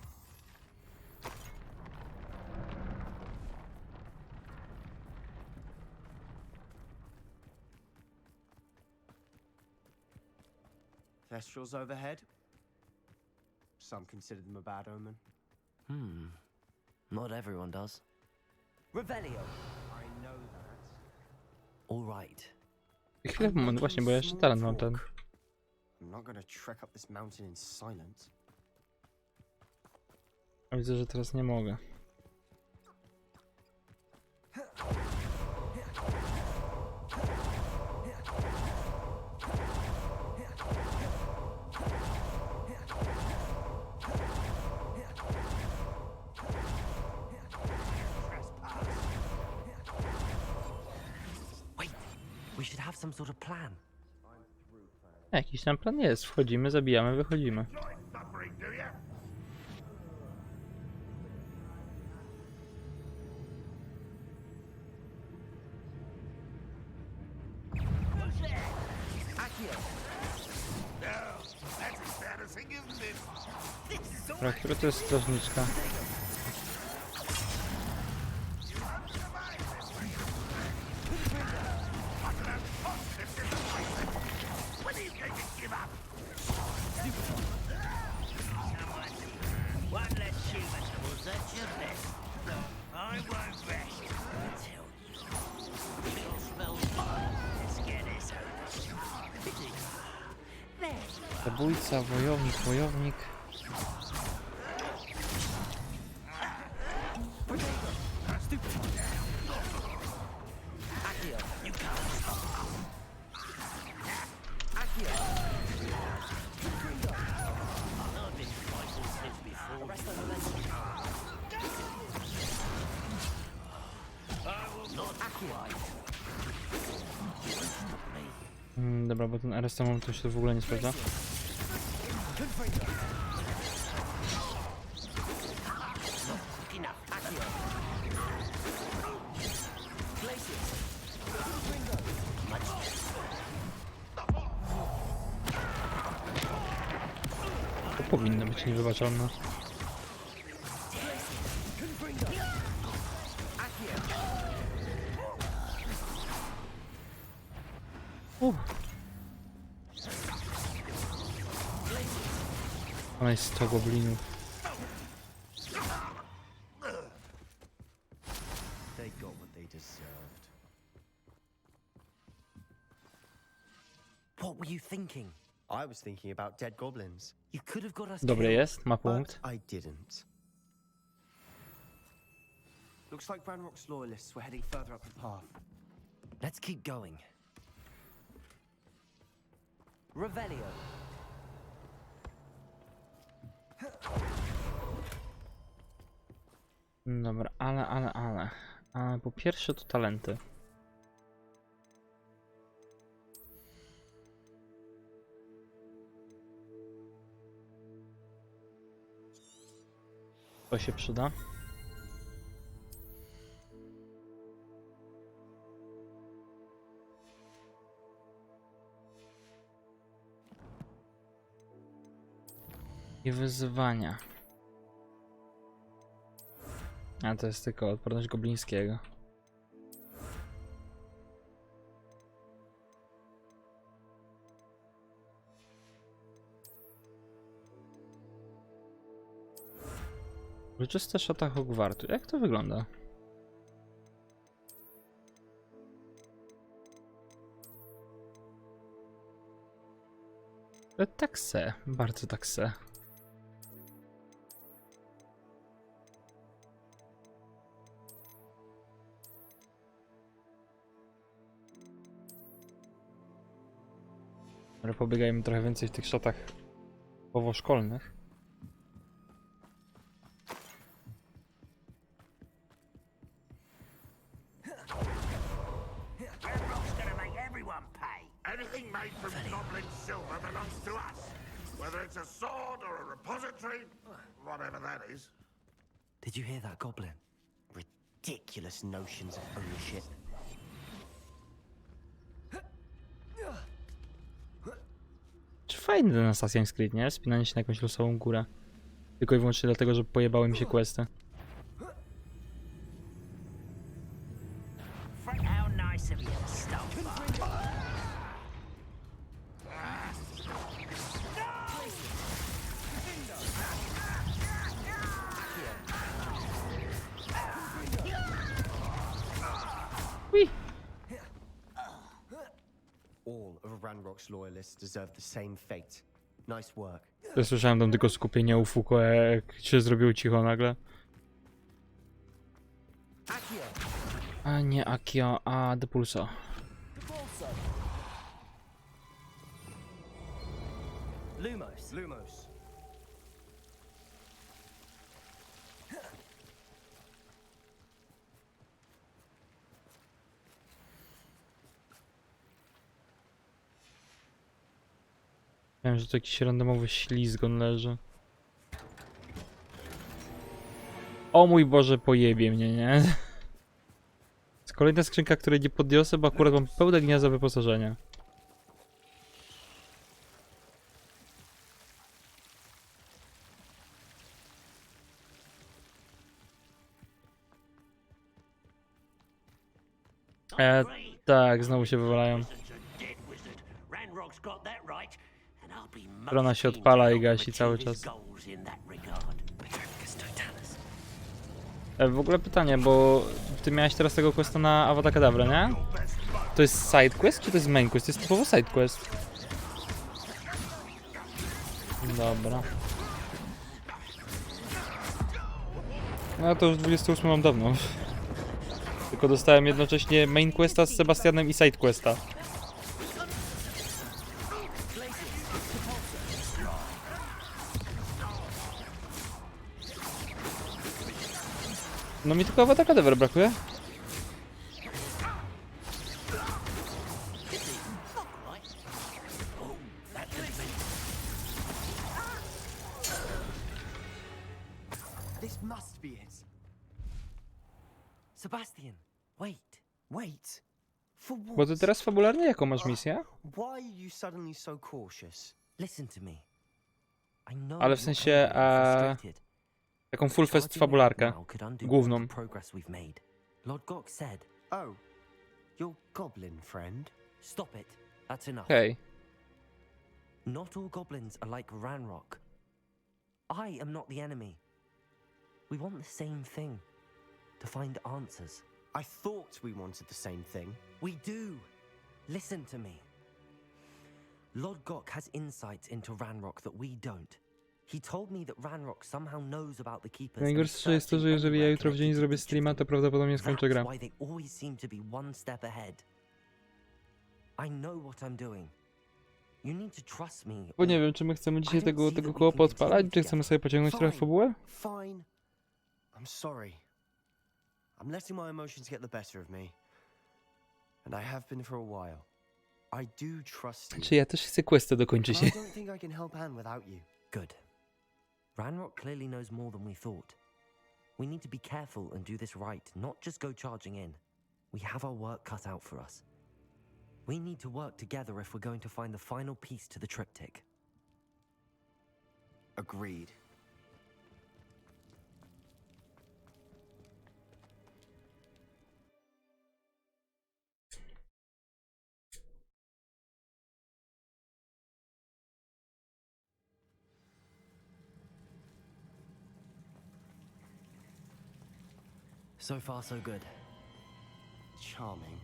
Thestrals overhead. Some consider them a bad omen. Not everyone does. Revelio. I know that. All right. Chwilę, moment, właśnie, bo ja jeszcze talent mam ten. I'm not gonna trek up this mountain in silence. A widzę, że teraz nie mogę. Wait, we should have some sort of plan. Jakiś tam plan jest. Wchodzimy, zabijamy, wychodzimy. Dobra, która to jest strażniczka? One less human towards that your best. I won't rest until you kill spells. Let's get this over. There. Zabójca, wojownik. Dobra, bo ten arrestomom to się w ogóle nie sprawdza. To powinno być niewybaczalne. Ona jest 100 goblinów. They got what they deserved. What were you thinking? I was thinking about dead goblins. You could have got us Dobre killed. jest, ma punkt. But I didn't. Looks like Ranrock's loyalists were heading further up the path. Let's keep going. Revelio. Dobra, ale. A po pierwsze to talenty. To się przyda. I wyzwania. A to jest tylko odporność goblińskiego. Uroczysta szata Hogwartu. Jak to wygląda? Tak se, bardzo tak se. Ale pobiegajmy trochę więcej w tych szatach powoszkolnych. Anything made from goblin silver belongs to us. Whether it's a sword or a repository, whatever that is. Did you hear that, Goblin? Ridiculous notions of ownership. Czy fajny ten Assassin's Creed, nie? Spinanie się na jakąś losową górę. Tylko i wyłącznie dlatego, że pojebały mi się questy. How nice of you to stop by. All of Ranrock's loyalists deserve the same fate. Nice work. Ja słyszałem tam tylko skupienie u Foucault, jak się zrobiło cicho nagle. A nie Akio, a Depulso. Lumos. Wiem, że to jakiś randomowy ślizgon leży. O mój Boże, pojebie mnie, nie? Jest kolejna skrzynka, której nie podniosę, bo akurat mam pełne gniazdo wyposażenia. Tak, znowu się wywalają. Rona się odpala i gasi cały czas. W ogóle pytanie, bo ty miałeś teraz tego questa na Avada Kedavra, nie? To jest side quest, czy to jest main quest? To jest typowo side quest. Dobra. No to już 28 mam dawno. Tylko dostałem jednocześnie main questa z Sebastianem i side questa. No mi tylko Avada Kedavra brakuje. This must be it. Sebastian, wait. Wait. For what? Bo ty teraz fabularnie jaką masz misję? Why are you suddenly so cautious? Listen to me. I know Ale w you're sensie, angry and frustrated. taką full fest Charging fabularkę. ahead now could undo all Główną. the progress we've made. Lord Gok said. Oh, your goblin friend? Stop it. That's enough. Hej. Not all goblins are like Ranrock. I am not the enemy. We want the same thing. To find answers. I thought we wanted the same thing. We do. Listen to me. Lodgok has insights into Ranrock that we don't. He told me that Ranrock somehow knows about the Keepers. Najgorsze jest to, że jeżeli ja jutro w dzień zrobię streama, to prawdopodobnie skończę grę. That's why they always seem to be one step ahead. I know what I'm doing. You need to trust me. Bo nie wiem, czy my chcemy dzisiaj tego koła odpalać, czy chcemy sobie pociągnąć trochę fabułę? Fine. I'm sorry. I'm letting my emotions get the better of me. And I have been for a while. I do trust you. Czy ja też chcę questę dokończyć? I don't think I can help Anne without you. Good. Ranrock clearly knows more than we thought. We need to be careful and do this right, not just go charging in. We have our work cut out for us. We need to work together if we're going to find the final piece to the triptych. Agreed. So far, so good. Charming.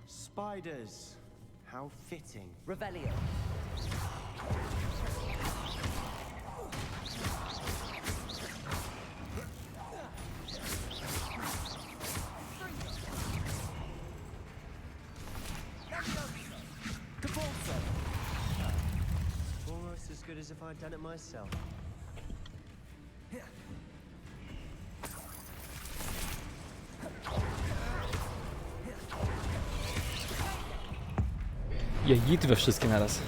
Spiders. How fitting. Revelio. Almost as good as if I'd done it myself. Jejit we wszystkie naraz.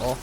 O.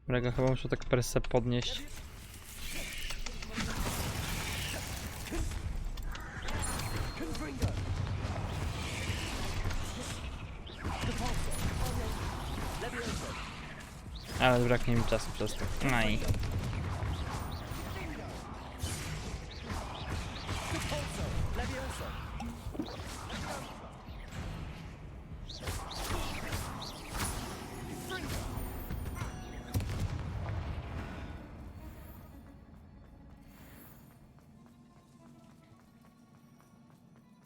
Rega, chyba muszę tak presję podnieść. Ale braknie mi czasu przez to. Aj.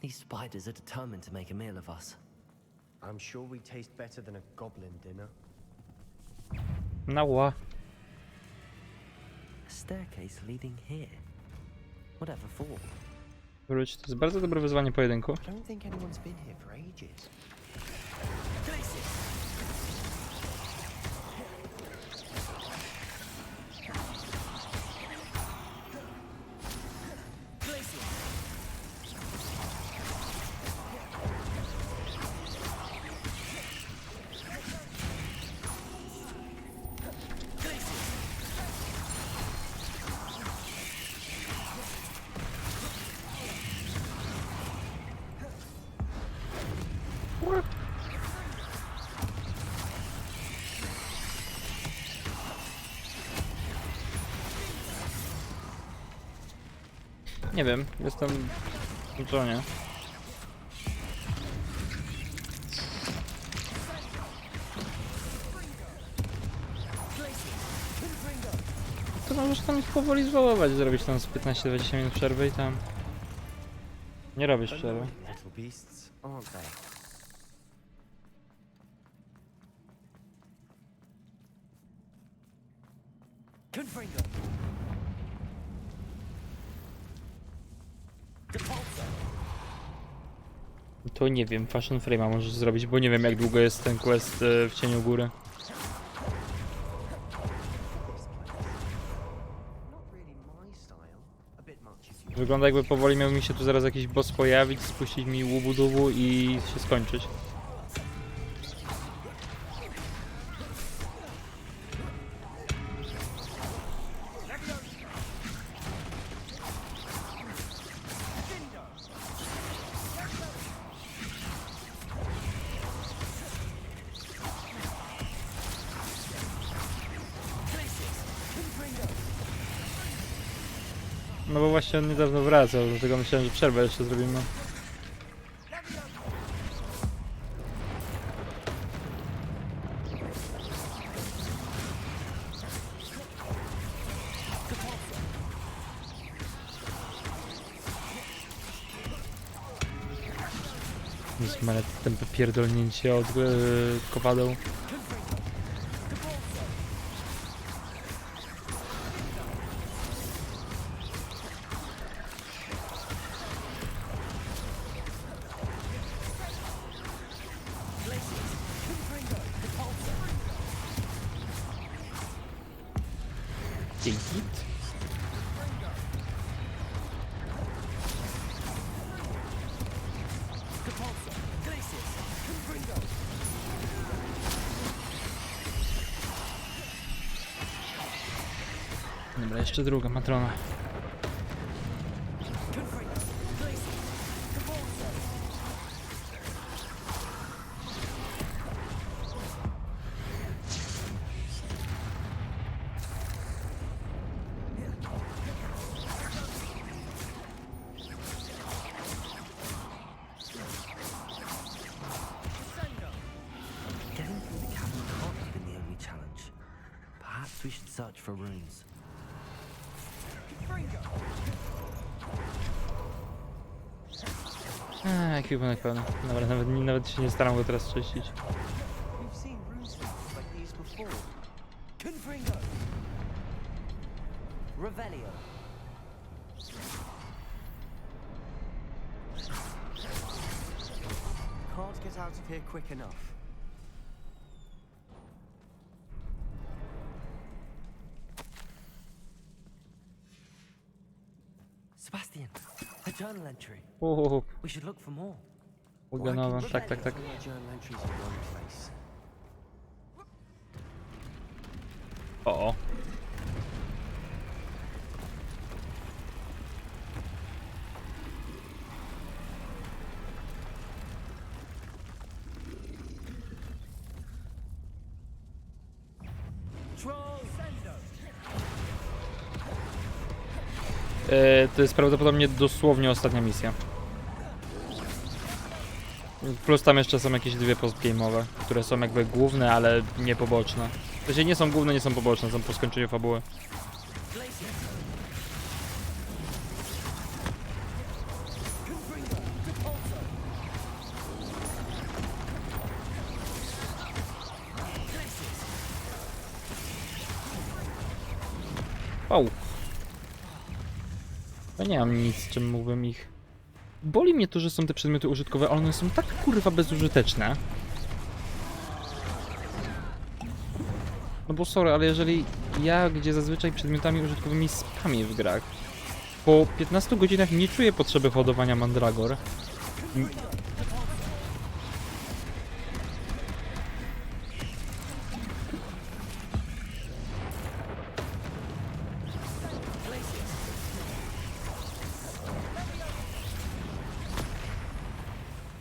These spiders are determined to make a meal of us. I'm sure we taste better than a goblin dinner. Nała. A staircase leading here. Whatever for? Wróć, to jest bardzo dobre wyzwanie pojedynku. I don't think anyone's been here for ages. Nie wiem, jestem w Johnie. To możesz tam ich powoli zwoływać, zrobić tam z 15-20 minut przerwy i tam... Nie robisz przerwy. Annoying little beasts, aren't they? Confringo. Depulso. To nie wiem, Fashion Frame'a możesz zrobić, bo nie wiem jak długo jest ten quest w cieniu góry. Wygląda jakby powoli miał mi się tu zaraz jakiś boss pojawić, spuścić mi łubu-dubu i się skończyć. No bo właśnie on niedawno wracał, dlatego myślałem, że przerwę jeszcze zrobimy. Jest tempe pierdolnięcie od kowadeł. Dzięki. Dobra, jeszcze druga matrona. Getting through the cavern can't have been the only challenge. Perhaps we should search for runes. Ekwipunek pełny. Dobra, nawet się nie staram go teraz czyścić. We've seen rune scripts like these before. Confringo. Revelio. Can't get out of here quick enough. Sebastian, a journal entry. We should look for more. Uganowa, tak. Journal entries in one place. O. To jest prawdopodobnie dosłownie ostatnia misja. Plus tam jeszcze są jakieś dwie postgame'owe, które są jakby główne, ale nie poboczne. W sensie nie są główne, nie są poboczne, są po skończeniu fabuły. Wow. Ja nie mam nic, czym mógłbym ich... Boli mnie to, że są te przedmioty użytkowe, ale one są tak kurwa bezużyteczne. No bo sorry, ale jeżeli ja, gdzie zazwyczaj przedmiotami użytkowymi spamię w grach, po 15 godzinach nie czuję potrzeby hodowania mandragor.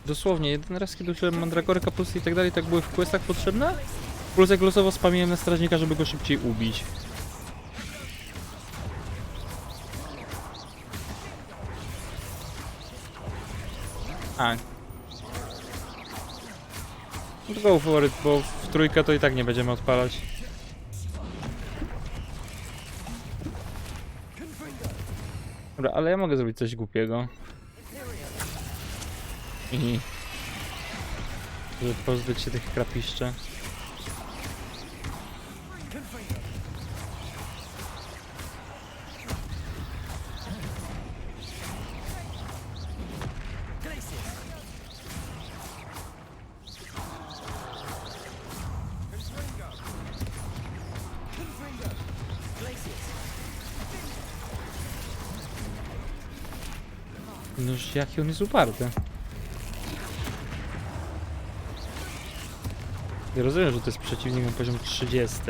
Dosłownie, jeden raz kiedy użyłem mandragory, kapusty i tak dalej, tak były w questach potrzebne. Plus jak losowo spamiłem na strażnika, żeby go szybciej ubić. A. Go for it, bo w trójkę to i tak nie będziemy odpalać. Dobra, ale ja mogę zrobić coś głupiego. I żeby pozbyć się tych krapiszczy. Noż jaki on jest uparty. Ja rozumiem, że to jest przeciwnik na poziom 30.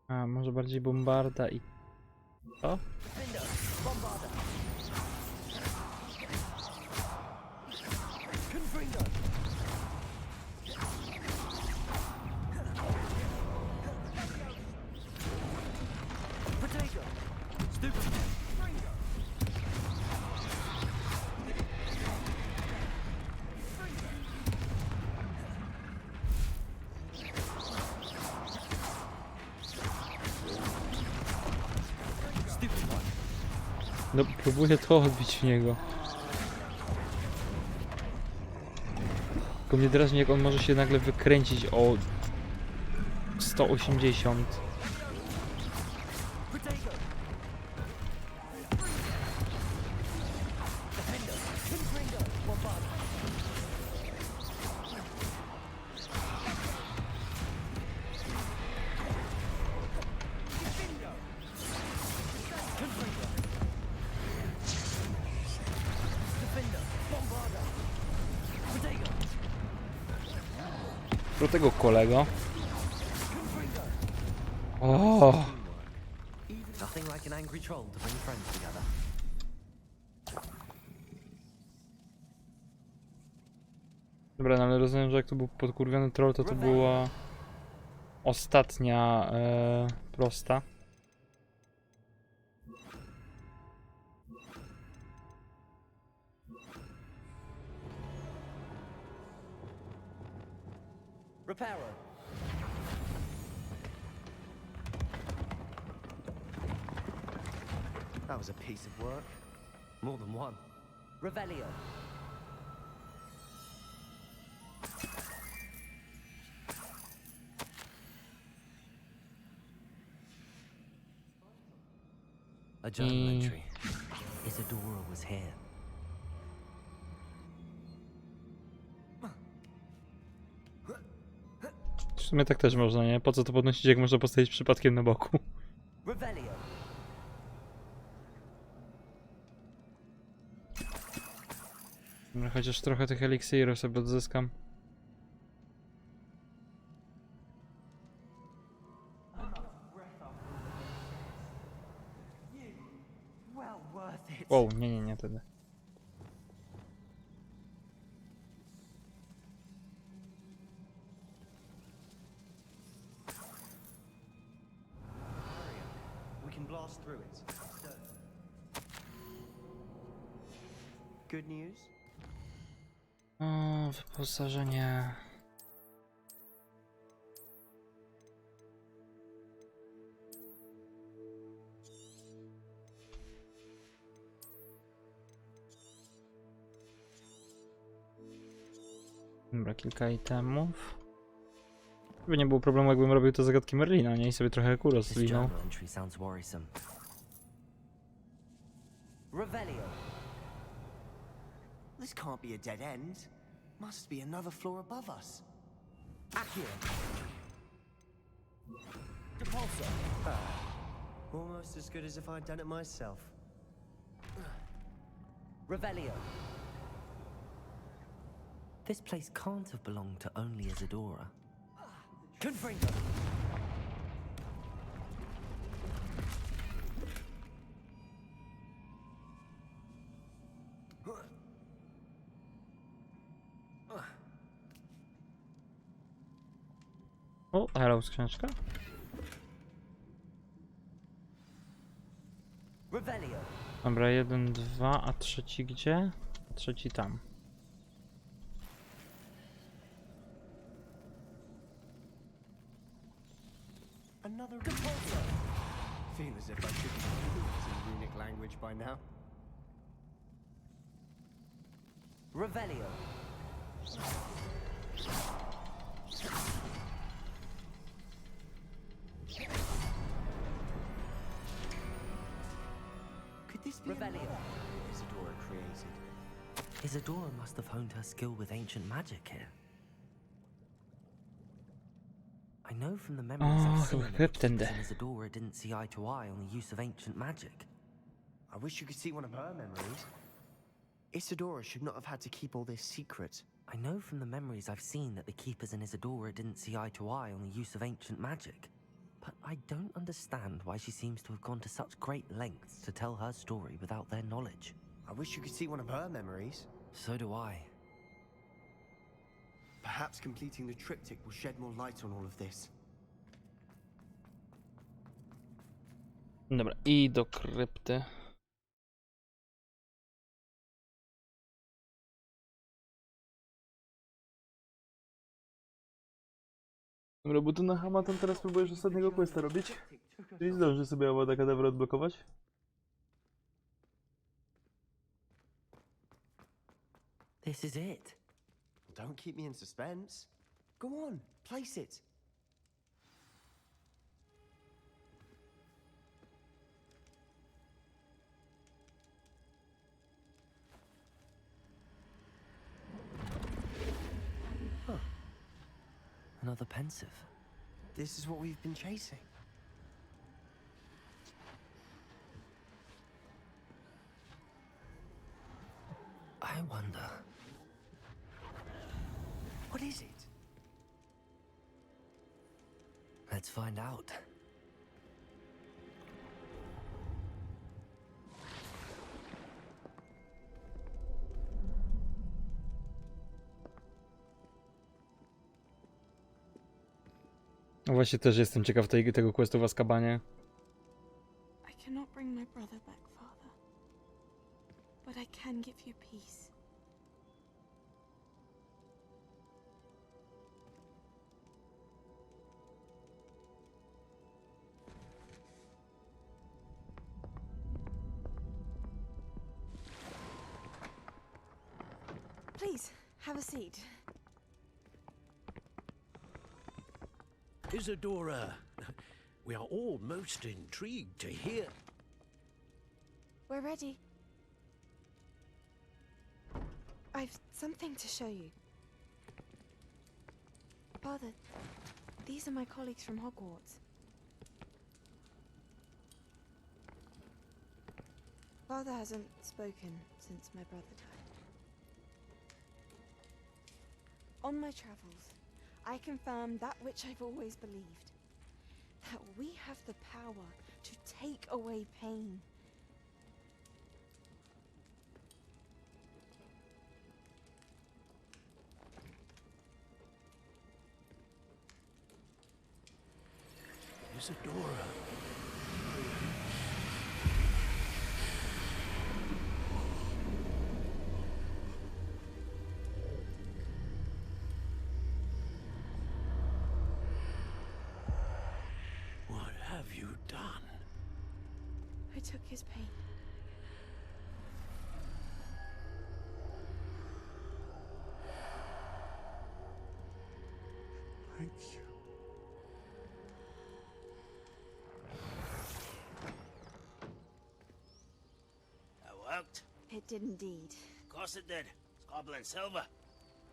A, może bardziej bombarda i... Co? No, próbuję to odbić w niego. Tylko mnie drażni, jak on może się nagle wykręcić o 180. Do tego kolego. O! Nothing like an angry troll to bring friends together. Dobra, no ale rozumiem, że jak to był podkurwiony troll, to była ostatnia prosta. Reparo. That was a piece of work. More than one. Revelio. A journal entry. Isadora was here. W sumie tak też można, nie? Po co to podnosić, jak można postawić przypadkiem na boku? Revelio. Dobra, chociaż trochę tych eliksirów sobie odzyskam. Wow, nie, wtedy. We can blast through it. Good news? O, wyposażenie. Dobra, kilka itemów. Żeby nie było problemu, jakbym robił to zagadki Merlina, nie? I sobie trochę kuros This zlinął. journal entry sounds worrisome. Revelio. This can't be a dead end. Must be another floor above us. Accio. Depulso. Almost as good as if I'd done it myself. Revelio. This place can't have belonged to only Isadora. Confringo. O, hello, skrzyneczka. Revelio. Dobra, 1, 2, a trzeci gdzie? Trzeci tam. Another feel as if I should be fluent in runic language by now. Revelio. Could this be Revelio. Isadora created? Isadora must have honed her skill with ancient magic here. I know from the memories I've seen that the Keepers and Isadora didn't see eye to eye on the use of ancient magic. I wish you could see one of her memories. Isadora should not have had to keep all this secret. I know from the memories I've seen that the Keepers and Isadora didn't see eye to eye on the use of ancient magic. But I don't understand why she seems to have gone to such great lengths to tell her story without their knowledge. I wish you could see one of her memories. So do I. Perhaps completing the triptych will shed more light on all of this. Dobra, i do krypty. Dobra, bo tu na Hamaton teraz próbujesz ostatniego questa robić. Czyli zdąży sobie Awada Kedavra odblokować. This is it. Don't keep me in suspense. Go on, place it. Another pensive. This is what we've been chasing. I wonder. What is it? Let's find out. Właśnie też jestem ciekaw tego questu w Azkabanie. I cannot bring my brother back, Father. But I can give you peace. Please, have a seat. Isadora, we are all most intrigued to hear. We're ready. I've something to show you. Father, these are my colleagues from Hogwarts. Father hasn't spoken since my brother died. On my travels, I confirmed that which I've always believed. That we have the power to take away pain. Isadora. What have you done? I took his pain. Thank you. That worked? It did indeed. Of course it did. It's goblin silver.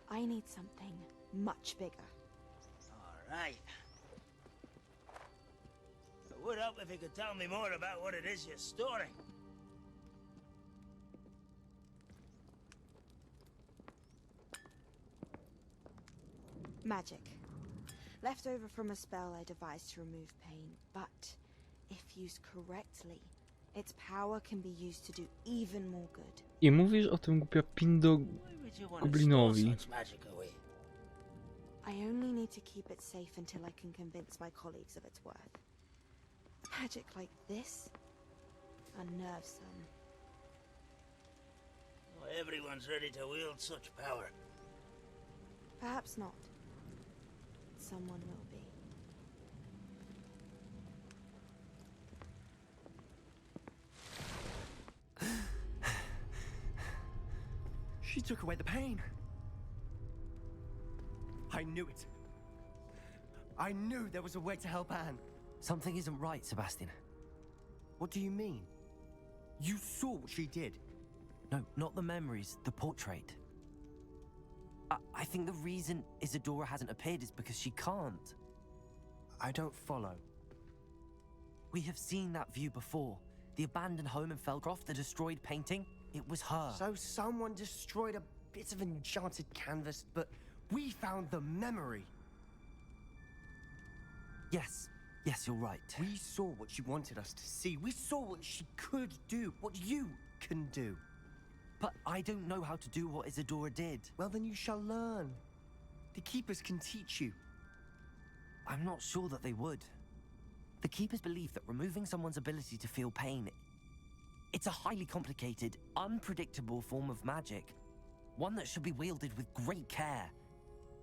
I need something much bigger. All right. It would help if you could tell me more about what it is you're storing. Magic. Left over from a spell I devised to remove pain, but if used correctly, its power can be used to do even more good. I mówisz o tym głupia Pindo Why would you want to store goblinowi. such magic away? I only need to keep it safe until I can convince my colleagues of its worth. Magic like this unnerves some. Not everyone's ready to wield such power. Perhaps not. Someone will be. She took away the pain. I knew it. I knew there was a way to help Anne. Something isn't right, Sebastian. What do you mean? You saw what she did. No, not the memories, the portrait. I think the reason Isadora hasn't appeared is because she can't. I don't follow. We have seen that view before. The abandoned home in Feldcroft, the destroyed painting. It was her. So someone destroyed a bit of enchanted canvas, but we found the memory. Yes, you're right. We saw what she wanted us to see. We saw what she could do, what you can do. But I don't know how to do what Isadora did. Well, then you shall learn. The Keepers can teach you. I'm not sure that they would. The Keepers believe that removing someone's ability to feel pain, it's a highly complicated, unpredictable form of magic. One that should be wielded with great care.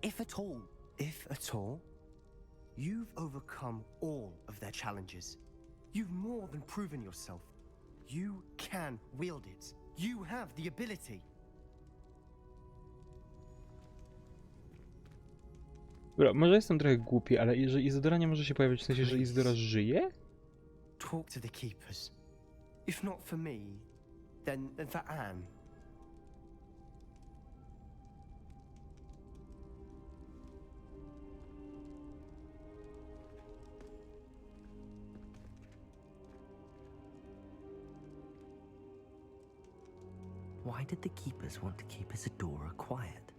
If at all. If at all? You've overcome all of their challenges. You've more than proven yourself. You can wield it. You have the ability. Dobra, może jestem trochę głupi, ale jeżeli Izydora nie może się pojawić, w sensie, że Izydora żyje? Talk to the Keepers. If not for me, then for Anne. Why did the Keepers want to keep Isadora quiet?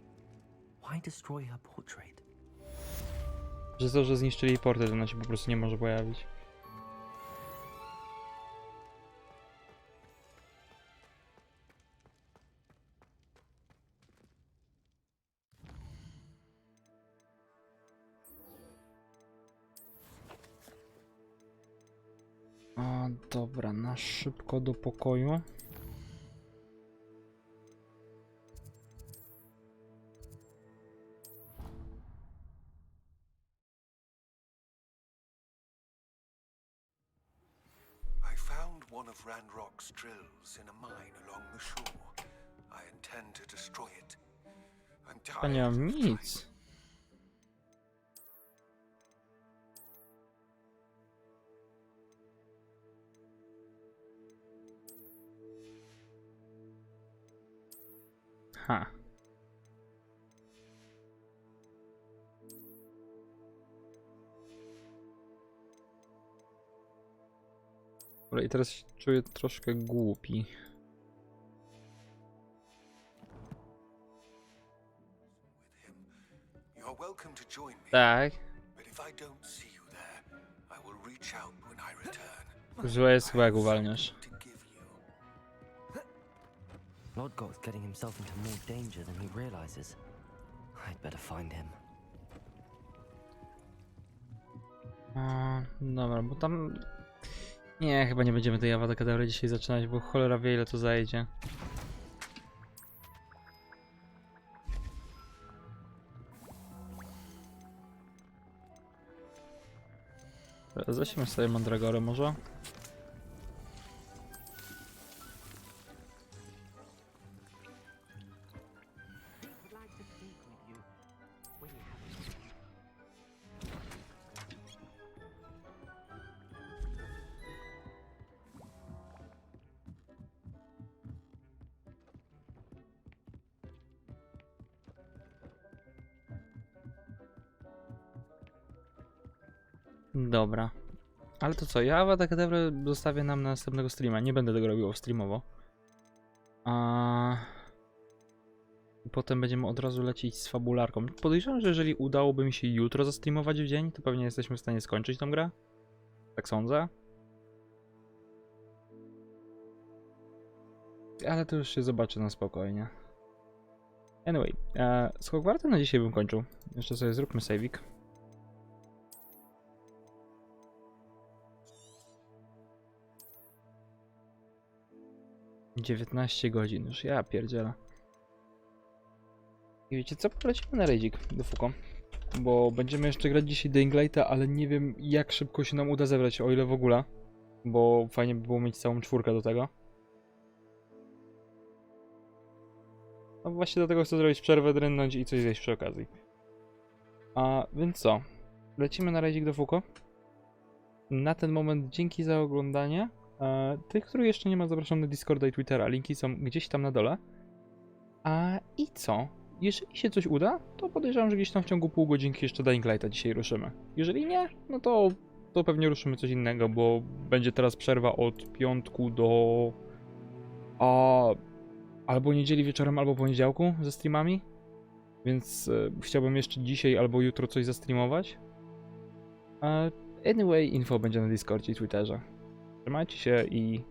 Why destroy her portrait? Że to, że zniszczyli jej portret, ona się po prostu nie może pojawić. O, dobra, na szybko do pokoju. One of Ranrock's drills in a mine along the shore. I intend to destroy it. I'm Ja tired nie of mam trying. nic. Ha. Dobra, i teraz się czuję troszkę głupi. You're welcome to join me. Tak. But if I don't see you there, I will reach out when I return. Złe jest chyba jak uwalniasz. Lodgok's getting himself into more danger than he realizes. I'd better find him. Dobra, bo tam... Nie, chyba nie będziemy tej Avada Kedavry dzisiaj zaczynać, bo cholera wie, ile to zajdzie. Zaśmy sobie Mandragorę może. Dobra. Ale to co, ja Avada Kedavry zostawię nam na następnego streama. Nie będę tego robił streamowo. Potem będziemy od razu lecieć z fabularką. Podejrzewam, że jeżeli udałoby mi się jutro zastreamować w dzień, to pewnie jesteśmy w stanie skończyć tą grę. Tak sądzę. Ale to już się zobaczy na spokojnie. Anyway, z Hogwartem na dzisiaj bym kończył. Jeszcze sobie zróbmy saveik. „19 godzin, już ja pierdzielę. I wiecie co? Polecimy na rajdzik do Fuko. Bo będziemy jeszcze grać dzisiaj Dying Lighta, ale nie wiem jak szybko się nam uda zebrać, o ile w ogóle. Bo fajnie by było mieć całą 4 do tego. No właśnie do tego chcę zrobić przerwę, drynąć i coś zjeść przy okazji. A więc co? Lecimy na rajdzik do Fuko. Na ten moment dzięki za oglądanie. Tych, których jeszcze nie ma, zapraszam na Discorda i Twittera. Linki są gdzieś tam na dole. A i co? Jeżeli się coś uda, to podejrzewam, że gdzieś tam w ciągu pół godzinki jeszcze Dying Lighta dzisiaj ruszymy. Jeżeli nie, no to pewnie ruszymy coś innego, bo będzie teraz przerwa od piątku do... albo niedzieli wieczorem, albo poniedziałku ze streamami. Więc chciałbym jeszcze dzisiaj albo jutro coś zastreamować. Anyway, info będzie na Discordzie i Twitterze. Trzymajcie się i